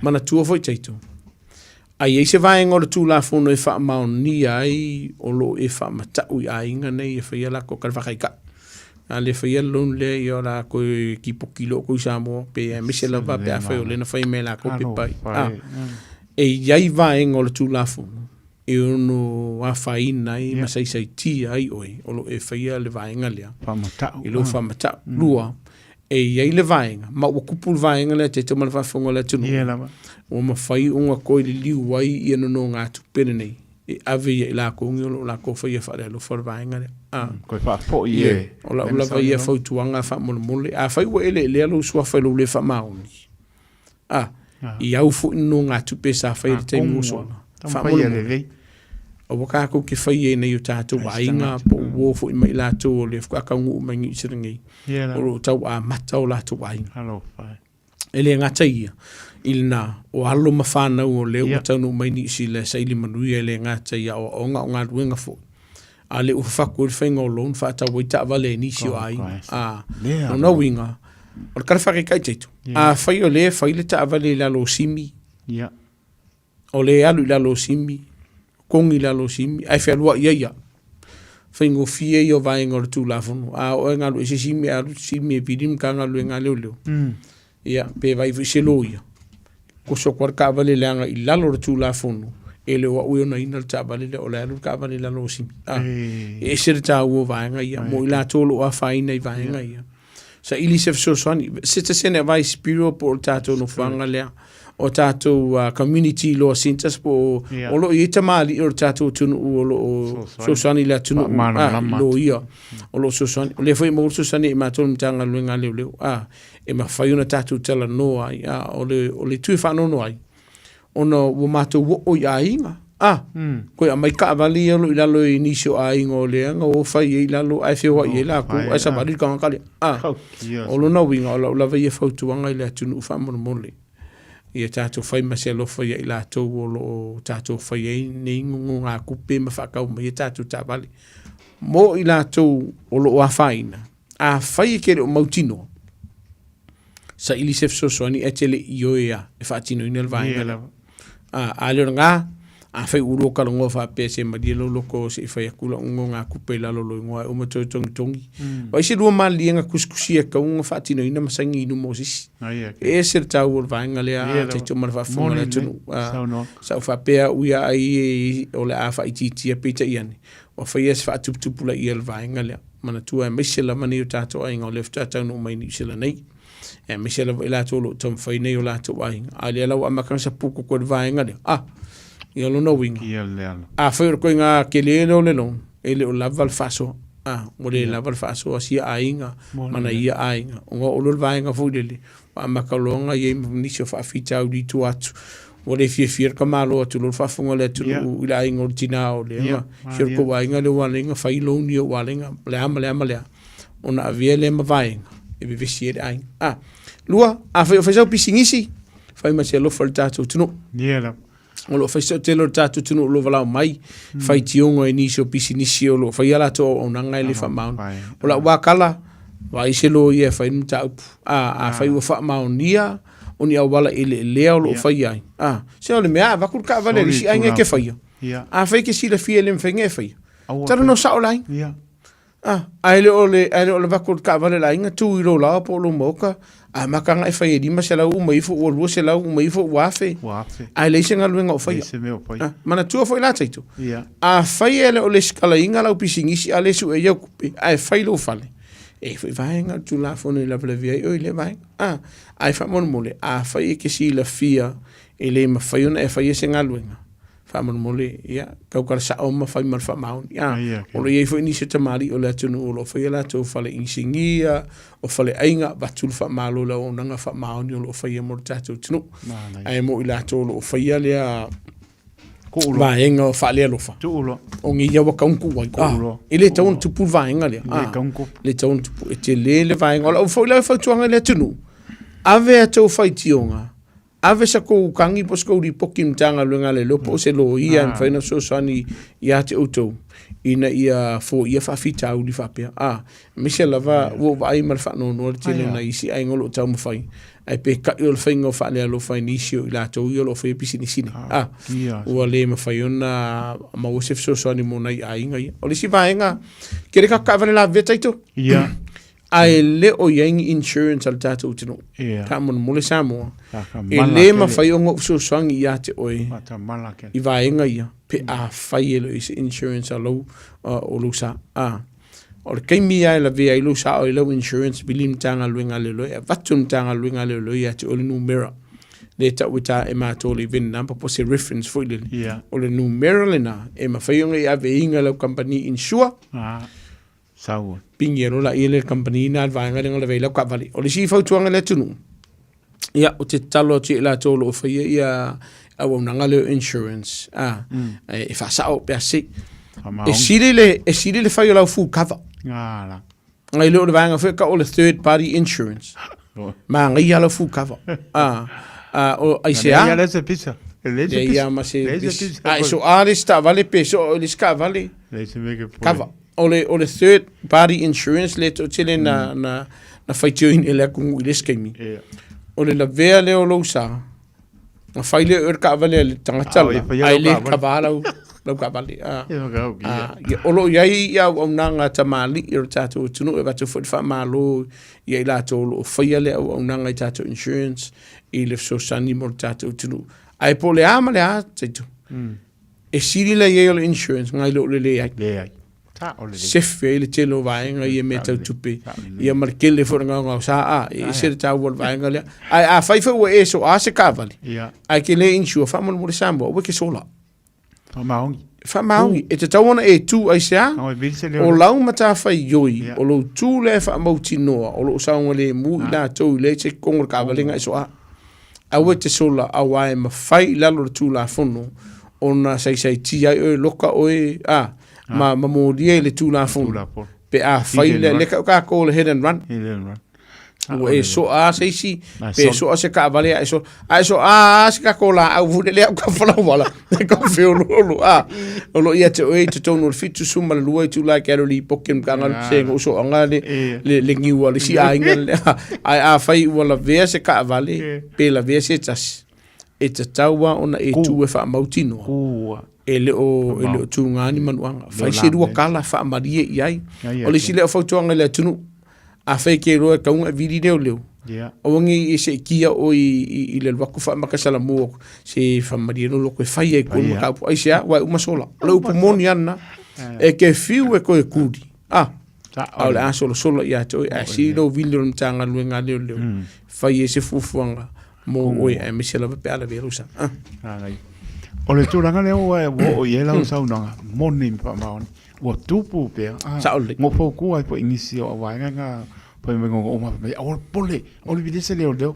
mana tua foi taito ai ese vaenga o le tula fono e fa mau ni ai o lo e fa mata u ainga nei e faia la ko kalvakaika ale faia lon le yo la ko ki pokilo ko Samoa pe me se la va pe fa le na fa me la ko pe pai e yai vaenga o le tula fono e ono a faina I ma sai ti ai oi o lo e faia le vaenga le fa mata e lo fa mata lua e yai le vaenga ma o kupul vaenga le te toma fa fonga le tunu o ma fai unga ko le liu ai I no nga tu pene nei e ave la ko ngolo la ko fai fa le for vaenga le ko fa po ye o la vai fa tuanga fa mole a fai we le lo so fa lo le fa mauni I au fu no nga tu pe sa fai te mo so fa mole o waka ko ke fai nei o tatu vainga po wo fu mai la to le fa ka ngu mai ni siringi o lo tau a mata o la to vainga hello fai ele ngata ia ilna o alo mafana o le o tanu mai ni si le sai limanu ele ngata ia o nga ruenga fo ale u fa ko fengo lon fa ta wita vale ni si o ai no winga o ka fa kai tetu fa yo le fa ile ta vale la lo simi o le alu la lo simi kongi la lo simi ai fa lua ia whaingo fie i o vaenga o le tūlafonu. A o ngalu e se simi alu simi e pidim ka ngalu e ngale leo. Ia, pe vai se lo ia. Ko so kwar ka vale leanga i lalo le tūlafonu. E le wa ui ona ina le ta vale le o le alu ka vale lalo simi. E se le ta ua vaenga ia. Mo i la tolo a whaina i vaenga ia. Sa ili se fsoswani. Se te sene vai spiro po o tato no whanga lea. O tātou community law centers po o lo i tamali o tātou tunu o lo sosani la tunu lo ia o lo sosani le foi mo sosani ma tonu tanga luenga leo e ma fai una tātou tala no ai o le tui whano no ai ono o mātou o i ainga koe a mai ka avali o lo i lalo i nisio ainga o leanga o fai i lalo ai whio i la ko ai sa bari kanga kali o lo na winga o la vai e fautuanga i le tunu whamona mole ia tātou whai mase alofa ia i lātou o lo tātou whai ei nei ngungu ngā kupe ma whakau mai ia tātou tāpali. Mo i lātou o lo a whaina. A whai e kere o mautino. Sa ili sef sosoani e tele i oea e whaatino ina le vaenga. A leo ngā, a whai uro karongo whape se madia lo loko se i whai akula ungo ngā kupe lalo lo ingoa e umatou tongi. Wai se rua mali e ngā kuskusia ka unga whaatino ina masangi inu mosisi. E se tau o vaenga lea te to mar fafunga le tunu sa fa pea uia ai o le afa ititia pita iani o fa yes fa tupu la ia le vaenga lea mana tua e misela mani o tato ai ngau lefta tau no mai ni sela nei e misela ila to lo tom fa nei o la to ai ale la wa makan sa puku ko vaenga lea ia lo no winga a fa ko nga kelelo le long ele o laval faso o le laval faso asia ainga mana ia ainga o lo vaenga fudele a makalonga ye nisho fa fita udi tu atu o le fie ka malo atu lo fa fungo le tu ila ingo tina o le shir ko wainga le walinga fa ilo ni o walinga le ama ona aviele ma vainga e be visi ai lua a fa fa pisingisi fa ma se lo falta tu no o lo fa se telo tatu tu lo vala mai fa tiongo e nisho pisinisi o lo fa yala to ona ngai fa maun o la wakala vai se lo ia fai nta a fai o fa maunia oni au wala ele leo lo fai ai se ole mea va kur ka vale si ai ke fai a fai ke si le fie le mfenge fai tara no sa olai ai le ole va kur ka vale la inga tu i lo la po lo moka a makanga e fai di ma se la u mai fo o se la u mai fo wafe ai le senga luenga o fai mana tu fo la taito a fai ele ole skala inga la pisingisi ale su e yo ai fai lo fale e foi vaenga tu la fone la via o le vai ai fa mon mole a fa e ke si la fia e le ma fa una e fa e senga luenga fa mon mole ia ka ka sa o ma fa mal fa maun o le foi ni se tamari o le tunu o lo fa la to fa le insingia o fa le ainga ba tu fa malo la o nanga fa maun o lo fa e mo tatu tunu ai mo ila to lo fa le a vaenga o whale alofa. O ngi iawa kaunku wai. Ele taun tupu vaenga lea. Le taun tupu. E te le vaenga. O fo ila whautuanga lea tunu. Ave a tau whaitionga. Ave sa kou kangi posko uri poki mtanga luenga le lopo se lo ia en whaina so sani ia te autou. Ina ia fo ia whawhita uri whapea. Mise lava wo vai mal whano no te le na isi ai ngolo tau mwhai. Ai pe ka yo le whainga whaale alo whai nisio i la tau i alo whai pisi nisini. Ua le ma whai ona ma wosef so sani mo nai a inga ia. O le si vaenga kere ka kawale la vetaito? Ia. Ai le o yang insurance al tātou tino. Ka mon mole Samoa. E le ma whai o ngop so swangi ia te oi. I vaenga ia. Pe a whai elo i se insurance alo o lusa. O le kaimi ai la vea i lusa o i lau insurance bilim tanga luenga le loe. Vatum tanga luenga le loe ia te o le numera. Le ta wita e mātou le vina nampa po se reference fo i le. O le numera le na. E ma whai o ngai ave inga lau company insure. Sawa. Pingiero la ile company na vaenga le vei lau kawali. O le si fautuanga le tunu. Ia o te talo te la tolo o whaia ia au nanga leo insurance. E whasao pe a se. E siri le whai o lau full cover. Ngai leo le vaenga wheka o le third party insurance. Ma ngai alo full cover. O ai se a. Ia lese pizza. Ia ma se pizza. Ai so a le sta vale pe so le ska vale. Lese mege cover. O le third party insurance le to tele na whaitio in ele kungu i le skaimi. O le la vea leo lo sa. Na whai leo ka vale le tangatala. Ai le kawalau. lau ka bali ia o lo iai ia o nanga tamali i tato tunu e vato fo fa malo ia la to lo faia le o nanga i tato insurance i le so sani mo tato tunu ai po le ama le a tato e siri le ia le insurance ngai lo le ai sefe le telo vaenga ia me tau tupe ia markele fo nga sa e se tau wal vaenga le ai a fai fo e so a se kavali ai ke le insure fa mo le sambo o ke sola fa maungi e te tawana e tu ai sea o lau mata fai yoi o lo tu le fa mauti noa o lo saunga le mu ila tau le te kongor kavalinga e so a we te sola a wae ma fai lalo le tu la fono ona sai ti ai o loka oe ma mo die le tu la fono pe a fai le ka ko le hit and run o e so a sei si pe so a se ka vale a so se ka ko la au le ka fala wala ka feo lo o lo ia te o te tonu fitu suma le luai tu like eroli pokem kanga se ngo so anga le ngi wala si a inga a fai wala ve se ka vale pe la ve se tas e te taua ona e tu e fa mautino ele o tu ngani manuanga fai se ru kala fa marie iai o le sile o foto anga le tunu a fai ke roa ka unga vidi leo o wangi se kia o i le waku fa makasala mo se fa marie no lo ko fai e ko ka ai se wa uma sola lo pu moni ana e ke fiu e ko e kudi au le aso solo ia to a si no vidi no tanga luenga leo fai e se fufuanga mo o e me se la pe ala virusa o le tūranga leo o i ela o saunanga moni pa maoni o tupu pe ngo fo ku ai po inisi o wainga nga po me ngo o ma o pole o le videse leo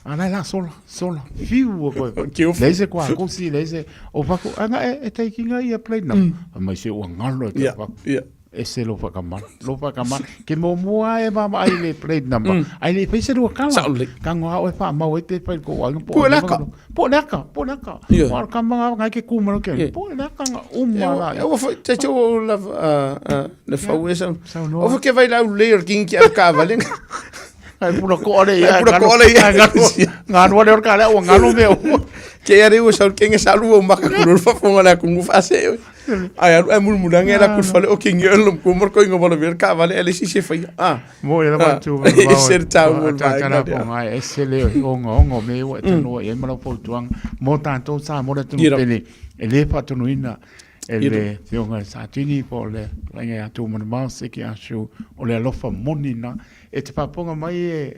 ana la sola fiu o ko lese kwa ko si lese o pa ko anga e taking ia play na mai se o ngalo te pa ese lo fa kamal ke mo e ba ai le plate number ai le pese do kala ka ngo o fa ma o te pa ko wa po leka wa ka ma nga ke ku mo ke po leka o ma la o fa te o la le fa o esa o fa ke vai la le king ki ka valen ai pura ko ole ia nga no le ka le o nga no me ke ari o sa king sa lu o ma ka ku fa fo la ku fa se ai murmuranga era ku fale o king elum ku mor ko ngo ver ka vale ele si se fai mo era ba tu ser tau mo kana ko ngai ese le ngo me o te no e mala po tuang mo tanto sa mo tu pele ele pa tu ina ele yo nga sa tini po le nga tu mo ma se ki asu o le lofa monina e te pa ponga mai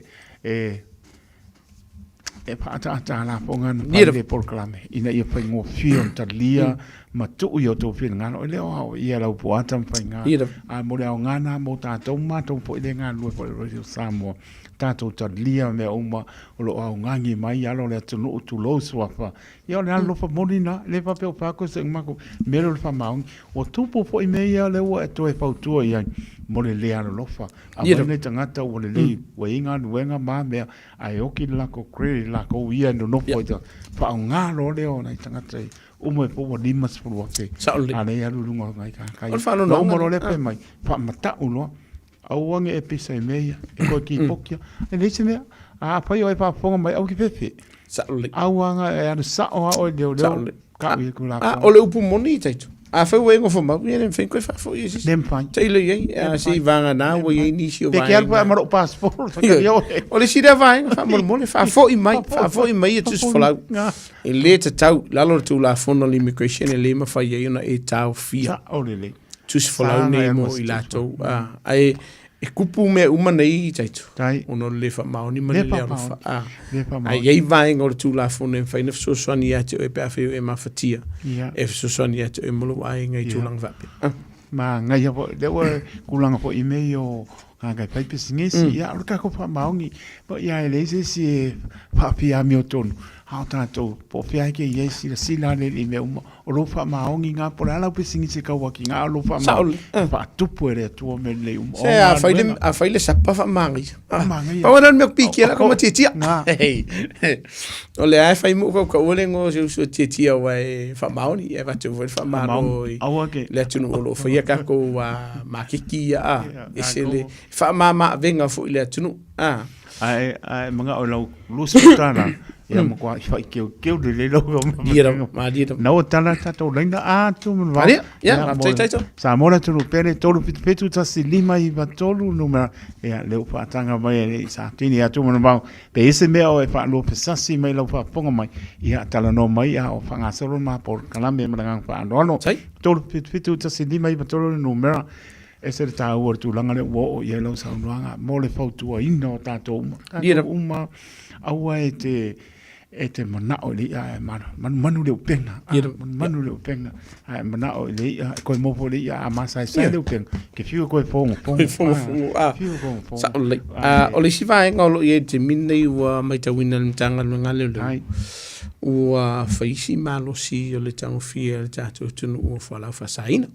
e pa ta la ponga no le proclame ina ia pa ngo fio talia ma tu yo to fil ngana o le o ia la po atam pa nga a mo le ngana mo ta to ma to po le ngana lu po le samo ta to talia me o ma o lo au ngangi mai alo le tu tu lo so fa ia le lo fa monina le pa pe o pa ko se ma ko me lo fa ma o tu po i me ia le o to e pa tu ia mo le le alo lo fa a mo le tangata o le le o inga nuenga ma me ai o ki la ko credit la ko ia no po fa nga lo le o na tangata o mo po mo limas po ke ale ya lu ngo ngai ka no mo le pe mai fa mata uno au wange e pisa meia e ko ki pokia e le se me a pa yo e pa fonga mai au ki pepe au wanga e ana sa o de ka wi ku la o le upu moni taito a fa we ngo fo ma ni en fin ko fa fo isi dem pan tailo ye a si vanga na wo ye ni si o vai pe ke algo ma passport o le si da vai fa mo le fa fo i mai e tus fola e le te tau lalo tu la fono l'immigration e le ma fa ye una e tau fia o le tus fola ne mo i lato ai e kupu me uma nei taito ono le fa maoni ma le fa ai ye vai ngor tu la fono en fa ina so so ni ate e pa fe e ma fatia e so so ni ate e mo ai ngai tu lang va ma ngai po de wo kulang po email nga pai pesingesi ya ka ko fa maongi po ya le si fa pia mi oton ha tanto po fia ke yesi la sila le me o lo fa maongi nga por ala pesingesi ka wa ki nga lo fa ma fa tu puere tu me le se a faile sa pa fa mangi pa wana me piki la como titia o le ai fai mo ko o le ngo so titia wa fa maoni e va tu fa maoni le tu no lo fa ya ka ko wa makiki ya esele fa mama venga fo ile tunu ai manga o lo lusputana ia mo kwa fa keu le lo dia no tala tato lenga a tu man va ia tai sa mora tu pere tolu pitu ta si lima I va tolu numera ia le fa tanga mai sa tini a tu man va pe ese me o fa lo pe sa si mai lo fa ponga mai ia tala no mai a o fa nga solo ma por kalambe manga fa no tolu pitu ta si lima I va tolu numera ese ta o tu langa le wo ia lo sa nuanga mo le fa tu ino tato uma aua e te manao le ia manu le penga manu le penga manao le ia ko mo po le ia amasa sai le penga ke fiu ko fongo sa o le siva ngolo ye te minne wa mai ta wina tanga nga le ua faisi malo si o le tango fia le tato tunu o fala fa saina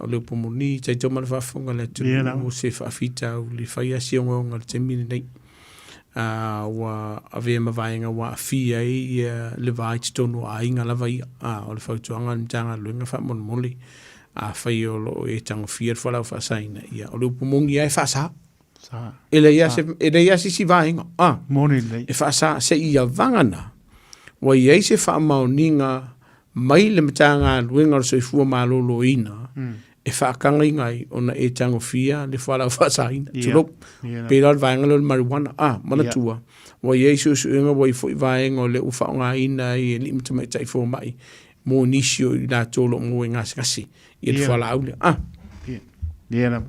o le pomoni te to mal fa fonga le tu o se fa fita o le fa ia si o nga te minne nei wa ave mavainga wa fia ia le vai tonu a inga la vai o le fautu anga mtanga luenga fa mon moli a fai o lo e tango fia fa fa saina ia o le pomongi ai fa sa ele ia si vainga moni le e fa sa se ia vangana wa ia se fa mauninga mai le mtanga luenga so fu malolo ina e fa kanga ngai ona e tango fia le fa fa saina tulo pedal vainga lo marijuana mana tua wa yesu nga wa foi vainga le u fa nga ina e limit mai tai fo mai mo nisio la tolo mo ngas kasi e fa la ule na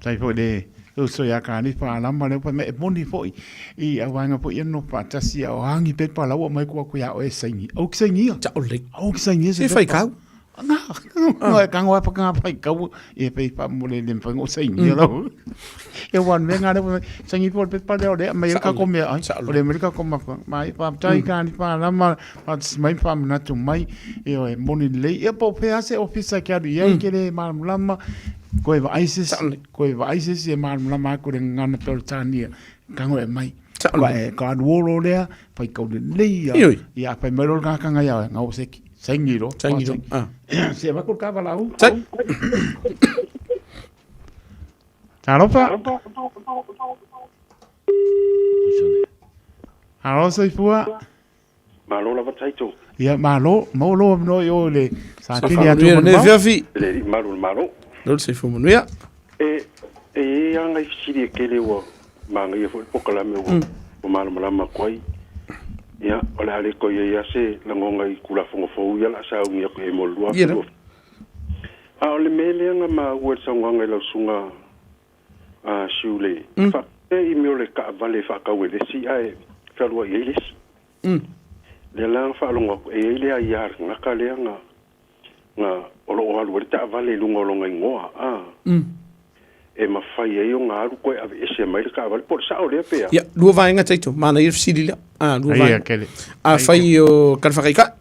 tai fo de so ya ka ni fa la ma le pa me moni foi I awanga po no pa tasi o hangi pe pa la o mai ko ya o e saini o saini ta o le se fai kau no kang wa pa ka pai kau e pe pa mo le lim fa o saini lo e wan me ngare saini po pe pa le mai ka ko me ai o le me ka ko mai pa tai ka ni pa la ma mai pa na tu mai e o moni le e po pe ase ofisa ka ri e ke le ma lama koe wa ISIS e maa mlama ko re ngana peltania kango e mai wa e ka duolo lea pai kau le lei ia pai mero ka kanga ia ngau seki sengiro se va ko ka bala u Taropa Alo sai fua malo la vataito ia malo mo lo no yo le sa tini atu ne fiafi le malo Lol se fu monuia. Anga ifsiri kele wo manga ye fo pokala me wo o mala makwai. Ya ola ale ko ye ya se la ngonga I kula fongo fo ya la sa unga ko e molua. Ole mele nga ma wo sa ngonga la sunga shule. Fa e me le ka vale fa ka we le si ai fa lo ye les. Le la fa lo ngo e le ya nga ka le nga olo o alu ta vale lungo longa ngoa e ma fai e nga alu ko ave ese mai ka vale por sa ore pe ya lu vai nga taito mana ir sidila lu vai fai o karfaka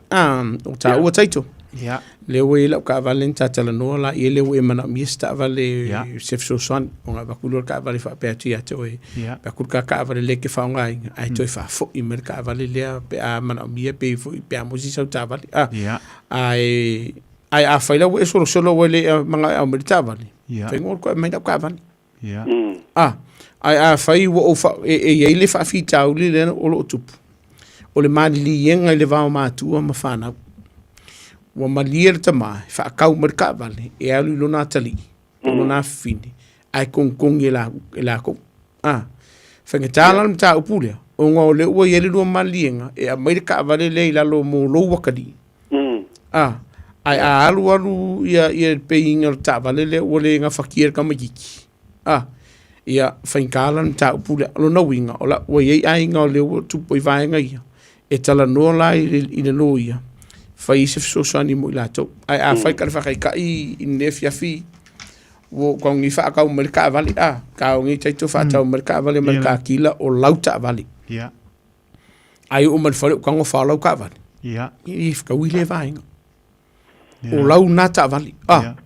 o ta o taito ya le we la ka vale ta tala no la e le we mana mista vale chef so son o nga ba kulor ka vale fa pe tia to e ba kul ka vale le ke fa nga ai to fa fo I mer ka vale le pe a mana mi pe fo pe a mo si sa ta vale ai a faila we solo wele manga a merita vale fengol ko mai da ka vale ai a fai wo fa e le fa fi tau le o lo tupu o le mali li yenga le va ma tu ma fana wa malier tama fa ka merka vale e alu lo natali lo na fini ai con la ko fengetala mta upule o ngo le o yele lo malienga e amerika vale le la lo mo lo wakadi ai alu ia paying o ta vale le o le nga fakir ka magiki ia fengetala mta upule lo no winga o la o ye ai nga le o tu poi vai nga ia e tala no la I le no ia fai se so sani mo la to ai fai ka fa ka I ne fi wo kong I fa ka o merka vale ka o ngi taito fa ta o merka vale merka kila o lauta vale ai o man fale ka ngo fa lau ka vale I ka wi le vai o lau nata vale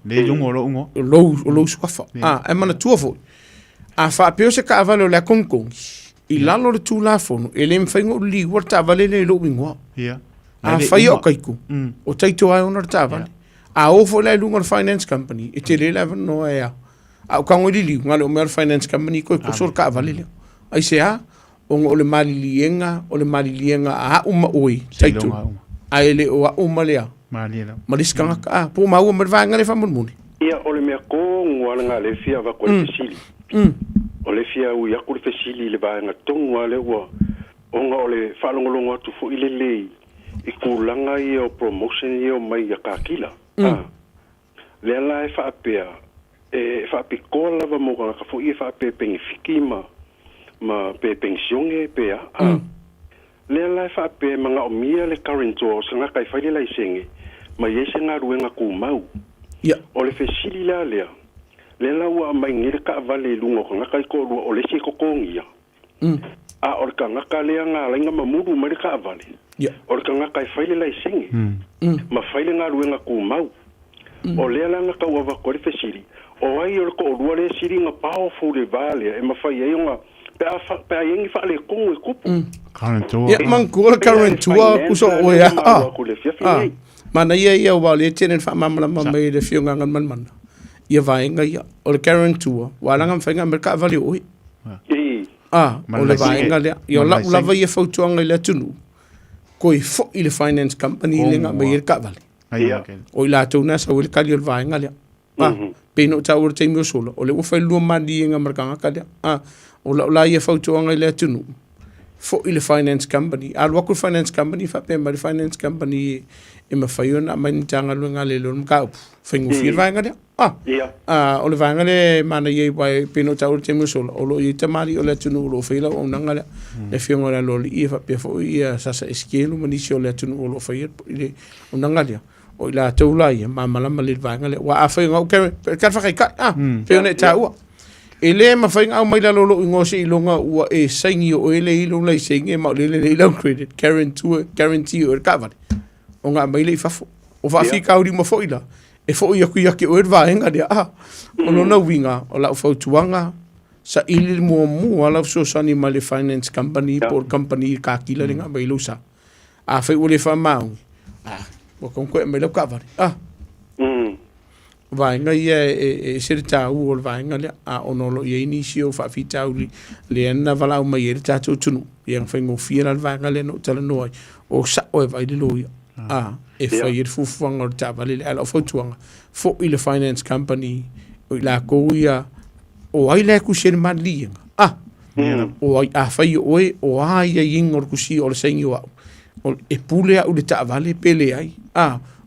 le lungo lo swafa e mana tua fo fa peo se ka vale o la kong I lalo le tu la fono e le mfaingo li warta vale le lo wingo fai o kaiku o taito ai ona ta vale o fo le lungo finance company e te le la no e ka ngo li ngalo mer finance company ko sor ka vale le ai se o le malilienga a uma oi taitu ai le o uma lea maliskanga ka po mau ma vanga le famulmuni ia o le mea ko ngwana le fia va ko le sili o le fia u ya ko le sili le vanga tonga le wa onga o le falongolongo atu fo ile le i kulanga i o promotion i o mai ya kakila le la e fa pea e fa pikola va mo ka fo i fa pe pengifiki ma pe pension e pe le la fa pe manga o mia le current o sanga kai fa le senge ma yese nga ruenga ku mau o le fesili la le la wa mai ngir ka vale lungo nga kai ko o le si ko kongia a o ka nga ka le nga la nga mamudu ma ka vale o ka nga kai fa le senge ma fa le nga ruenga ku mau o le la nga ka wa ko le fesili o ai o ko o le siri nga powerful le vale e ma fa ye nga pe yengi fa le kongo e kupu ya man ko current tua kuso o ya mana ia wa le tenen fa mamla mamai le fiunga ngan man ia vaenga ia o le current tua wala ngam fa ngam ka vali oi o le vaenga le ia la va ia fautuanga le tunu ko i fo i le finance company le nga mai ka vali o la tuna sa o le kali o vaenga le peno ta o te mi solo o le o fa lu mandi nga markanga ka le o la ia fautuanga le tunu fo i le finance company a local finance company fa pe ma finance company e ma faiona man tanga lunga le lo ka fingo fir vanga de o le vanga le mana ye pai pino ta o te musolo o lo i te mari o le tunu lo feila o nanga le fingo la lo i fa pe fo i sa eskelo mani sio le tunu lo fair le o nanga le o la tola ia ma mala le vanga le wa a fingo ka fa ka pe ne ta u ele ma fa ngau mai la lolo ngosi ilonga ua e saingi o ele ilo lai saingi ma le long credit guarantee o cover o nga mai le fafo o fa fi kauri mo foila e fo ia ku yaki o va enga dia o no na winga o la fo tuanga sa ili mo ala so sani ma le finance company por company ka kila nga mai lusa a fa o le fa mau o con ko mai le cover vaenga ia e se ta u o vaenga le a onolo ia inisio fa fita u le na vala mai e ta tunu ia fengo fiera vaenga le no tala noi o sa o vai de loia e fa ir fu fanga ta vale le ala fo tuanga fo ile finance company o la koia o ai le ku ser mali o ai a fa o ai ingor ku si o sengi o e pule u le ta vale pele ai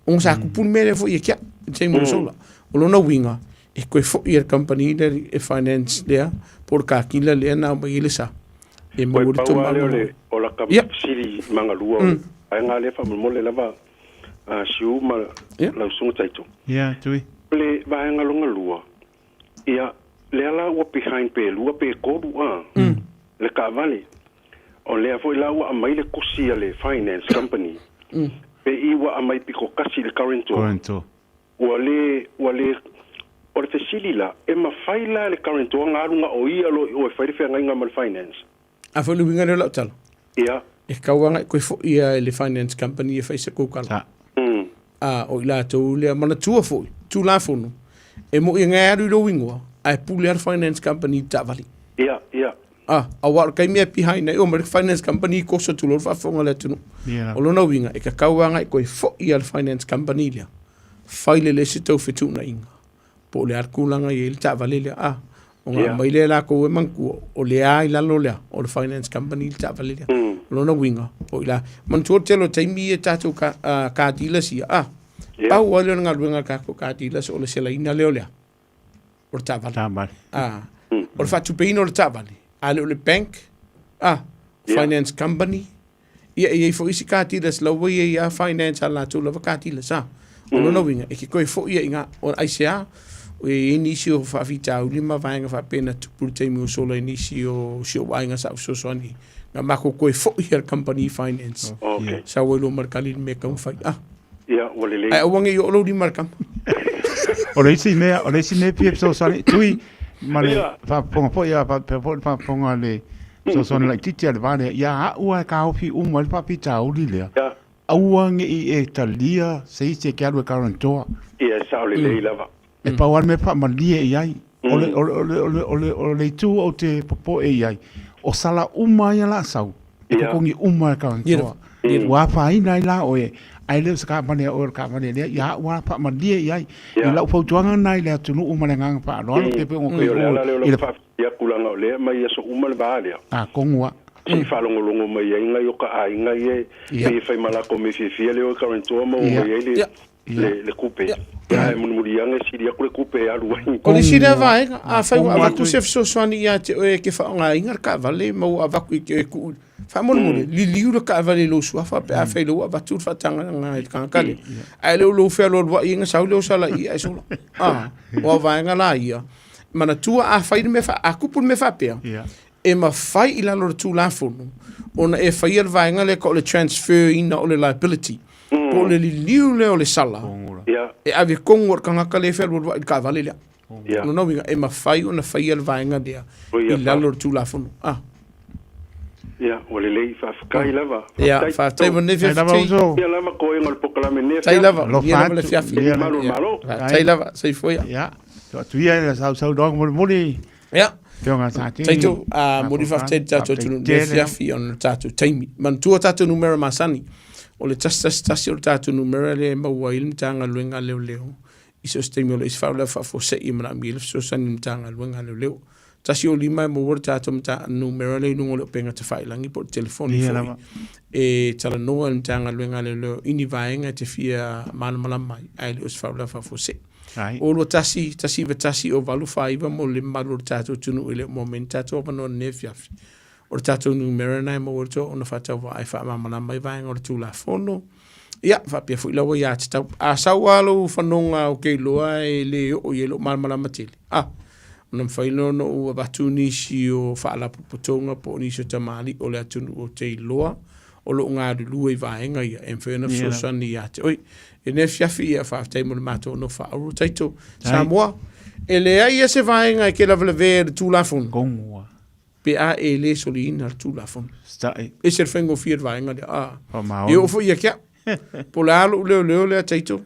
on sa ku pul mele fo ia kia sei mo sola o lona winga e koe fo i company le e finance lea por ka kila lea na mai le sa e mo le to malo o la kam siri manga lua ai nga le fa mo le lava siu ma la sunga taito tui le va nga longa lua ia le ala wa behind pe lua pe ko le ka vale o le fo la wa mai le kusi le finance company pe i wa mai piko kasi le current wale o le fesili la e ma faila le current o ngarunga o ia lo o faile fe nga mal finance a fo le winga le talo e kawanga ko fo ia le finance company e faise ko kala o ila to le mana tua fo tu la fo no e mo i ngaru lo wingo ai puler finance company ta vali a war kai me behind o mer finance company ko so tu lo fa fo ngala tu o lo no winga e ka kawanga ko fo ia le finance company le faile le sito fitu na inga po le arkulanga i ta valele o nga mai le la ko e manku o le ai la lo le o le finance company ta valele lo na winga o la man tu telo taimi e tatu ka dealers ia pa o le nga winga ka dealers o le sela ina le ole o ta valele o fa tu peino le ta valele ale o le bank finance company ia fo isi ka dealers lo we ia finance ala tu lo ka dealers o no winga e ke koe fo ia inga o aisea o inisio fa vita o lima vaenga fa pena tu purte mi solo inisio sio vaenga sa so soni nga mako koe fo ia company finance sa wo lo markali me ka fa ia o le ai o wangi o lo di markam o le si me pie so soni tui mane fa ponga po ia fa ponga le so soni like titia le vale ia ua ka ofi mal pa pita o le auange i e talia sei se ke alwe karantoa sa le lava e pa war me pa malie i ai o le tu o te popo e ai o sala uma ia la sau. E Ia. kongi uma ka Ia. so. Wa fa ina la o e ai le ska mane o ka mane le ya wa pa ma dia ia. I la fo tuanga nai le tunu uma le ngang pa no pe pe ngo ko. Yo le le fa ya kulanga o le mai so uma le vale. Ah kongwa. Si fa longo mai inga yo ka inga ye. Me fa mala ko me fi le o ka rento mo ye le coupe. Ya mun muri yang si dia ko coupe ya ruai. Ko le sira vai a fai wa ku se so swani ya te e ke fa nga inga ka vale mo ava ku ke ku fa mon mo li liu ka vale lo so fa pe a fai lo ava tu fa tanga nga ka ka le ai lo fe lo wa inga sa lo sala i ai so wa vai nga la ia mana tu a fai me fa a ku pu me fa pe e ma fai ila lo tu la fo ona e fai el vai nga le ko le transfer in o le liability ko le liu le o le sala e ave kongor kanga ka le fe lo ka vale le no no e ma fai ona fai el vai nga dia ila lo tu la fo Ya, ole le fa kai lava. Ya, fa tai mo ne fi. Ya lava ko ngol pokla me ne. Tai lava, lo ya fa le fi afi. Malo. Tai lava, sei foi. Ya. Tu ia sa dog mo ni. Ya. Pionga sa ti. Tai tu mo di fa te tato tu ne fi afi on tato taimi. Man tu tato numero masani. Ole tasi o tato numero le ma wa ilm tanga luenga leo. Iso stemi ole isfa la fa fo se imra mi so sani tanga luenga leo. Tasi o lima mo wor tato mta numero le nungo le penga te fai langi por telefoni foi. E tala no en tanga luenga le ini vaenga te fia malmala mai. Ai le usfa la fa fo se. O lo tasi o valu fai va mo le malu tato tunu ile momenta to pa no ne fiafi. O tato numero na mo to ona fa ta vai fa malmala mai vaenga o tu la fono. Ya, fa pia fu la wo ya ta a sawalo fa nonga o ke loa e le o yelo malmala matili. Nam whaino no ua batu nisi o whaala puputonga po nisi o tamali o le atunu o te iloa o lo ngā rulua i vaenga ia e mwhena fsosani ia te oi e ne fiafi ia whaaftai mo le mato no whaauru taito Samoa e le ai se vaenga e ke la vele vere tūlafon Gongua pe a e le soli ina tūlafon e se whengo fia vaenga le e ofo ia kia po le alo leo le taito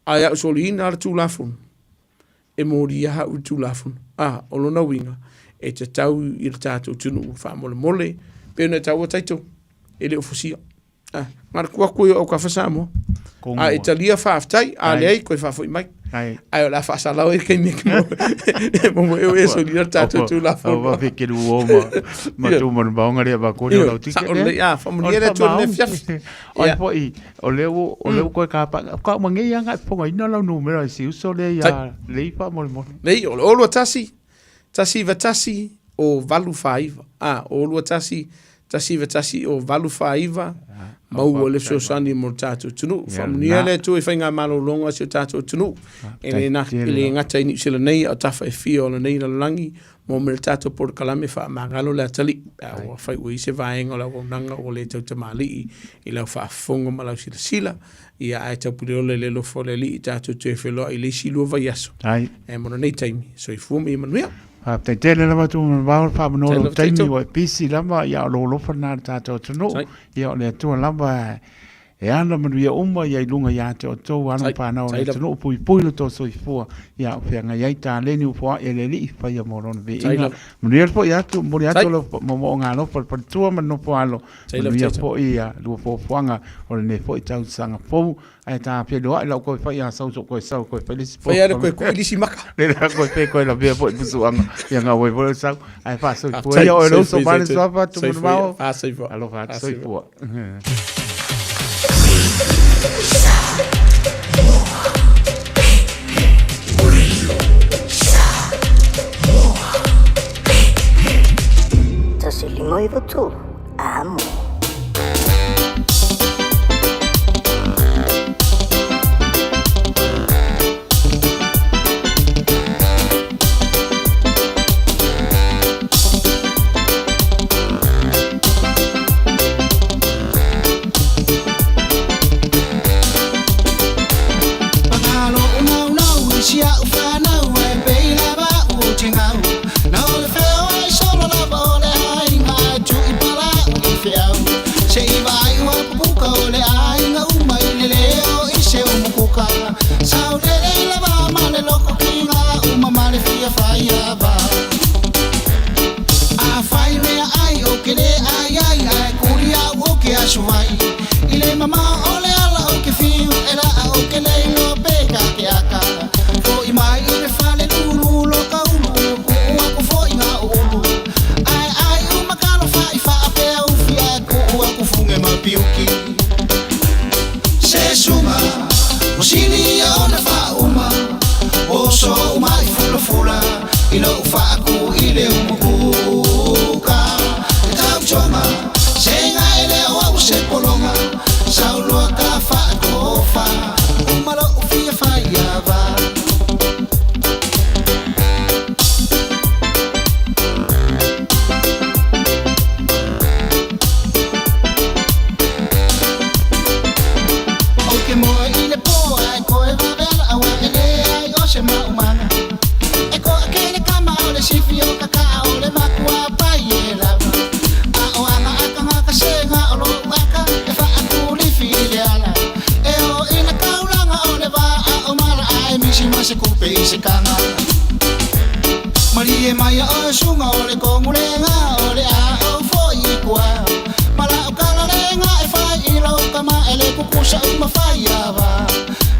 a ia soli ina tūlafon e mori ha u tūlafon o lona winga e te tau i le tātou tunu wha mole pe na tau o taito e le ofosia ngara kua koe au ka whasamo a Italia whaaftai a leai koe whaafoi mai ai o la whaasalau e kei meki mo e so li le tātou tūlafon au whawhike ru o ma tu manu baonga rea wa kore o lau tike sa o le a whamuni e le tūne ne fiafi oi po i o leo koe ka ka mangi anga ponga ina lau numero i si uso le ia leipa mole nei o lo tasi vatasi o valu faiva o lo tasi vatasi o valu faiva mau o le sosani mo tātou tunu whamuni e le tu e whainga malo longa si o tātou tunu e le ngata ini sila nei o tafa e fia o le nei na langi mo me le tātou por kalame wha mangalo le atali o whai ui se vaenga o la wonanga o le tau tamali i lau wha fonga ma lau sila ia ai tau pule ole le lofo le li i tātou tu e wheloa i le silua vai aso e mona nei taimi so i fuami i manuia te tele lama tu wao pa no taimi wa pisi lama ya lo fa na tato tunu ya le tu lama e ana manu ia uma ia lunga ia te o tau anu pa na o le tunu pui lo to so i fua ia whenga ia ta le ni ufua e le li fa ia moron ve inga manu ia po ia tu mo ia to mo ngā no pa tua manu po alo manu ia po ia lu po fuanga o le ne po i tau sanga po ai ta pe do ai la ko fa ia sau ko fa lisi po ia ko lisi maka le ko pe ko la be po busu anga ia nga we po sau ai fa so po ia o lo so ba so fa tu mo fa so po alo fa so po Tasilima i vatu amo Now the fair I saw the love all the hiding I took it sini ona fa uma o so uma I fula fula I lo fa ku I le umuka e tau chonga senga ele o se polonga saulo ka fa ko fa uma lo fia fa ya va se kupe se kanga Marie mai o sunga o le kongulenga o le a o foi kwa mala o kala lenga e fai I lo kama ele kukusa uma fai ava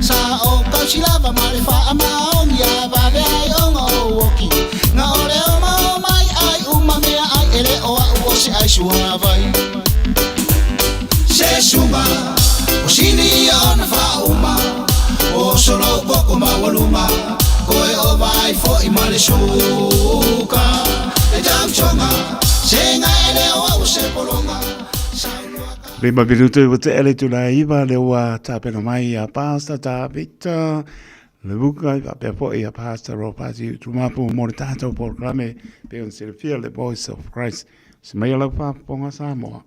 sa o kausilava male fa ama on ya va ve ai on o woki na o le o mai ai uma mea ai ele o o se ai suha vai se sunga o sini ona fa uma o solo poco ma waluma koe o vai fo I male suka e jam chonga senga ele o se polonga Le mabirutu o te ele tu la iwa le ua tapena mai a pasta ta vita le buka I pe po I a pasta ro pasi tu mapu mo tato programe pe un serfia le voice of Christ se mai la pa ponga Samoa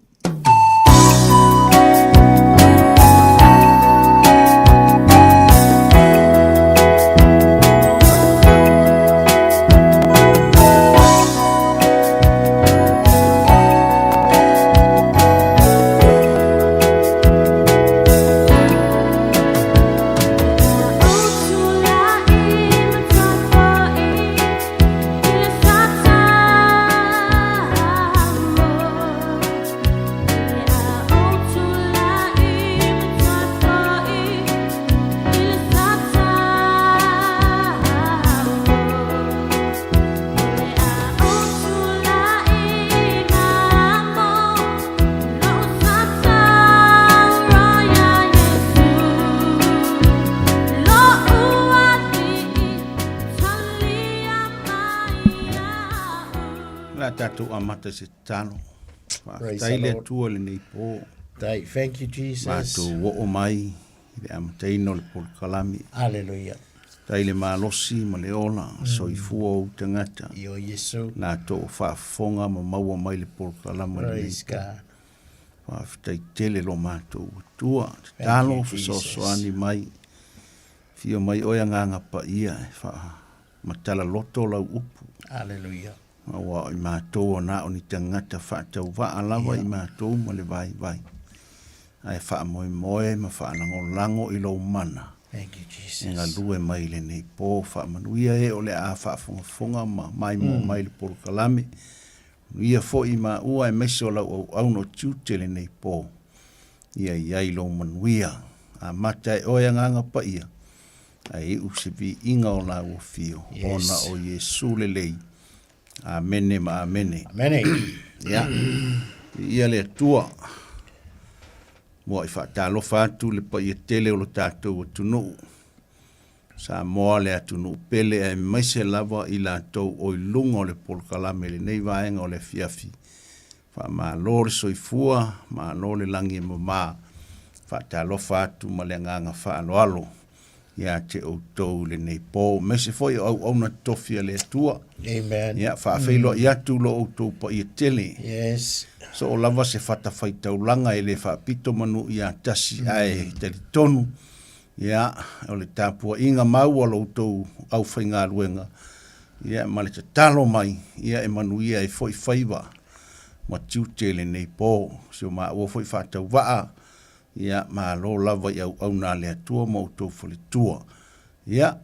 Tatu amata se tano. Taile tua le nei po. Tai, thank you Jesus. Mato wo o mai le amataino le por kalami. Hallelujah. Taile malosi ma le ola soifua o tangata. Io Yesu. Na to fa fonga ma maua mai le por kalama le nei. Praise God. Fa tai tele lo mato tua. Talo so soani mai. Fio mai oia nganga pa ia fa matala loto la upu. Hallelujah. Wa I mātou na o ni tangata whaatau wa alawa I mātou ma le vai vai. Ai wha moe moe ma wha lango lango I lau mana. Thank you, Jesus. E ngā lue mai le nei pō wha manuia e o le a wha fonga ma mai mo mai le poro kalame. Ia fo I ma ua e mese o lau au no tiute le nei pō. Ia iai lau manuia. A mata e oia nganga pa ia. Ai usivi inga o lau o fio. Ona o Yesu le lei. Amene ma amene. Amene. Ya. Ia le tua. Mo I whaatalo whātu le pa ia tele o lo tātou o tunu. Sa moa le atunu pele e maise lava I lātou o I lunga o le polkalame le nei vaenga o le fiafi. Wha maa lore soifua, maa lore langi e mama. Whaatalo whātu ma le nganga whaaloalo. Ia te o tau le nei pō. Mese foi au na tofia le tua. Amen. Ia whaafeilo ia tu lo o tau pa ia tele. Yes. So o lava se whata whai taulanga e le whaapito manu ia tasi ai te tonu. Ia o le tāpua inga mau alo tau au whai ngā ruenga. Ia ma le te talo mai. Ia e manu ia e foi whaiwa. Ma tiu tele nei pō. So ma ua foi whatau waa. Ia ma lo lava ia au na le atua mo tau fole tua. Ia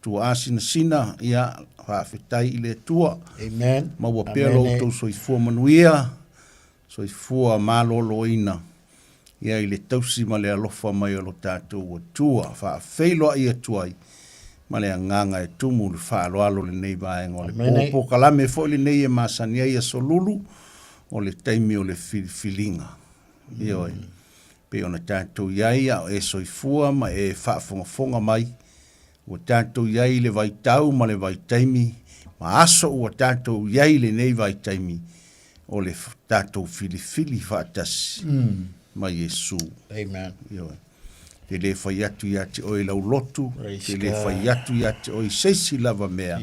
tua asina sina ia whaafetai I le tua. Amen. Ma ua pia lo tau soifua manuia. Soifua malolo ina. Ia I le tausi ma le alofa mai o lo tātou o tua. Whaafeilo ia tuai. Ma le nganga e tumu le whaaloalo le nei vaenga o le popo kalame fo le nei e masania ia solulu o le taimi o le filinga. Ia oi. pe ona tātou iai a e soifua ma e whaafongafonga mai, ua tātou iai le vai tau ma le vai taimi, ma aso ua tātou iai le nei vai taimi, o le tātou filifili whaatasi, ma Yesu. Amen. Ioe. Te le whai atu ia te oi lau lotu, Praise te le God. whai atu ia te oi seisi lava mea,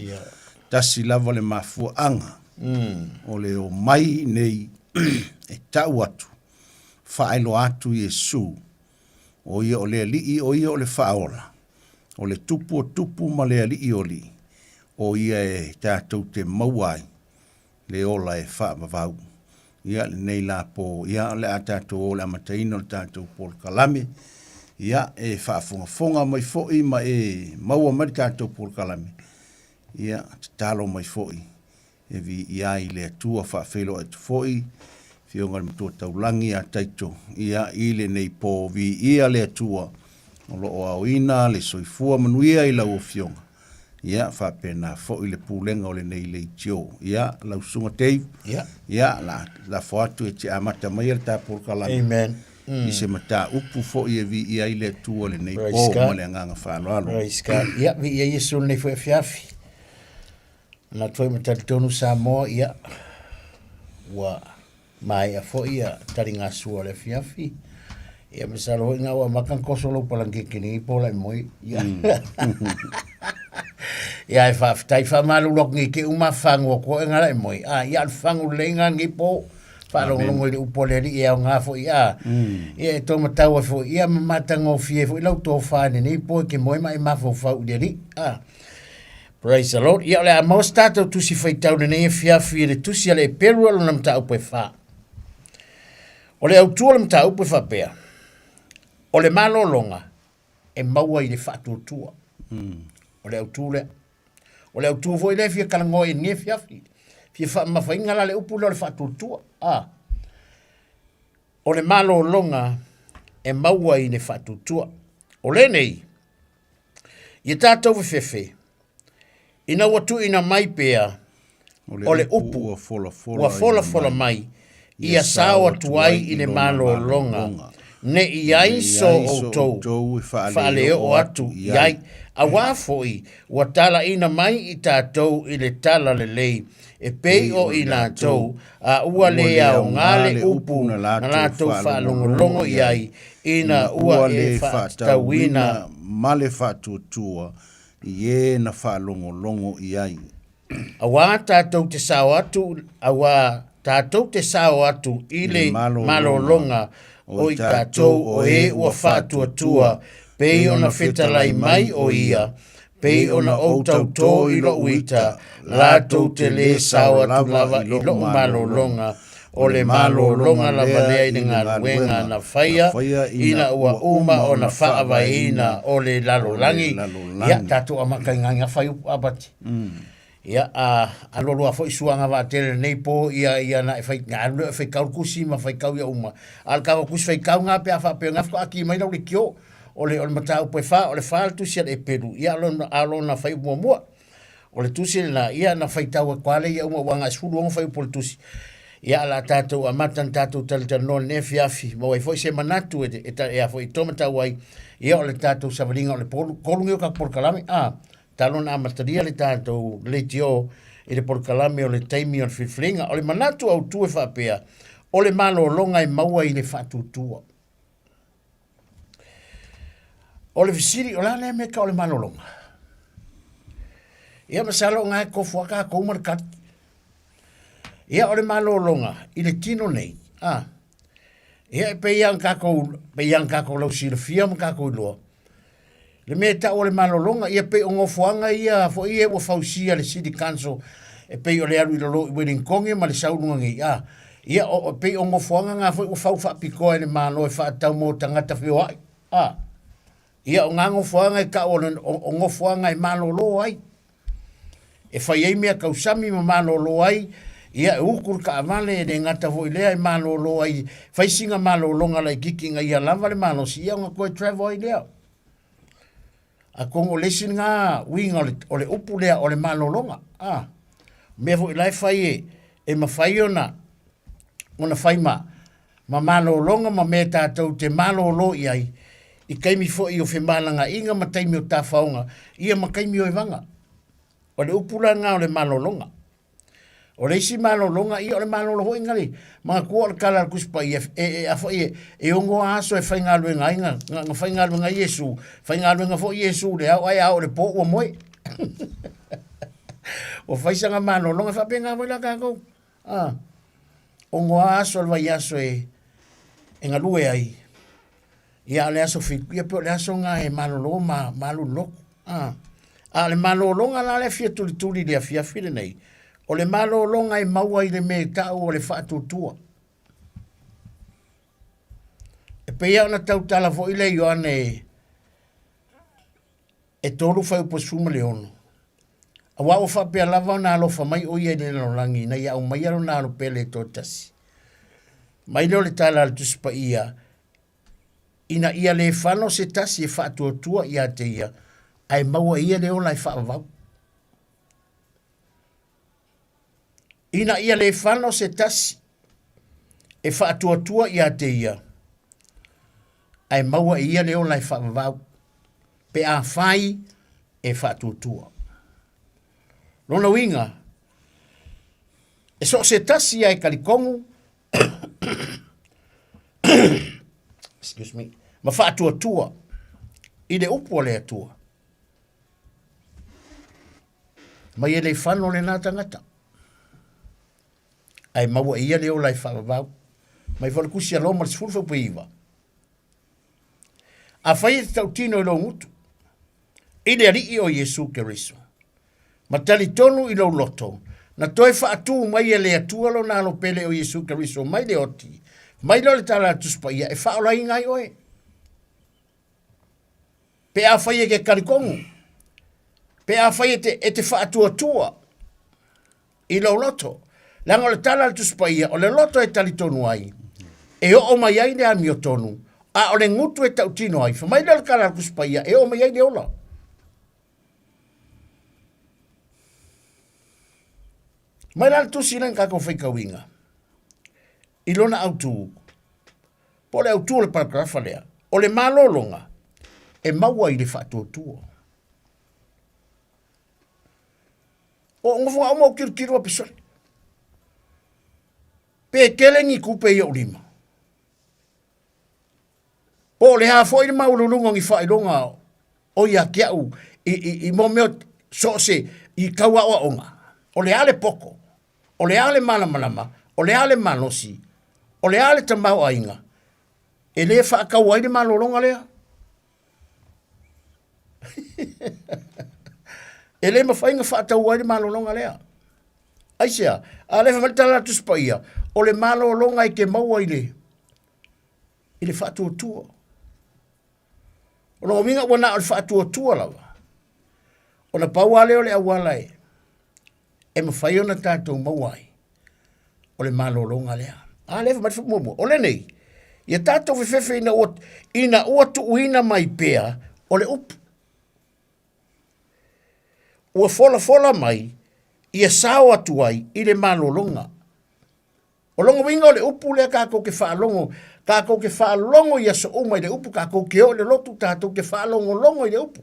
tasi lava le mafua anga, o le o mai nei e tau atu, whaelo atu Yesu, o ia o le alii, o ia o le whaola, o le tupu o tupu ma le alii o li, o ia e tātou te mauai, le ola e whaamavau, ia le nei la po, ia le a tātou o le amataino le tātou po le kalame, ia e whaafonga mai foi ma e maua mai tātou po le kalame, ia te talo mai foi, e vi ia i le atua whaafelo atu foi, fionga le matua taulangi a taito, ia i le nei po vi ia le atua, o lo o au ina le soifua manuia i lau o fionga, ia whapena foi le pūlenga o le nei le tio, ia lau sunga teiv, ia la foatu e te amata mai le tāpol kalame. Amen. I se mata upu foi e vi ia i le atua le nei Praise po God. ma le anganga whaaloalo. Praise God. Ia, vi ia Yesu nei fwe fiafi. Na toi matatonu Samoa, ia. Wa mai a fo ia taringa sua le fiafi. Ia misalo inga wa makan koso lo palangi kini pola moi. Ia. Ia e whaftai whamalu lok ngi ke uma whangu ko e ngara e moi. Ia al whangu lenga ngi po. Whalongongo le upoleri ia o ngā fo ia. Ia e tō mataua fo ia mamatanga o fie fo ilau tō whāne nei po ke moi mai mafo whau deri. Praise the Lord. Ia le a maus tātou tusi whaitau nei e fiafi le tusi ale e peru alo nam ta upe wha. O le autua lam ta upe wha pea. O le malolonga e maua i le whatuatua. O le autua le. O le autua fo i le fia kalango e nie fiafi. Fia wha mawhainga la le upu le whatuatua. O le malolonga e maua i le whatuatua. O le nei, i tātou whiwhiwhi, ina watu ina mai pea, o le upu, ua fola mai, ia sao atuai i le malolonga, ne i ai so o tou, whaale o atu, iai, a wafoi, ua tala ina mai i tātou i le tala le lei, e pei o i nā tou, a ua lea o ngale upu na lātou whaalongolongo i ai, ina ua e whaatauina. Male whatuatua, i e na whaalongolongo i ai. A wā tātou te sao atu, a wā tātou te sao atu i le malolonga o i tātou o e ua whatuatua, pei ona whetalai mai o ia, pei ona o tautō i lo uita, lātou te le sao atu lava i lo malolonga, o le malolonga lava lea i ngā ruenga na whaia, ina ua uma o na whaavaina o le lalolangi, ia tātou amakai ngā whai upu abati. Ia a lolo a foi suanga va tele nei po ia na fai ngalo fai kau kusi ma fai kau ia uma al kau kus fai kau nga pe fa pe nga fa aki mai no le kio o le matau pe fa o le fa tu sia e peru ia lo na fai mo o le tusi na ia na fai tau kwale ia uma wanga sulu on fai por tusi ia la tatu a matan tatu tal non ne fiafi mo e foi se manatu e a foi tomata wai ia o le tatu savalinga o le kolungo ka por kalame talon a materia le tātou le tio e le porkalame o le taimi o le whiwhinga o le manatu au tue whapea o le malolonga e maua i le whatutua. O le visiri o lana e meka o le malolonga. Ia masalo ngā e kofuaka ko umarkat. Ia o le malolonga i le tino nei. Ia e peiang kako lau sila fia ma kako iloa. Le me ta o le malolonga ia pe ongo fuanga ia fo ia o fausia le city council e pe o le alu lo wedding konge ma le saunga ngi ia o pe ongo fuanga nga fo o fau fa piko le malo e fa tau mo tangata fio ai ia o ngango fuanga e ka o ongo fuanga e malolo ai e fa ia me ka usami ma malolo ai ia ukur ka vale de ngata fo ile ai malolo ai fa singa malolonga la kikinga ia lava le malo si ia ngo ko travel ai lea a kongo lesin nga winga o le upu lea o le malolonga. Me fo ilai fai e ma fai ona fai ma ma malolonga ma me tātou te malolo i ai, i kaimi fo i o whemalanga inga ma taimi o tā whaonga, ia ma kaimi o i wanga. O le upula ngā o le malolonga. O le isi malolonga i o le malolo hoi ngari, mga kua le kala kuspa i e ongo aso e whaingalwe ngā inga, ngā whaingalwe ngā Yesu, whaingalwe ngā fo Yesu le au ai au le po ua moe. O whaisanga malolonga whape ngā moe la kākou. Ongo aso le vai aso e ngā lue ai. Ia le aso fitu, ia peo le aso ngā e malolo ma malu loko. A le malolonga la le fia tuli le fia file nei. O le malolonga e maua i le me tau o le whaatutua. E peia ona tau tala fo ile i oane e tolu whai upo suma le ono. A wao whapea lava na alofa mai o ia le langi na ia au mai alo na alo pele to tasi. Mai leo le tala al tuspa ia ina ia le whano se tasi e whaatutua ia te ia. Ai maua ia leo lai whaavau. Ina ia le whano se tasi e whaatutua ia te ia. Ai maua ia leo lai whaavau. Pe a whai e whaatutua. Lona winga. E so se tasi ai kalikongu. Excuse me. Ma whaatutua. I le upo le atua. Ma ia le whano le nā tangata. Ai maua ia leo lai whaavau. Mai whale kusi a loma le sifuru pe iwa. A whai e tau tino i lo ngutu. I le ari o Yesu Keriso. Ma tali tonu i lo loto. Na toi whaatu mai e le atua lo nā lo pele o Yesu Keriso. Mai le oti. Mai lo le tala tuspa ia. E whaola i ngai oe. Pe a whai e ke karikongu. Pe a whai e te whaatua i lo loto. Langa le tala tuspa ia, o le loto e tali tonu ai. E o mai ai le ami o tonu. A o le ngutu e tau tino ai. Fa mai le kala tuspa ia, e o mai ai le ola. Mai la tusi len kako whaika winga. I lona autu. Po le autu le paragrafa lea. O le malolonga. E maua i le whaatuatua. O ngofunga o mau kirukirua pisori. Pe kelengi kupe i o lima. Po le hafo i le maululunga ngi whailonga o ia kiau i mo meo so se i kaua o onga. O le ale poko. O le ale malamalama. O le ale malosi. O le ale tamau ainga. E le whaakau ai le malolonga lea. E le mawhainga whaatau ai le malolonga lea. Aisea, a le whamatala tuspa ia. O le malolonga i ke maua i le whaatuatua. O na ominga wana o le whaatuatua lawa. O na paua leo le awala e. E mawhai ona tātou mawai. O le malolonga lea. A le whamatala mua. O le nei. Ia tātou whiwhiwhi ina uatu uina mai pea. O le upu. Ua fola mai. Ia sao atu ai. I le malolonga. O longo winga o le upu lea kako ke whaalongo. Kako ke whaalongo ia so umai le upu. Kako ke o le lotu tātou ke whaalongo longo i le upu.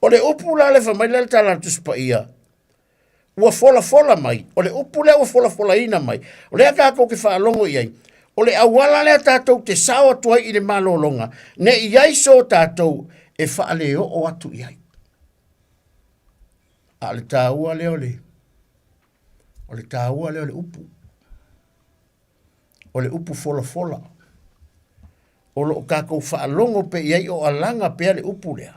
O le upu la le whamai le tala tuspa ia. Ua fola mai. O le upu lea ua fola ina mai. O lea kako ke whaalongo iai. O le awala lea tātou te sao atu ai i le malolonga. Ne iai so tātou e whaale o atu iai. A le tāua leo le. O le tāua leo le upu. O le upu fola. O lo kako whaalongo pe iai o alanga pe le upu lea.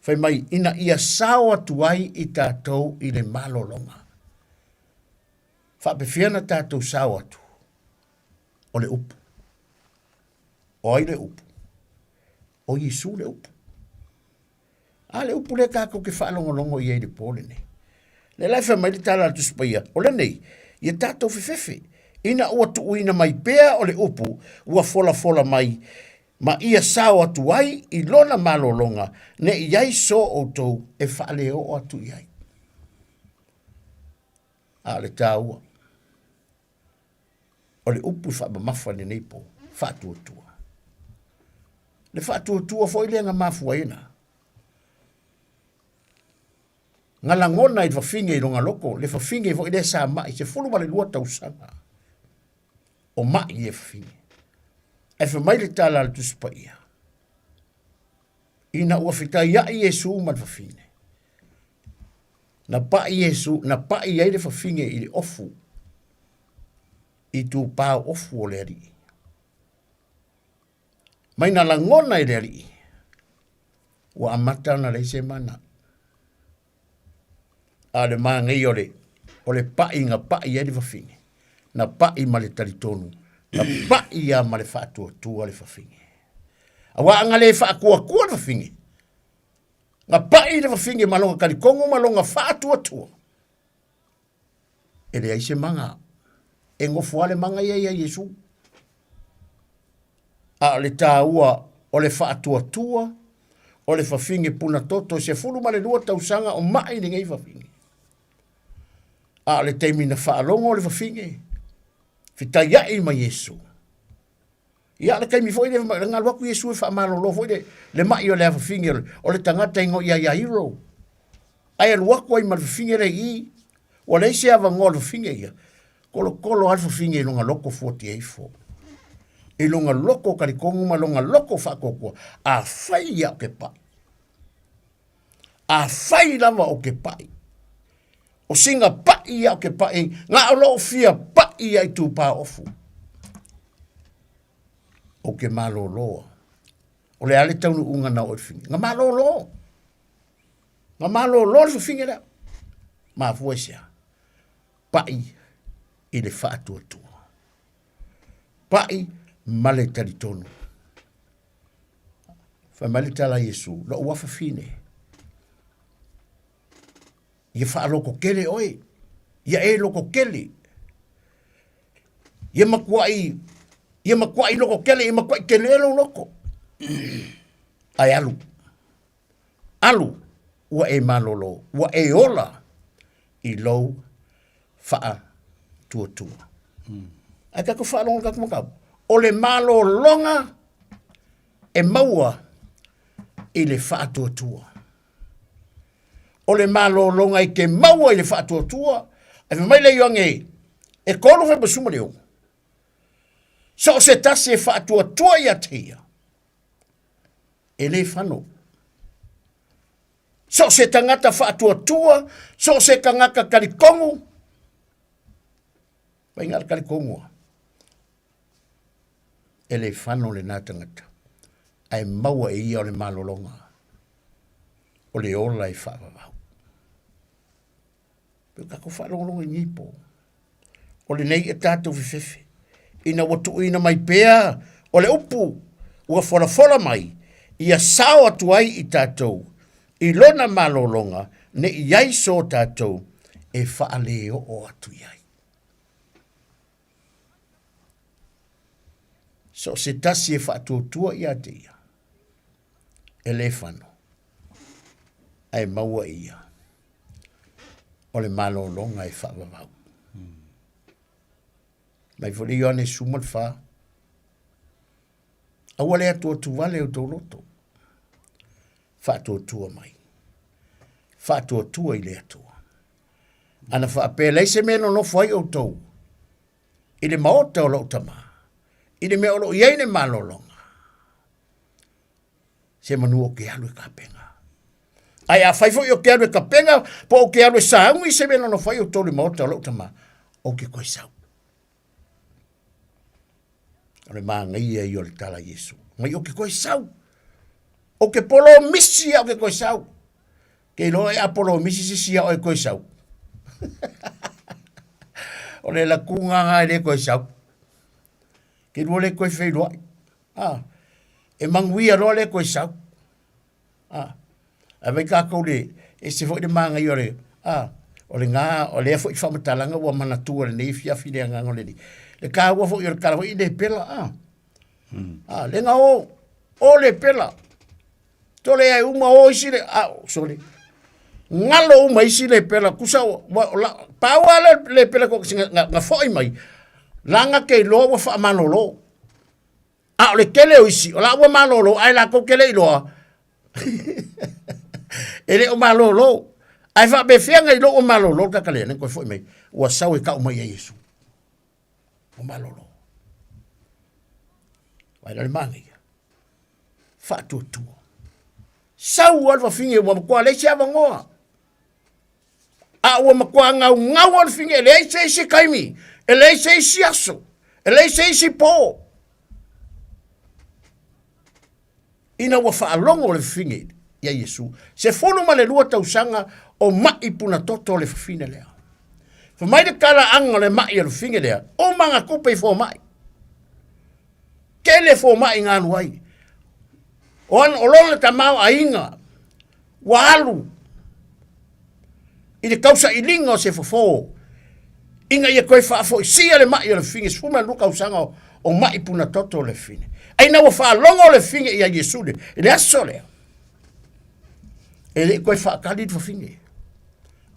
Whai mai ina ia sao atu ai i tātou i le malolonga. Whapewhiana tātou sao atu. O le upu. O ai le upu. O Yesu le upu. A le upu le kako ke whaalongolongo i eire pōle nei. Le laifa mai le tala atu spaia. O le nei, ia tātou whiwhiwhi. Ina ua tu uina mai pēa o le upu, ua fola mai. Ma ia sao atu ai i lona malolonga, ne iai so o tou e whaale o atu iai. A le tāua. o le upu whaamamafa ni nei po, whātuatua. Le whātuatua fo ile nga mafuaina. Nga langona i whawhinge i runga loko, le whawhinge fo ile sa mai, se fulu male lua tausanga. O mai e whawhinge. E whamai le tala le tuspa ia. Ina ua whita ia i Yesu man whawhinge. Na pa i Yesu, na pa i eire whawhinge i le ofu. I tu pāo ofu o le ari. Mai na langona i le ari. Ua amata na leise mana. A le maa ngai o le pai nga pai eire whawhinge. Na pai ma le taritonu. Na pai ia ma le whātua tua le whawhinge. Awa anga le whaakua kua le whawhinge. Nga pai le whawhinge malonga karikongo malonga whātua tua. E le aise manga. E ngofu ale manga ia Yesu. A le tāua o le whātua tua. O le whawhinge puna toto. Se furu ma le lua tausanga o mai ni ngai whawhinge. A le teimi na whaalongo o le whawhinge. Fita iai ma Yesu. Ia le kaimi foi le ngal waku Yesu e whaamalo lo foi le mai o le whawhinge o le tangata ingo ia hiro. Ai al waku ai ma le whawhinge re i. O le ise ava ngol whawhinge ia. Kolo al whawhinge i lunga loko 48. I lunga loko karikongu ma lunga loko whakokua. A whai ia o ke pai. A whai lava o ke pai. O singa pai ia o ke pai. Ngā o loo fia pai ia i tū pā ofu. O ke malo loa. O le ale taunu unga na o whinge. Ngā malo loa. Ngā malo loa le whinge la. Mā fuesia. Pai i le whātua tua. Pai male taritonu. Whamale tala Yesu. Lo uafa fine. Ia whaaloko kele oe. Ia e loko kele. Ia makuai. Ia makuai loko kele. Ia makuai kele elo loko. Ai alu. Alu. Ua e malolo. Ua e ola. I lou. Wha tua tua. Ai kako whaalonga kako makau. O le malo longa. E maua. I le wha tua tua. O le malo longa i ke maua i le whaatua tua, e mai le ionge, e kolo wha basuma leo. So se tasi e whaatua tua i atea. E le whano. So se tangata whaatua tua, so se kangaka karikongu. Pai ngara karikongu. E le whano le nā tangata. Ai maua e ia o le malo longa. O le ola i whaavavau. Peo kako whaalonga ngipo. O le nei e tātou whiwhiwhi. Ina watu ina mai pēa. O le upu. Ua whora mai. Ia sao atu ai i tātou. I lona malolonga. Ne iai so tātou. E whaaleo o atu iai. So se tasi e whaatuotua i atea. E le whano. Ai maua ia. O le malo longa e whaavavau. Mai fori ane sumal wha. Awa le atua tuwale o tau loto. Whaatua tua mai. Whaatua tua i le atua. Ana whaapea leise meno no whai o tau. I le maota o lau tama. I le mea o lau iai ne malo longa. Se manu o ke alu e kapenga. Ai a fai foi o ke alu e kapenga, po o ke alu e saungi se meno no whai o tau le maota o lau tama. O ke koe sau. O le maa ngai e i o le tala Yesu. Ngai o ke koe sau. O ke polo misi o ke koe sau. Ke ilo e a polo misi sisi o e koe sau. O le la kunga nga e le koe sau. Ke luo le koe fei loai. E mangui a loa le koe sau. A vei kako le, e se fo i le maa ngai o le, o le ngā, o le fo i whamatalanga ua manatua le nei fiafi le ngā ngole ni. Le kā ua fo i o le karawa i le pela, le ngā o le pela. Tole ai uma o isi le, sorry. Ngalo uma isi le pela, kusa, paua le pela ko ngā fo i mai. langa ke lo wa fa manolo a le kele o isi o la wa manolo ai la ko kele lo ele o malolo ai fa be fianga lo o malolo ka kale ne ko foi me wa sawe ka o mai Yesu o malolo vai le mangi fa tu sau al fa finge wa ko le sia va ngoa a wa ma kwa ngau al finge le se kaimi ele se aso ele se po ina wa fa longo le finge ya Yesu se fono ma le lua tausanga o mai puna toto le fine lea fa mai de kala anga le mai le finge lea o manga kupe fo mai kele fo mai ngan wai on olong ta mau ainga walu ide kausa ilinga se fo inga ye koe fa fo sia le mai le finge fuma lu kausanga o mai puna toto le fine ai na wa fa longo le finge ya Yesu le asole ele koe fa kali fo finge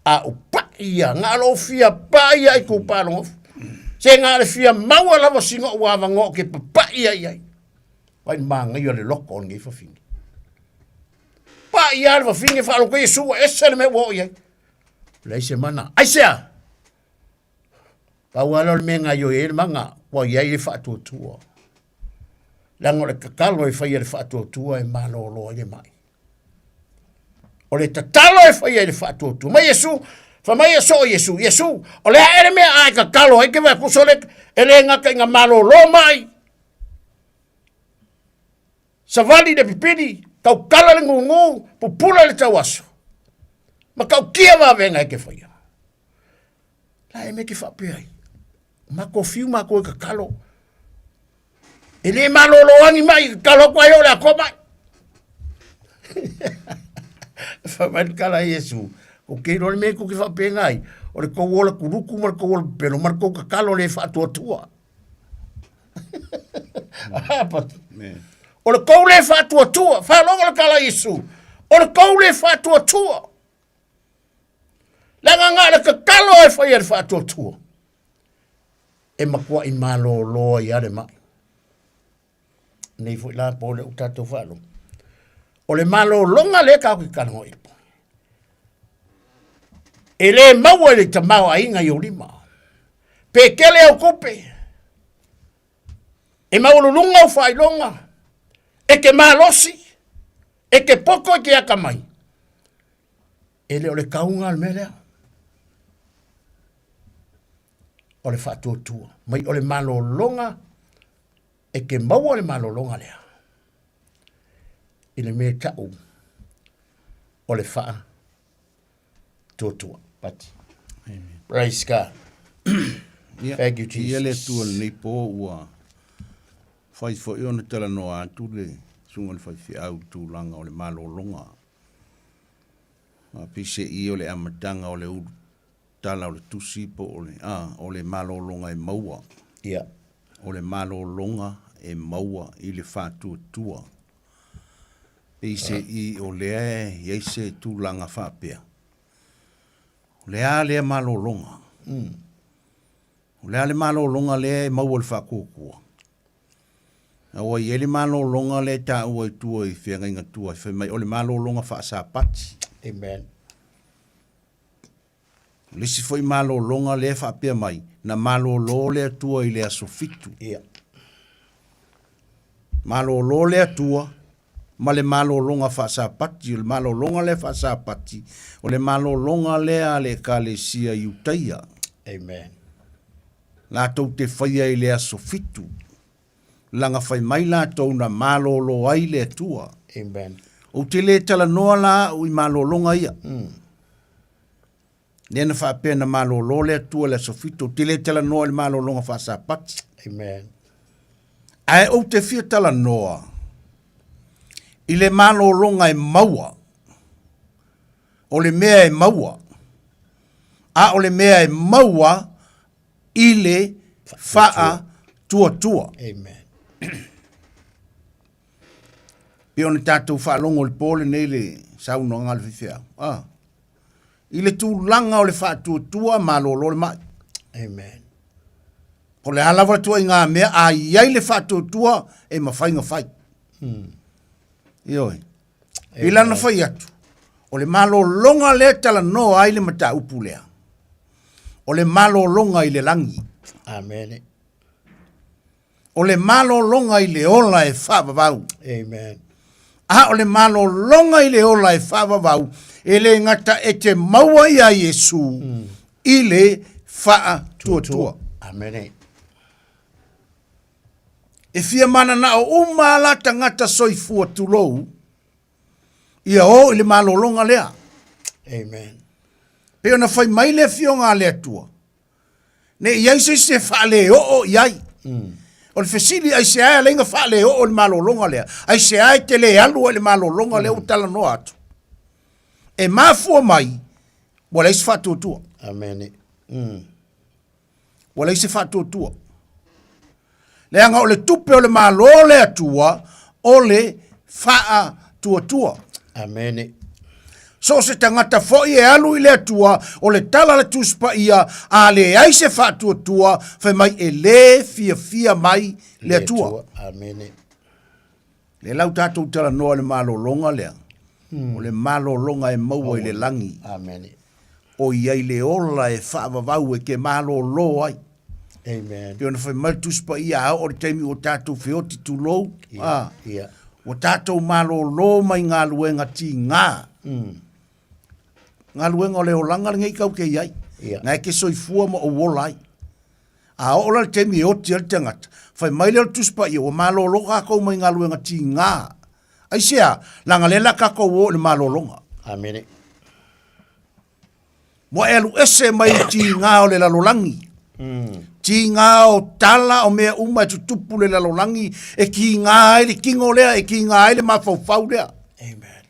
a o pa ia ngalo fia pa ia ku pa no se ngale fia mau la singo wa vango ke pa ia vai manga yo le loko ngi fo finge pa ia fo finge fa lo ko Yesu ese me wo ia le semana ai sea pa wala me nga yo e manga wa ia le fa tu lango le kakalo e fa ia le fa tu e malo lo e mai o le tatalo e fa ia le fa tu ma Yesu fa mai Yesu o le ere me ai kakalo e ke va ku sole ele nga ka nga malo lo mai savali de pipidi kau kala le ngungu pupula le tawaso ma kau kia va venga e ke fa ia la e me ke fa pe ai ma ko fiu ma ko kakalo ele malo lo angi mai kalo kwa yo la koma fa mai kala Yesu o ke ro me ko ke fa pe ngai o le ko wola kuruku mar ko pero mar ko kakalo le fa tua o le ko le fa tua fa lo le kala Yesu o le ko le fa tua la nga le kakalo e fa ia fa tua e makua i malo lo ia le mai nei foi la po le utato falo o le malo longa le ka ki kana hoi ele mau le tamau ainga yo lima pe kele o kupe e mau lunga o fai longa e ke malosi e ke poko ke akamai ele o le kaunga al melea o le fatu tua mai o le malo longa e ke mau le malo longa lea ile me tau o le faa tua pati amen praise God thank you Jesus ele tu ni po ua fai fo yo na tala no atu le sunga fai fi au tu langa o le malo longa a pise I o le amatanga o le u tala o le tusi po o le malo longa e maua o le malo longa e maua I le fatu tua pise I o le e se tu langa fa pea le malo longa le malo longa le maua le fa kokua o ye le malo longa le ta o tu I fianga inga tu fa mai o le malo longa fa sa pati amen lisi foi malo longa le fa pe mai na malo lo le tua I le asofitu malo lo le tua ma le malo longa fa sa pati o le malo longa le fa sa pati o le malo longa le ale kalesia iutaia amen la tau te faia I le asofitu langa fai mai la tau na malo lo ai le tua amen o te le tala noa la o I malo longa ia nena fa pena malo lo le tua le sofito te le tala noa le malo longa fa sa pati amen ai o te fia tala noa I le malo longa e maua o le mea e maua a o le mea e maua I le faa tua amen pe ona tatou faa longo le pole nei le sauno ngal fifia I le tūlanga o le faa tua malo lo le mai amen Ko le halawa tua i ngā mea a iai le whātua e mawhainga whai. Ioi. Pila na whai atu. O le malo longa le tala no ai le mata upu lea. O le malo longa i le langi. Amen. O le malo longa i le ola e whāwawau. Amen. A o le malo longa i le ola e whāwawau. E le ngata e te maua i a Yesu. I le wha tua. Amen. E fia mana na o umala tangata soifua tulou. Ia o i le malo longa lea. Amen. Pe ona fai mai le fionga le atua. Ne iai se whaale o iai. O le fesili ai se ai lenga whaale o le malo longa lea. Ai se ai te le alu o le malo longa lea utala no atu. E mafua mai, wala isi whatuatua. Amen. Wala isi whatuatua. Leanga o le tupe o le malo le atua, o le wha tuatua. Amen. So se tangata fo i e alu i le atua, o le tala le tuspa ia, a le ai se whatuatua, fai mai e le fia mai le atua. Amen. Le lau tātou tala noa le malo longa lea. O le malo longa e maua i le langi. Amen. O iai le ola e whaavavau e ke malo lo ai. Amen. Pio na whai mai tuspa ia o le teimi o tātou whioti tu lou. Yeah. O tātou malo lo mai ngā luenga ti ngā. Ngā luenga o le olanga le ngai kau ke iai. Ngai ke soifua ma o wolai. A o le teimi o ti al tangata. Whai mai le tuspa ia o malo lo kako mai ngā luenga ti ngā. Ai sea, langa lela kako o le malo longa. Amen. Mo elu ese mai ti ngā o le lalolangi. Ti ngā o tala o mea uma e tutupu le lalolangi e ki ngā e le kingo lea e ki ngā e le mafaufau lea. Amen.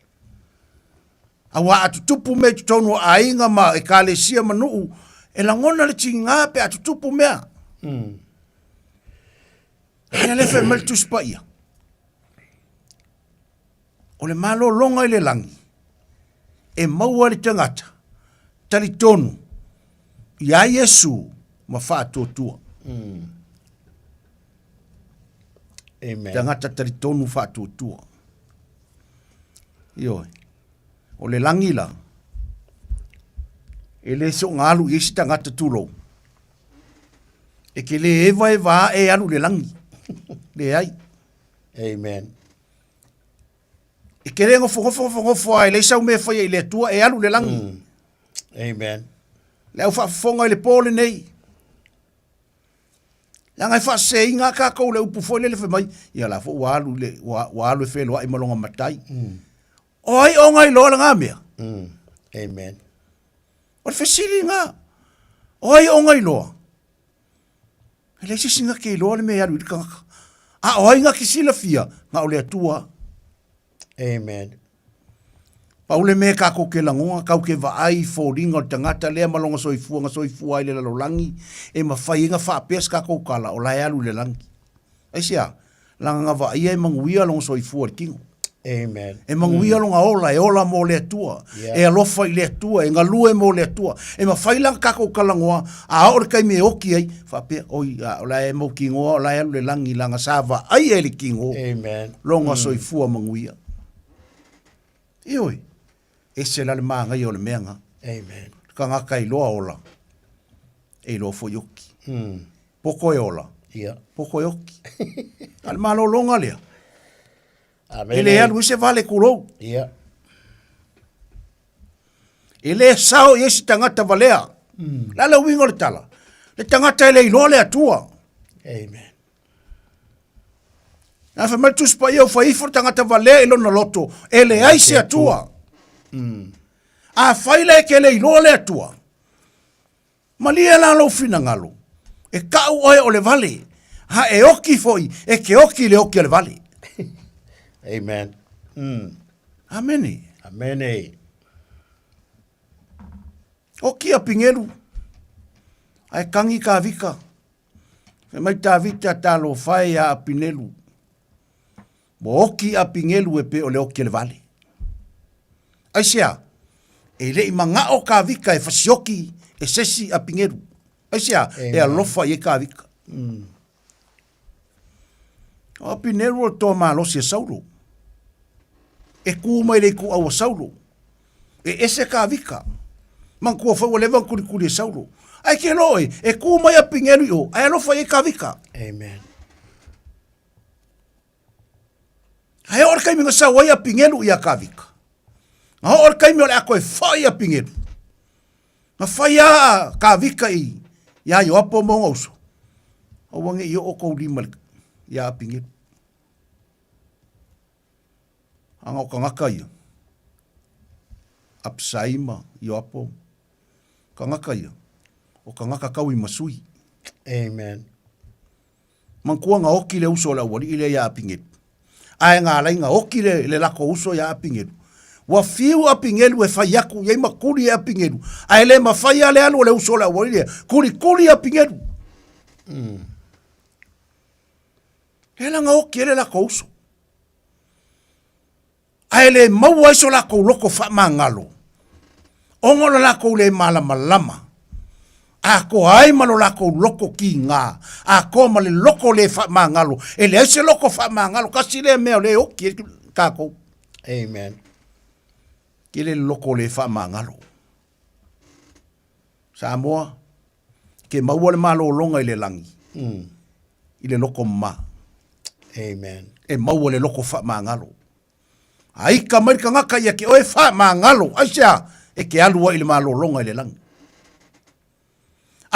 Awa a tutupu me tutonu a inga ma e ka le sia manuu e langona le ti ngā pe a tutupu mea. E le fe mal tuspa ia. O le malo longa i le langi. E maua le tangata. Tali tonu. Ia Yesu ma whātua. Amen. Tangata tali tonu whātua. Ioi. O le langi la. E le so ngalu isi tangata tulo. E ke le eva e alu le langi. Le ai. Amen. E ke rengo fofo ai le sau me fai le tua e alu le langi. Amen. Le au whaafonga i le pōle nei. Langa i wha se inga ka kou le upu foi le whamai. Ia la fo walu e whelua i malonga matai. O ai o ngai loa ngā mea. Amen. O le whesiri ngā. O ai o ngai loa. E le sisi ngā ke loa le mea aru i kangaka. A o ai ngā kisila fia. Ngā o le atua. Amen. Paule me ka ko ke langoa kau ke vaai fo ringa o tangata lea malonga soifua i le lalolangi e mawhai inga whaapes ka ko kala o lai alu le langi. Aisia, langa vaai e manguia longa soifua le kingo. Amen. E manguia longa ola e ola mo le atua. E alofa i le atua, e ngalue mo le atua. E mawhai langa ka ko kala ngoa a ore kai me oki ai whaapea oi o lai e mo kingoa o lai alu le langi langa sa vaai e le kingo. Amen. Longa soifua manguia. Ioi. E se la le maanga i o le meanga. Amen. Ka ngaka i loa ola. E loa fo yoki. Poko e ola. Poko yoki. Al malo longa lea. Amen. E le alu se vale kulou. Ia. E le sao i esi tangata valea. La le wingo le tala. Le tangata e le iloa le atua. Amen. Na fa maltus pa eu fa ifo tangata valea ilo na loto. E le aise atua. A faile ke le iloa le atua. Malia la lo fina ngalo. E kau oe o le vale. Ha e oki foi. E ke oki le oki le vale. Amen. Amene. Amene. Oki a pingelu. Ai kangi ka vika. E mai ta vita talo fai a pinelu. Mo oki a pingelu e pe o le oki le vale. Aisia, e le manga o ka vika e fasioki e sesi a pingeru. Aisia, e alofa i e ka vika. O pinero o tō mālosi e sauro. E kū mai le ku au sauro. E ese ka vika. Man kua whau lewa kuri e sauro. Ai ke loe, e kū mai a pingeru i o, ai alofa e ka vika. Amen. Ai ora kai minga sa wai a pingeru i a ka vika. Nga ora kai minga le ako e whai a pingeru. Nga whai a ka vika i, ia i opo monga uso. O wange i o kou lima ia a pingeru. Anga o ka ngaka ia. Apsaima i opo. Ka ngaka ia. O ka ngaka kau i masui. Amen. Man kua nga oki le uso la wali ile ia a pingeru. Ai ngā lai ngā oki le lako uso ia a pingeru. Wa fiu a pingeru e whai aku, iei makuri e a pingeru. Ai le ma whai ale anu le uso la wali le, kuri a pingeru. He la ngā oki ele lako uso. Ai le maua iso lako loko wha mangalo. Ongola lako le malama. Ako ai malo lako loko ki ngā. Ako male loko le wha mangalo. E le aise loko wha mangalo. Kasi le mea le oki kako. Amen. Ki le loko le wha mangalo. Samoa. Ke maua le malo longa i le langi. I le loko ma. Amen. E maua le loko wha mangalo. Ai ka marika ngaka ia ke oe wha mangalo. Aisea. E ke alua i le malo longa i le langi.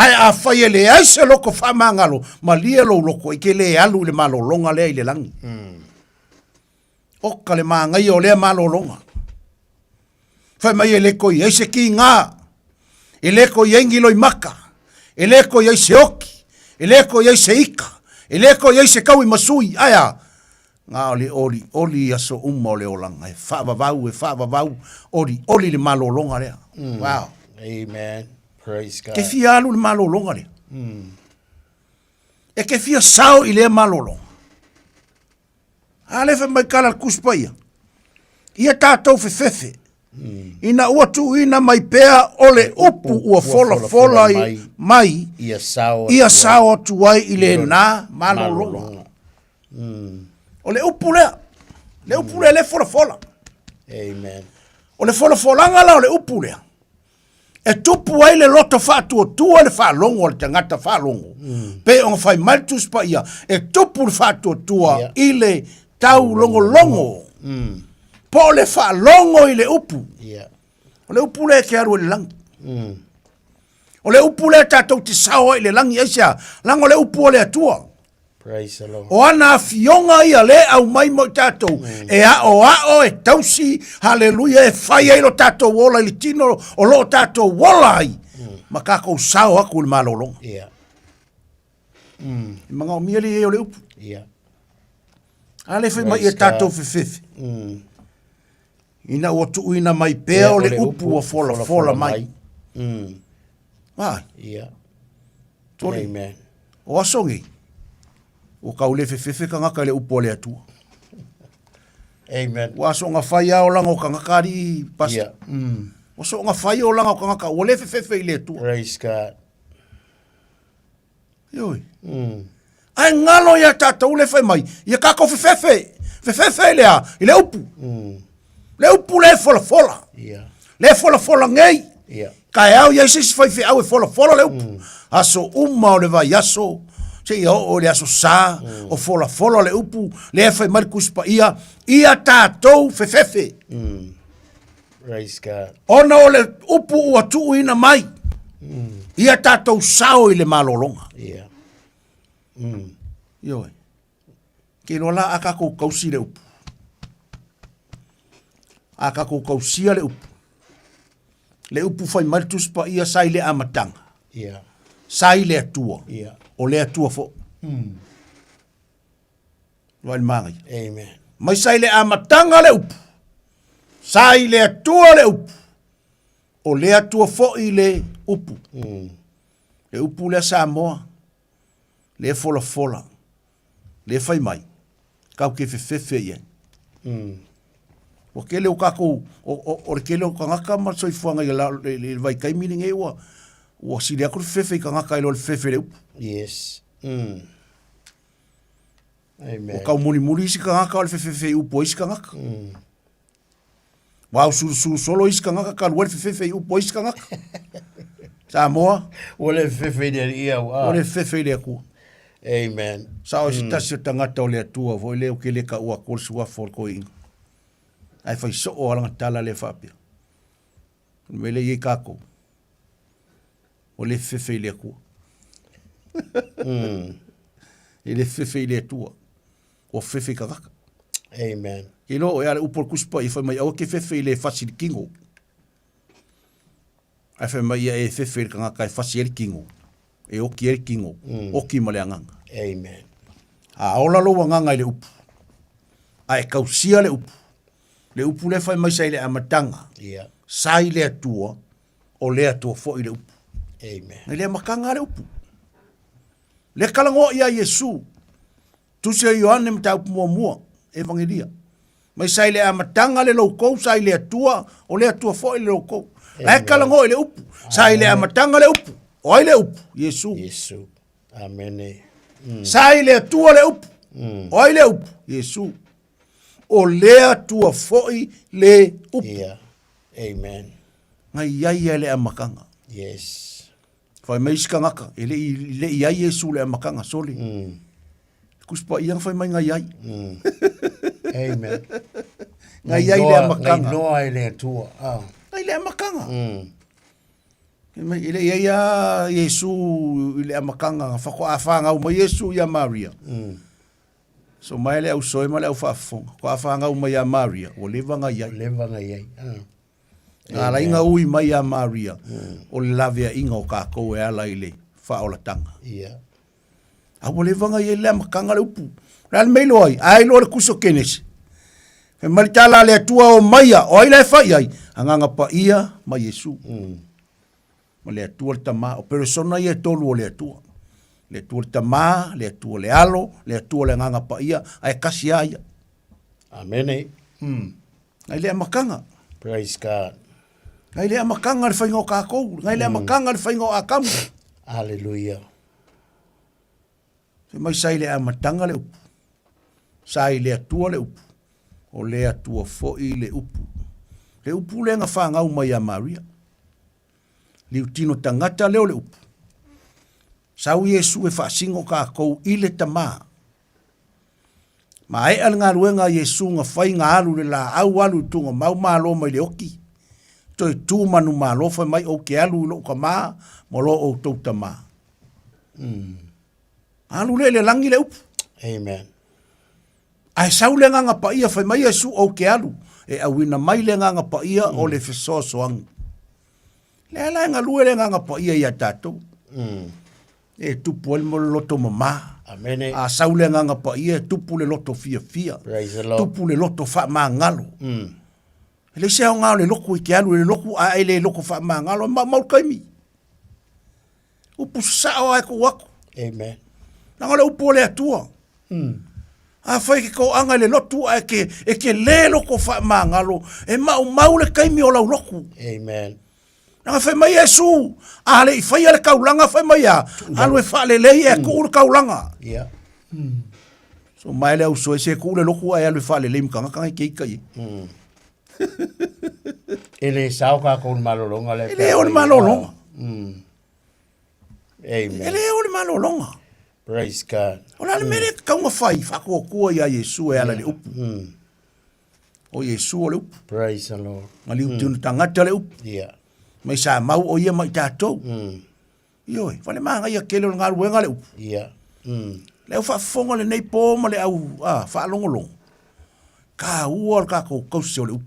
Ai a whai le aise loko wha mangalo, ma lia lo loko i ke le alu le malo longa lea i le langi. Oka le maangai o lea malo longa. Whai mai e leko i aise ki ngā, e leko i engilo i maka, e leko i aise oki, e leko i aise ika, e leko i aise kau i masui, aia, ngā oli aso umma o le olanga, e whaavavau, oli le malo longa lea. Wow. Amen. Praise God. Ke fia alu le malo longa lea. E ke fia sao i lea malo longa. Ale fe mai kala kuspa ia. Ia tātou fefe. Ina ua tu ina mai pea ole upu ua fola mai. Ia sao tu ai i le nā malo longa. Ole upu lea. Le upu lea le fola. Amen. Ole fola ngala ole upu lea. E tupu ai le loto whātua tua le whālongo le tangata whālongo. Pe o whai maltus pa ia. E tupu le whātua tua i le tau longo. Po le whālongo i le upu. O le upu le ke aru le langi. O le upu le tātou te sao i le langi aisia. Lango le upu o le atua. Praise the Lord. O ana fionga ia le au mai mo tātou. E a e tausi, haleluia, e whai ai lo tātou wola i le tino o lo tātou wola ai. Ma kako sao aku le malolonga. I mga o mieli e o le upu. Ale whi mai e tātou whiwhiwhi. Ina o tu ina mai pea o le upu o fola mai. Mai. Amen. O asongi. O ka ule fefe ka ngaka le upo le atua. Amen. Wa so nga fai o langa o ka ngaka ri pasta. O so nga fai o langa o ka ngaka o le fefe i le atua. Praise God. Yoi. Ai ngalo ia tātou le fai mai. Ia kako fefe. Fefe lea i le upu. Le upu le fola. Le fola ngei. Kai au ia isi fai fe au e fola le upu. Aso o le vai aso. Se o le aso sa, o fola le upu, le fai markus pa ia tātou fefe. Praise God. Ona o le upu ua tuu ina mai. Ia tātou sao i le malolonga. Ioi. Ke nola a kako kausi le upu. A kako kausia le upu. Le upu fai markus pa ia sai le amatanga. Sai le atua. O le atua fo. Wal mangi. Amen. Mai sai le amatanga le upu. Sai le atua le upu. O le atua fo i le upu. Le upu le Samoa. Le fola. Le fai mai. Kau ke fefe ia. O kele o kako o kele o kangaka ma soi fuanga i le vai kai mining e ua. O sili akuru fefe i kangaka i lo le fefe le upu. Yes. Amen. O kau muli isi ka ngaka o le fefefe upo isi ka ngaka. Wau suru solo isi ka ngaka ka luar fefefe upo isi ka ngaka. Samoa. O le fefefe le ia wa. O le fefefe le ku. Amen. Sa o si tasi o tangata o le atua vo le o ke le ka ua kol sua fol ko inga. Ai fai so o alanga tala le whapia. Mele ye kako. O le fefe le ku. E le fefe le atua. O fefe ka kaka. Amen. Ino o ale upol kuspa i fai mai au ke fefe le fasi le kingo. Ai fai mai e fefe le kangaka e fasi le kingo. E oki e kingo. Oki ma le anganga. Amen. A ola lo wanganga i le upu. A e kausia le upu. Le upu le fai mai sai le amatanga. Yeah. Sai le atua o le atua fo i le upu. Amen. Na le makanga le upu. Le kalango ia Yesu. Tusi a Ioane mta upu mua evangelia. Mai sai le amatanga le loukou, sai le atua o le atua fo i le loukou. Le kalango i le upu. Sai le amatanga le upu. O i le upu. Yesu. Yesu. Amen. Sai le atua le upu. O i le upu. Yesu. O le atua foi le upu. Yeah. Amen. Ngai iai le amakanga. Yes. Fai mai skangaka. Ele iai Yesu le amakanga soli. Kuspa iang fai mai ngai iai. Amen. Ngai iai le amakanga. Ngai noa le atua. Ngai le amakanga. Ele iai Yesu le amakanga. Fako afanga uma Yesu ia Maria. So mai le au soi mai le au fafonga. Ko afanga uma ia Maria. O leva ngai iai. Leva ngai iai. Ngā la inga ui mai a Maria. O le lavea inga o kākou e ala i le whaolatanga. Yeah. A o le vanga i le makanga le upu. Ral mei loai. Ai lo le kuso kenesi. Fe maritala le atua o maia. O ai le whai ai. Anganga pa ia ma Yesu. Ma le atua le tama. O persona i e tolu o le atua. Le atua le tama. Le atua le alo. Le atua le anganga pa ia. Ai kasi aia. Amen. Ai le makanga. Praise God. Ngai lea makanga le whaingo kākou. Ngai lea makanga le whaingo akamu. Hallelujah. Se mai sai lea matanga le upu. Sai lea tua le upu. O lea tua foi le upu. Le upu le nga whangau mai a Maria. Liu tino tangata leo le upu. Sau Yesu e whaasingo kākou i le tamaa. Ma e al ngā ruenga Yesu nga whai ngā alu le la au alu tunga mau malo mai le oki. Toi tu manu malo fa mai o ke alu lo ka ma mo lo o to tama. Alu le langi le up. Amen. Ai sau le nga pa ia fa mai Yesu o ke alu e awina mai le nga pa ia o le feso soang. Le la nga lu le nga pa ia ya tato. E tu pol mo loto mama. Amen. A sau le nga pa ia tu pu le loto fia fia. Praise the Lord. Tu pu le loto fa mangalo. Le se o ngā le loku i ke alu, le loku a ele loko wha mangalo, mau kaimi. Upu sa o ai ko wako. Amen. Nanga le upu le atua. A whai ke ko anga le lotu a e ke le loko wha mangalo, e mau le kaimi o lau loku. Amen. Nanga whai mai Yesu, a le i whai ale kaulanga whai mai a, alu e wha le lei e ko ule kaulanga. Yeah. So mai le au so e se ko ule loku a alu e wha le lei mkanga kanga kei kai. Ele sao ka kon malolonga le. Ele o le malolonga. Amen. Ele o le malolonga. Praise God. Ola le mere kaunga whai whako kua ia Yesu e ala le upu. O Yesu o le upu. Praise the Lord. Ma liu tunu tangata le upu. Yeah. Mai sa mau o ia mai tātou. Ioi, whale maa ngai a kele o ngā ruenga le upu. Yeah. Leo whafonga le nei pō ma le au whaalongolongo. Ka ua ka kou kausi o le upu.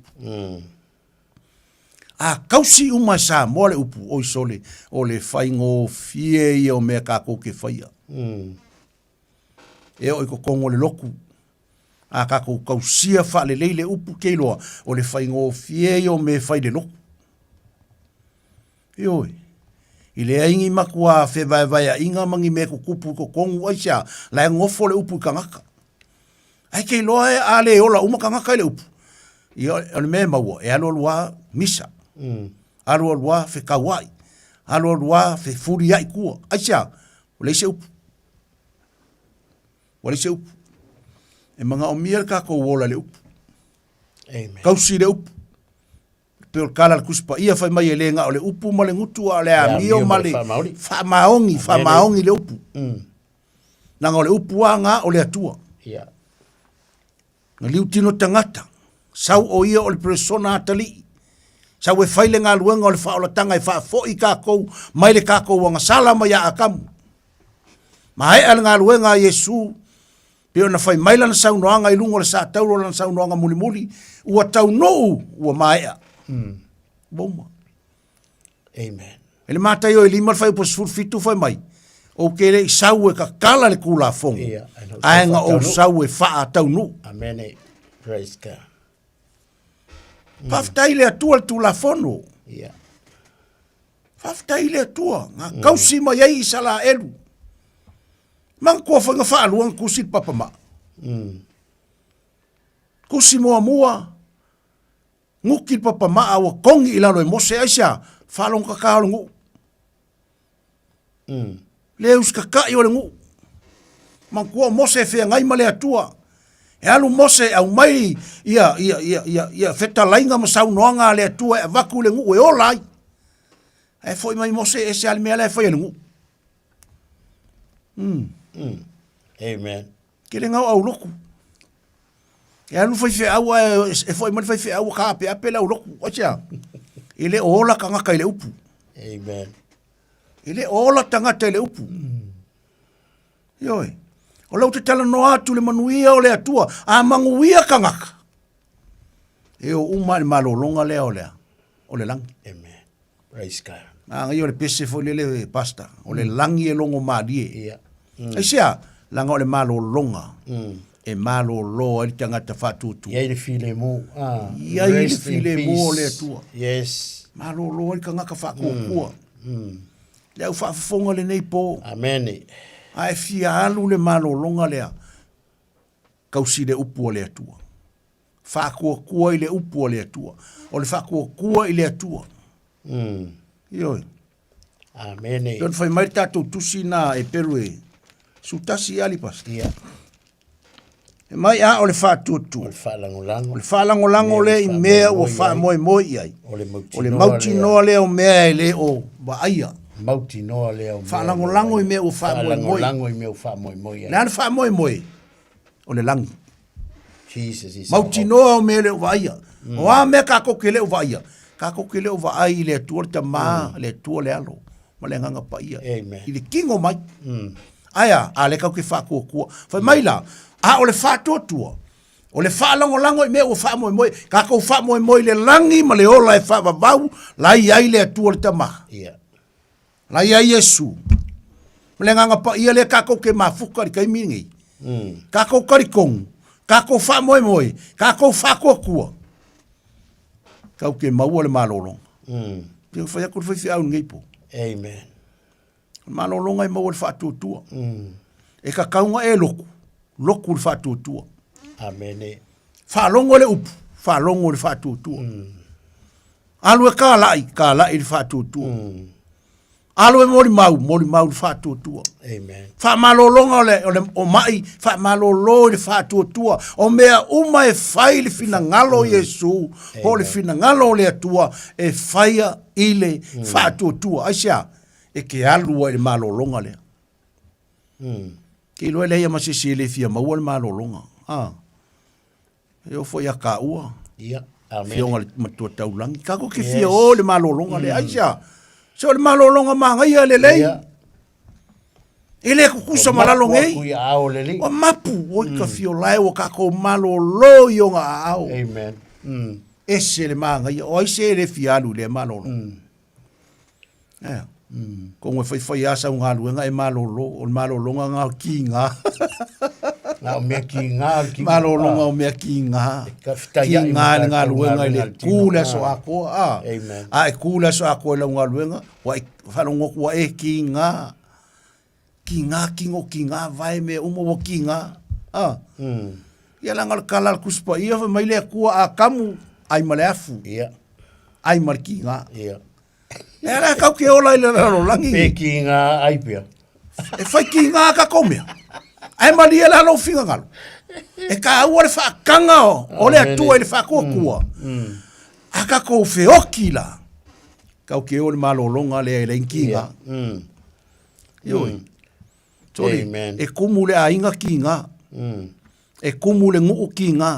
A kausi uma sa mo le upu o sole o le whaingo fie i o mea ka kou ke whaia. E o i ko kongo le loku. A ka kou kausia wha le leile upu keiloa o le whaingo fie i o mea whai le loku. E oi. I le aingi makua fe vai a inga mangi me ko kupu ko kongu aisia la ngofo le upu kangaka. Ai ke loa e ale ola uma kangaka le upu. I ole me maua e alo lua misa. Alo lua fe kawai. Alo lua fe furi ai kua. Aisia, o le se upu. Wale se upu. E manga o mia ka ko wola le upu. Amen. Kausi le upu. Pero kala kuspa ia fai mai elenga o le upu ma le ngutu a le amio ma le fa maongi le upu. Nanga o le upu anga o le atua. Yeah. Na liu tino tangata. Sau o ia o le persona atali. Sau e faile ngā luenga o le whaolatanga e whaafo i kākou, mai le kākou wanga sala mai a akamu. Ma hae ala ngā luenga a Yesu, peo na whai maila na sau noanga i lungo le sa tauro na sau noanga muli muli, ua tau nou ua maea. Boma. Amen. Ele mātai o e lima whai upo sifur fitu whai mai. O kere i sau e ka kala le kula fongo. Aenga o sau e wha tau nou. Amen. Praise God. Whaftai le atua le tula fono. Yeah. Whaftai le atua. Ngā kausi mai ei i sala elu. Mang kua whanga whaaluang kusi papama. Kusi mua mua. Nguki papama awa kongi ilalo e mose aisa. Whalong kakao le ngu. Leus kakai o le ngu. Mang kua mose whea ngai ma le atua. E alu mose au mai ia feta lainga ma sau noanga le atua e vaku le ngu e olai. E foi mai mose e se alimea le foi le ngu. Amen. Kele ngau au loku. E alu foi fe au e foi mai fe au ka pe apela au loku. Ocha. Ile ola ka ngaka ile upu. Amen. Ile ola tangata ile upu. Yoi. O lau te tala no atu le manuia o le atua, a manguia ka ngaka. E o uma le malolonga lea o lea, o le langi. Amen. Praise God. Ngai o le pese fo le pasta, o le langi e longo maadie. Yeah. E sea, langa o le malolonga. E malolo e tangata fatutu. Ia le file mo. Ia le file mo o le atua. Yes. Malolo e ka ngaka whakokua. Lea whaafonga le nei po. Amen. Ai fia alu le malolonga lea. Kausi le upu o le atua. Whakua kua i le upu o le atua. O le whakua kua i le atua. Ioi. Amen. Yon whai mai tātou tusi nā e peru e. Sutasi ali pasta. E mai a o le whātuatu. O le whalangolango. O le whalangolango le i mea o wha moe moe ai. O le mauti noa le o mea e le o wa aia. Mauti noa leo. Whalangolango i mea o wha moe moe. Whalangolango i mea o wha moe moe. Le ana wha moe moe. O le langi. Jesus is. Mauti noa o mea le o vaia. O a mea kako ke le o vaia. Kako ke le o vai le tua le tama, le tua le alo. Ma le nganga pa ia. Amen. I le kingo mai. Aia, a le kau ke wha kua kua. Whai mai la, a o le wha tua. O le wha lango i mea o wha moe moe. Kako wha moe moe le langi ma le ola e wha vavau. Lai ai le tua le tama. Yeah. Lai ai Yesu. Mle nganga pa ia le kako ke mafuka ri kai mingi. Kako karikong. Kako wha moe moe. Kako wha kua kua. Kau ke maua le malolong. Teo whai akur whai au ngei po. Amen. Malolonga i maua le wha tuatua. E ka kaunga e loku. Loku le wha tuatua. Amen. Wha longo le upu. Wha longo le wha tuatua. Alu e ka lai le wha tuatua. Alo e mori mau le whātua. Amen. Wha malolonga o mai, wha malolo le whātua. O mea uma e whai le whina ngalo Yesu, ho le whina ngalo le atua, e whaia i le whātua. Aisia, e ke alua le malolonga lea. Ke loe leia masisi le fia maua le malolonga. E o fo ia ka ua. Ia. Amen. Fionga le matua taulangi. Kako ke fia o le malolonga le aisia. So le malolonga manga ia le lei. Ele kukusa malalo ngei. O mapu o ka fio lai o kako malolo i o ngā ao. Amen. Ese le manga ia. O ese le fialu le malolo. Ko ngwe whai asa o ngā luenga e malolo. O malolonga ngā ki ngā. Ngā o mea ki ngā. Malolonga o mea ki ngā. Ki ngā le ngā luenga le kūle so ako. Amen. A e kūle so ako e lau ngā luenga. Wa e whanongo kua e ki ngā. Ki ngā kingo ki ngā vai me umo o ki ngā. Ia langal kalal kuspa. Ia fa maile kua a kamu ai male afu. Ia. Ai male ki ngā. Ia. Era kau ke ola ile raro langi. Pe ki ngā ai pia. E fai ki ngā ka komea. Ai malia la lo finga ngalo. E ka ua le whaakanga o le atua i le whaakua. Aka kou whioki la. Kau ke o le malolonga le le inkinga. Ioi. Tori, e kumu le ainga kinga. E kumu le nguu kinga.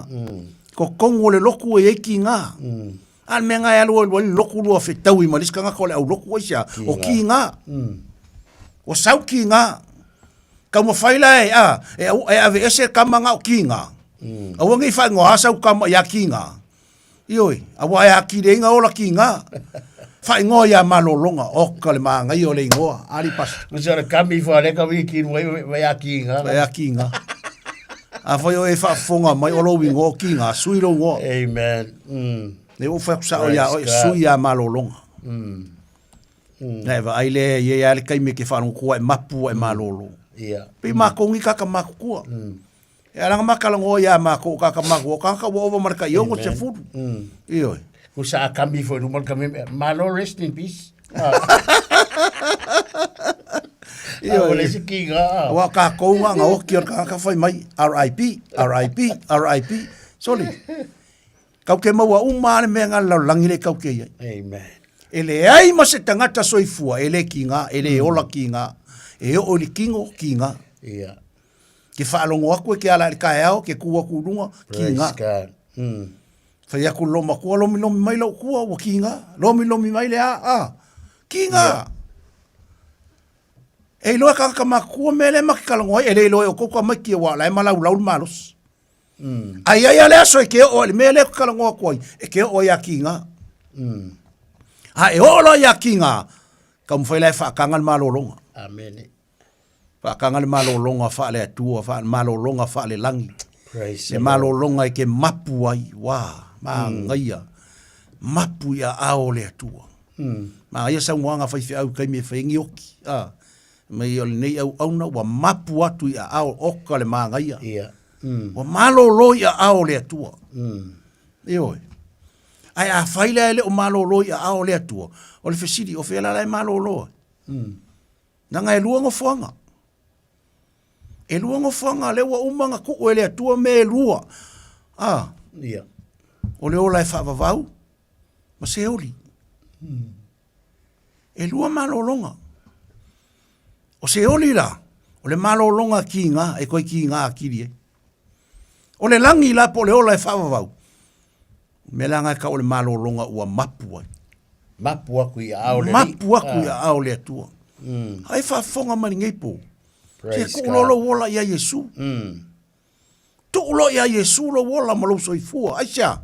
Ko kongo le loku e kinga. Al menga ya lo loku lo fetau i maliska nga ko le au loku sia o kinga. O sau kinga. Ka mo faila e ave ese kama nga o kinga. Awa ngai fa ngo asa kama ya kinga. Ioi, awa ya kirenga o la kinga. Fa ngo ya malolonga o kale manga i o le ngoa ali pas. Msara kami fa le ka wiki we ya kinga. Ya kinga. A foi o e fa fonga mai o lo wingo kinga suiro ngo. Amen. Ne o fa sa o ya sui ya malolonga. Neva ai le ye ya le kai me ke fa ko e mapu e malolo. Ia. Pe ma ko ngi ka ma ko. E ala ma kala ngo ya ma ko ka ma ko ka wo marka yo ngo se fu. Iyo. Ko sa kambi fo no marka me malo rest in peace. Iyo. Le sikinga. Wa ka ko nga o ki ka foi mai RIP RIP. Sorry. Kau ke maua umane me nga la langile kau ke ia. Amen. Ele ai ma se tangata soifua ele kinga ele ola kinga. E o li kingo kinga. Ia. Ke whaalongo aku ke ala ka eo ke kua kulunga kinga. Whai aku loma kua lomi mai lau kua o kinga. Lomi mai le a. Kinga. E loa ka makua mele makikalongo ele loa o koko mai kia wala e malau lau malos. Ai ale aso e ke o le mele kalongo koi e ke o ya kinga. E ola ya kinga. Ka mo whailai whaakangal malolonga. Amen. Whaakangal malolonga wha le atua, malolonga wha le langi. Praise le malolonga i ke mapu ai, ma ngaia. Mapu ia ao le atua. Ma ia sa nguanga whaifi au kai me whaingi oki. Mai o le nei au auna, wa mapu atu ia ao oka le ma ngaia. Wa malolo ia ao le atua. Ioi. Ai a whaile ele o malolo ia ao le atua. O le whesiri, o whela lai malolo. Nanga e luanga whanga. E luanga whanga le wa umanga ku o ele atua me lua. O le ola e whaavavau. Ma se oli. E lua malolonga. O se oli la. O le malolonga ki ngā, e koi ki ngā akiri e. O le langi la po le ola e whaavavau. Me langa ka o le malolonga ua mapu ai. Mapu aku ia ao le. Mapu aku ia ao le atua. Ai whaafonga mani ngai po. Te kulolo wola ia Yesu. Tu ulo ia Yesu lo wola malo soifua. Aisha.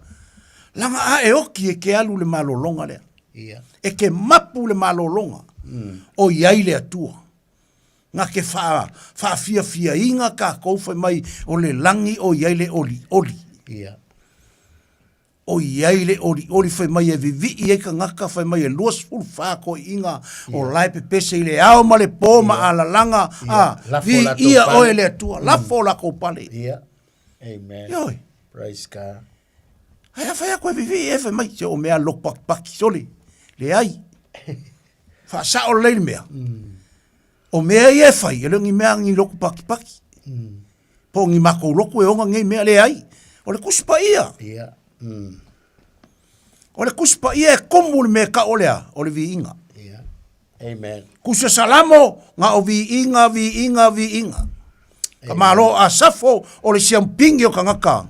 Langa a e oki e ke alu le malolonga lea. E ke mapu le malolonga. O iai le atua. Nga ke wha fia inga ka kouwhai mai o le langi o iai le oli. O iai le oli whai mai e vivi i eka ngaka whai mai e luas fulu whako inga o lai pepese i le ao ma le pōma a la langa vi ia o e le atua. Lafo la kou pale. Amen. Ioi. Praise God. Hai a whai a koe vivi e whai mai se o mea lok paki soli. Le ai. Wha sa o leil mea. O mea i e whai, e lungi mea ngi loku paki. Po ngi mako loku e onga ngai mea le ai. O le kuspa ia. O le kuspa ia e komu le mea ka olea, o le vi inga. Amen. Kusa salamo, nga o vi inga. Ka malo a safo, o le siampingi o ka ngaka.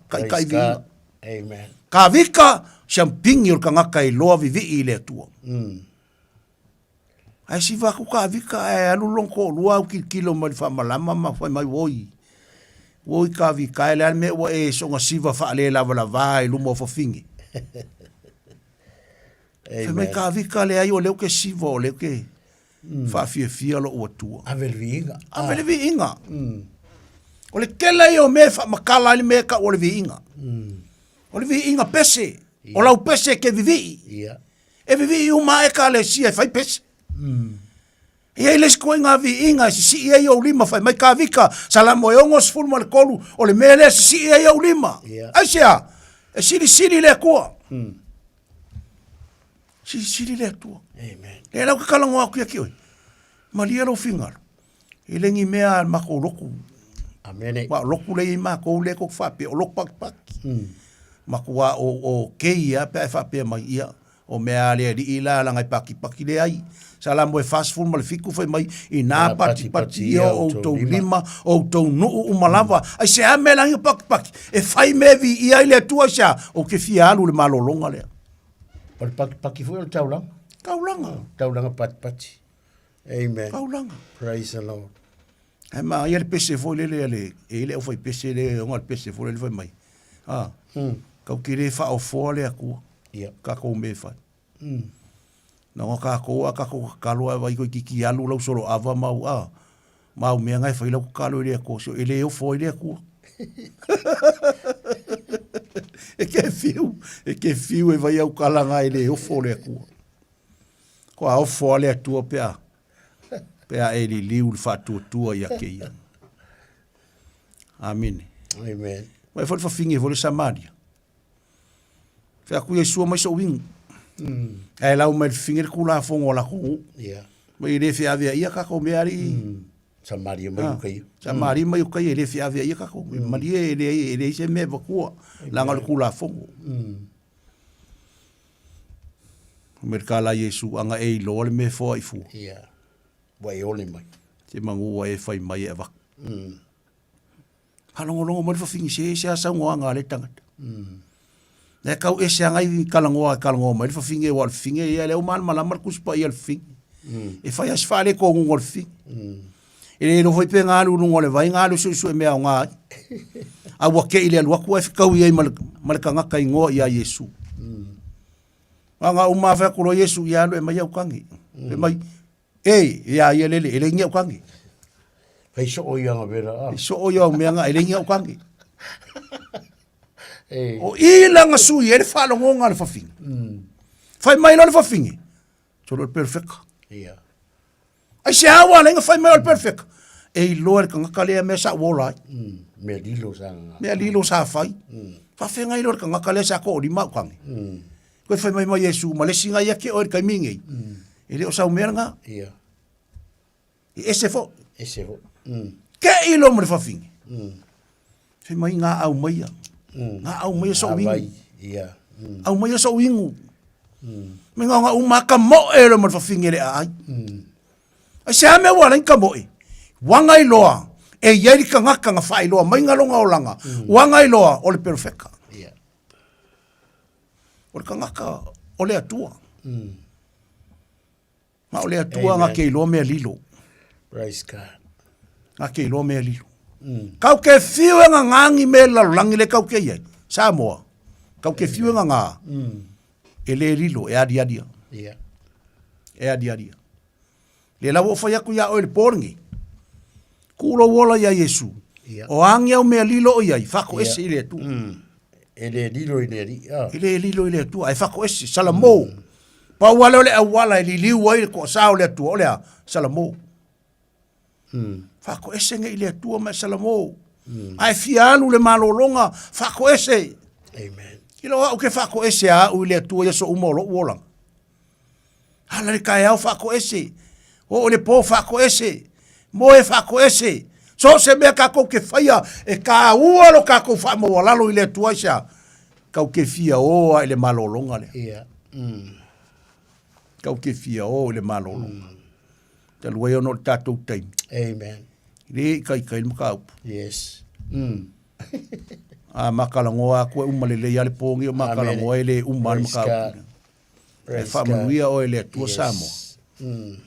Kai vi inga. Amen. Ka vika, siampingi o ka ngaka i loa vi i le atua. Ai si vaku ka vika e alulong ko lua au kilo mai whamalama ma whai mai woi. Woi ka vika e lean me wa e songa siva wha le lava la vai lumo whafingi. Whai mai ka vika le ai o leo ke siva o leo ke wha fia lo ua tua. Avele vi inga. Avele vi inga. O le kela i o me wha makala li me ka o le vi inga. O le vi inga pese. O lau pese ke vivi. E vivi i uma e ka le sia e whai pese. E ai les koe ngā vi inga si i ai au lima whai mai ka vika salamo e ongos fulma le kolu o le mele si i ai au lima ai sea e siri le kua siri le tua e lau ka kalango aku ia kioi malia lo fingar e lengi mea mako roku Amene. Wa loku le ma ko le ko fa pe o lok pak. Ma kua o keia pe fa pe mai ia o me ale di ila la ngai paki le ai. Sala mo fast food mal fiku foi mai ina pati o to lima o to no o malava. Ai se ame la ngai paki. E fai me vi ia ile tua sha o ke fia alu le malolonga le. O paki foi o taulanga. Taulanga pati. Amen. Taulanga. Praise the Lord. Ai ma ia le pese foi le ele o foi pese le o pese foi le foi mai. Kau kire fa o fole aku. Ka ko me fa. Na ka ko ka lo vai ko ki alu lo solo ava mau a. Mau me ngai fa lo ka lo le ko so ele o fo le aku. E ke fiu e vai au kala ngai le o fo le aku. Ko a o fole tu pe a. Pe a ele liu fa tu ia ke ia. Amen. Amen. Vai fa finge vo le Samaria. Fa ku Yesu mai so wing. Ai lau mai finger kula fongo la ko. Yeah. Mai le fi avia ia ka ko me ari. Samaria mai kai. Samaria mai kai le fi avia ia ka ko. Mai ele se me va ko. La ngal kula fongo. Merkala Yesu anga e lo le me fo ai fu. Yeah. Wai ole mai. Te mangu wa e fai mai e va. Halongo mo fa fingi se asa ngoanga le tangata. Le kau e se ngai kalangoa mai fa finge wal finge ia le mal mala markus pa ia fing. E fai as fale ko ngol fing. E no foi penga lu ngol vai ngalu su e me nga. A wa ke ile lu ku e kau ia mal kanga kai ngo ia Yesu. Anga uma fa ko Yesu ia lu e mai au kangi. E mai ia ia le ngi au kangi. Fai so o ia vera. So o ia me nga ele ngi au kangi. O ila nga sui e fa lo ngonga le fa fing. Fai mai lo le fa fing. So lo perfect. Yeah. Ai se awa le nga fai mai lo perfect. E lo er kanga kale me sa wola. Me lilo sang. Me lilo sa fai. Fa fenga ilo kanga kale sa ko di ma kwang. Ko fai mai Yesu ma le singa ia ke o kai mingi. E le o sa umeranga. Yeah. E ese fo. Ke ilo mo le fa fing. Fai mai nga au mai. Nga au mai so wingu. Ia. Au mai so wingu. Me nga umaka mo e lo mo fa fingere ai. Ai se me wala ka mo e. Wanga i loa e yeri ka ngaka nga fai loa mai nga longa olanga. Wanga i loa o le perfecta. Ia. O le ka ngaka o le atua. Ma o le atua nga ke loa me lilo. Praise God. Nga ke loa me lilo. Kau ke fiwe nga ngangi me lalangi le kau ke iai. Samoa. Kau ke fiwe nga nga. E le lilo, e adi adia. Yeah. E adi adia. Le lawo fa yaku ya o le poringi. Kulo wola ya Yesu. O angi au mea lilo o iai. Fako ese ile tu. E le lilo i le ri. E le lilo ile tu. Ai fako ese. Salamo. Pa wale ole au wala e li liu ai ko sao le tu. Ole a. Salamo. Fako ese nge ile tua me salamo. Ai fialu le malolonga. Fako ese. Amen. Ilo au ke fako ese a u ile tua yeso umolo uolang. Hala le kai au fako ese. O le po fako ese. Mo e fako ese. So se mea kako ke faya. E ka ualo kako fa mo walalo ile tua isa. Kau ke fia o ile malolonga le. Ia. Kau ke fia o ile malolonga. Te luai ono tatou taimi. Amen. Le kai maka upu. Yes. A makalangoa ko umalele ya le pongi o makalangoa ele umar maka upu. E whamanuia o ele atua Samo.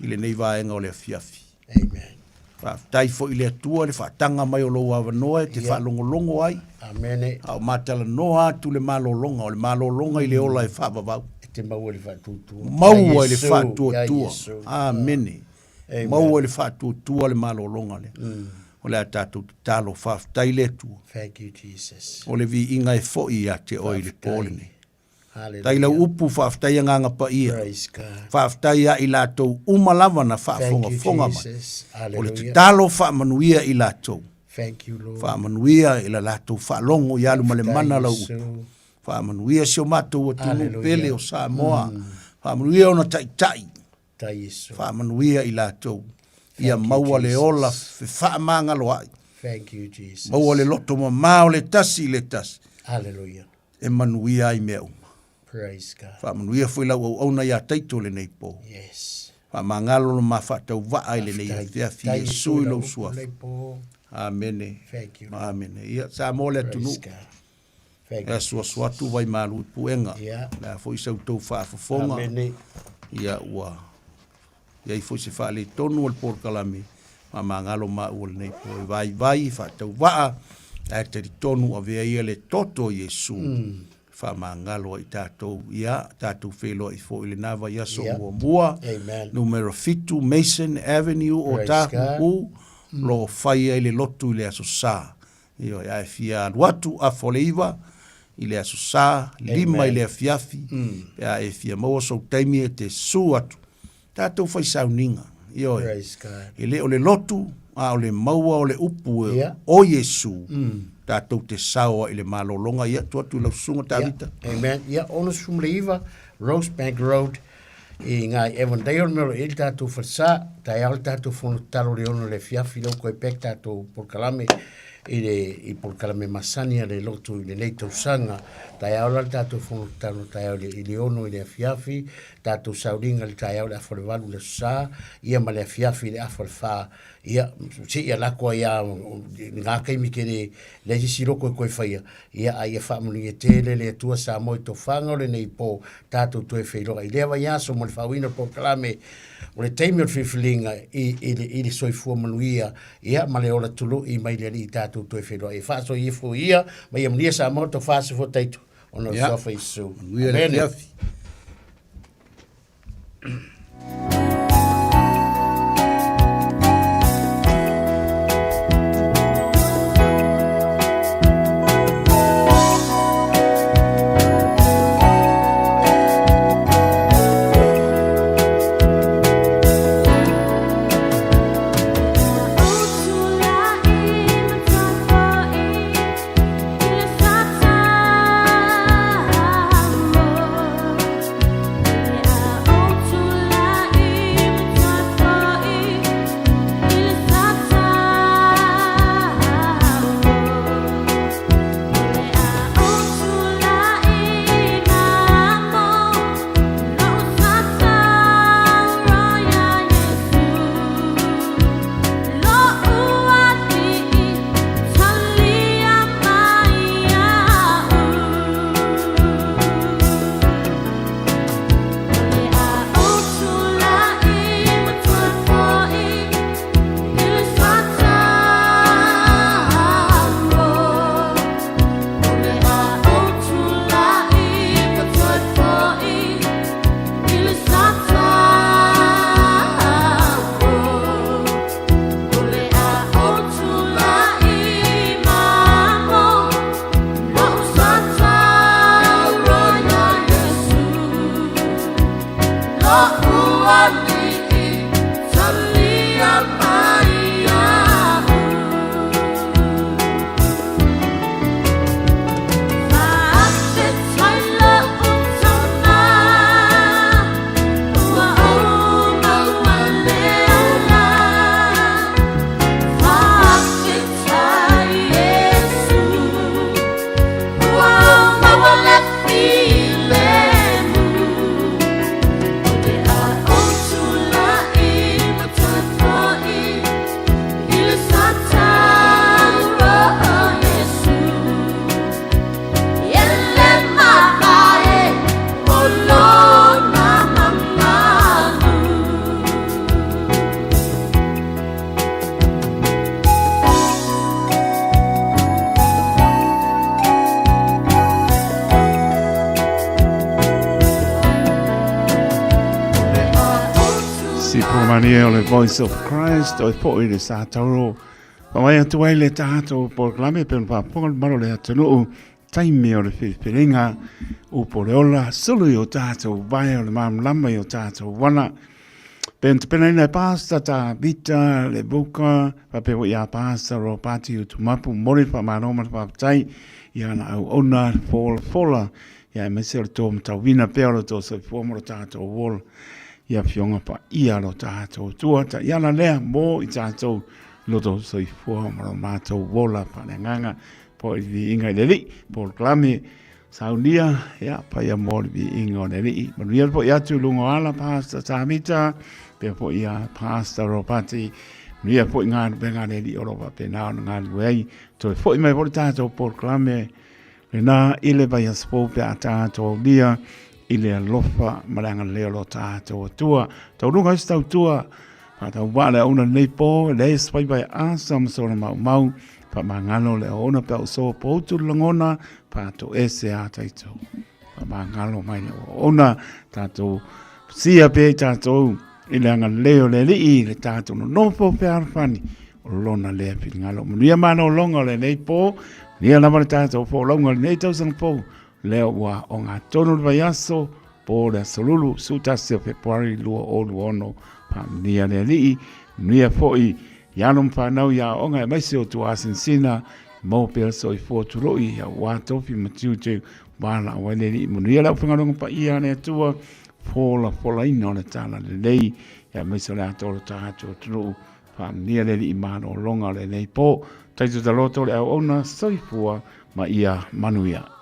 Ile nei vaenga o le afiafi. Amen. Tai fo ile atua le whaatanga mai o lou awanoa te whaalongolongo ai. Amen. Au matala noa tu le malolonga o le malolonga ile ola e whaabavau. Te maua le whaatutua. Maua le whaatutua. Amen. Maua le whaatutua le malolonga le. O le atatu talo whaftai le tua. Thank you, Jesus. O le vi inga e fo i a te oi le pōlene. Hallelujah. Tai la upu whaftai nganga pa ia. Praise God. Whaftai a i lātou umalawa na whaafonga fonga mai. O le te talo whaamanuia i lātou. Thank you, Lord. Whaamanuia i la lātou whaalongo i alu male mana la upu. Whaamanuia si o mātou o tunu pele o Samoa. Whaamanuia o na tai. Whaamanuia i lātou. Ia maua le ola fe whaamanga loai. Thank you, Jesus. Mau o le loto ma o le tasi le tasi. Hallelujah. E manuia ai mea uma. Praise God. Wha manuia foi lau au na ia taito le nei po. Yes. Wha mangalo lo ma whatau waa le nei ai thea fi e sui lau suafu. Amene. Thank you. Amene. Ia sa mo le tunu. Thank Ia sua tu vai malu puenga. Yeah. Na foi sau tau whaafafonga. Amene. Ia ua. Ia i foi se whaale tonu al porkalami. Ma mangalo ma ua nei po. Vai whatau waa. E te tonu a vea ia le toto Yesu. Wha mangalo i tātou. Ia tātou whelo i fo i le nawa yaso ua mua. Amen. Numero 5 Mason Avenue o tāku. Lo whai ai le lotu i le aso sā. Io ia e fia luatu a foleiva i le aso sā, lima i le afiafi, ia e fia maua sau taimi e te su atu. Tātou whai sauninga. Io e le o le lotu, a o le maua o le upu o Yesu. Tātou te saoa i le malolonga ia tuatu lau sunga tāwita. Amen. Ia ona sumleiva, Rosebank Road, i ngai Evandale melo il tātou whasa, tai au tātou whono taro le ono le fiafi lau koe pek tātou porkalame, i porkalame masania le lotu i le neitau sanga, tai au la tātou whono taro tai au i le ono i le fiafi, tātou sauringa le tai au le aforewalu le sa, ia ma le fiafi le aforewa, ia si ia lako ia ngā kaimi ke le siroko koe whaia, ia ai e whaamuni e tele le tua sa moi to whanga le nei po tātou tue whairoga. I lewa iaso mo le whawina po kalame o le teimi o whiwhilinga i le soifua manuia, ia ma le ora tulu i mai le i tātou tue whairoga. E whaaso i fu ia, ma ia mnia sa mo to whaase fo teitu, ono sofa isu. Amen. Mania o le Voice of Christ o po i le sa tauro. Pa mai atu ai le tātou por klame pe pa pol maro le atunu taimi o le whiwhiringa o po le ola sulu o tātou vai o le mam lama o tātou wana. Pen te pena ina pasta ta vita le buka pa pe ia pasta ro pati o tumapu mori pa maroma pa tai ia na au ona fola ia me se to mtawina pe o to se fomo tātou wol ia fionga pa ia lo tātou tua ta ia na lea mo i tātou loto soifua ma mātou wola whanenganga po i vi inga le li po klame saunia ya pa ia mo vi inga le li manuia po ia tu lungo ala pasta tamita pe po ia pasta ropati nia po ngā benga le li oropa pe na ngā wei to po i mai po tato po klame le na ile ba ia spo pe tato dia ile alofa maranga leo lo tato tua to runga sta tua pa tau wale una nei po le spai bai asam so na mau pa mangalo le ona pe so po tu langona pa to ese a taito pa mangalo mai ona tato sia pe tato ile anga leo le li le tato no po pe arfani lona le pe ngalo mia mano longa le nei po nia na tato po longa nei to sang po leo wa onga tonu vai aso po le solulu suta se february lua o luono pa nia le li nia foi ya non fa nau ya onga mai se o tu asinsina mo pe so i fo tu roi ya wa to fi matiu te bala wa le li mo nia la fa ngalo pa ia ne tu fola ina na tala le lei ya mai se la to ta tu pa nia le li mano longa le nei po tai tu da loto le ona so i fo ma ia manuia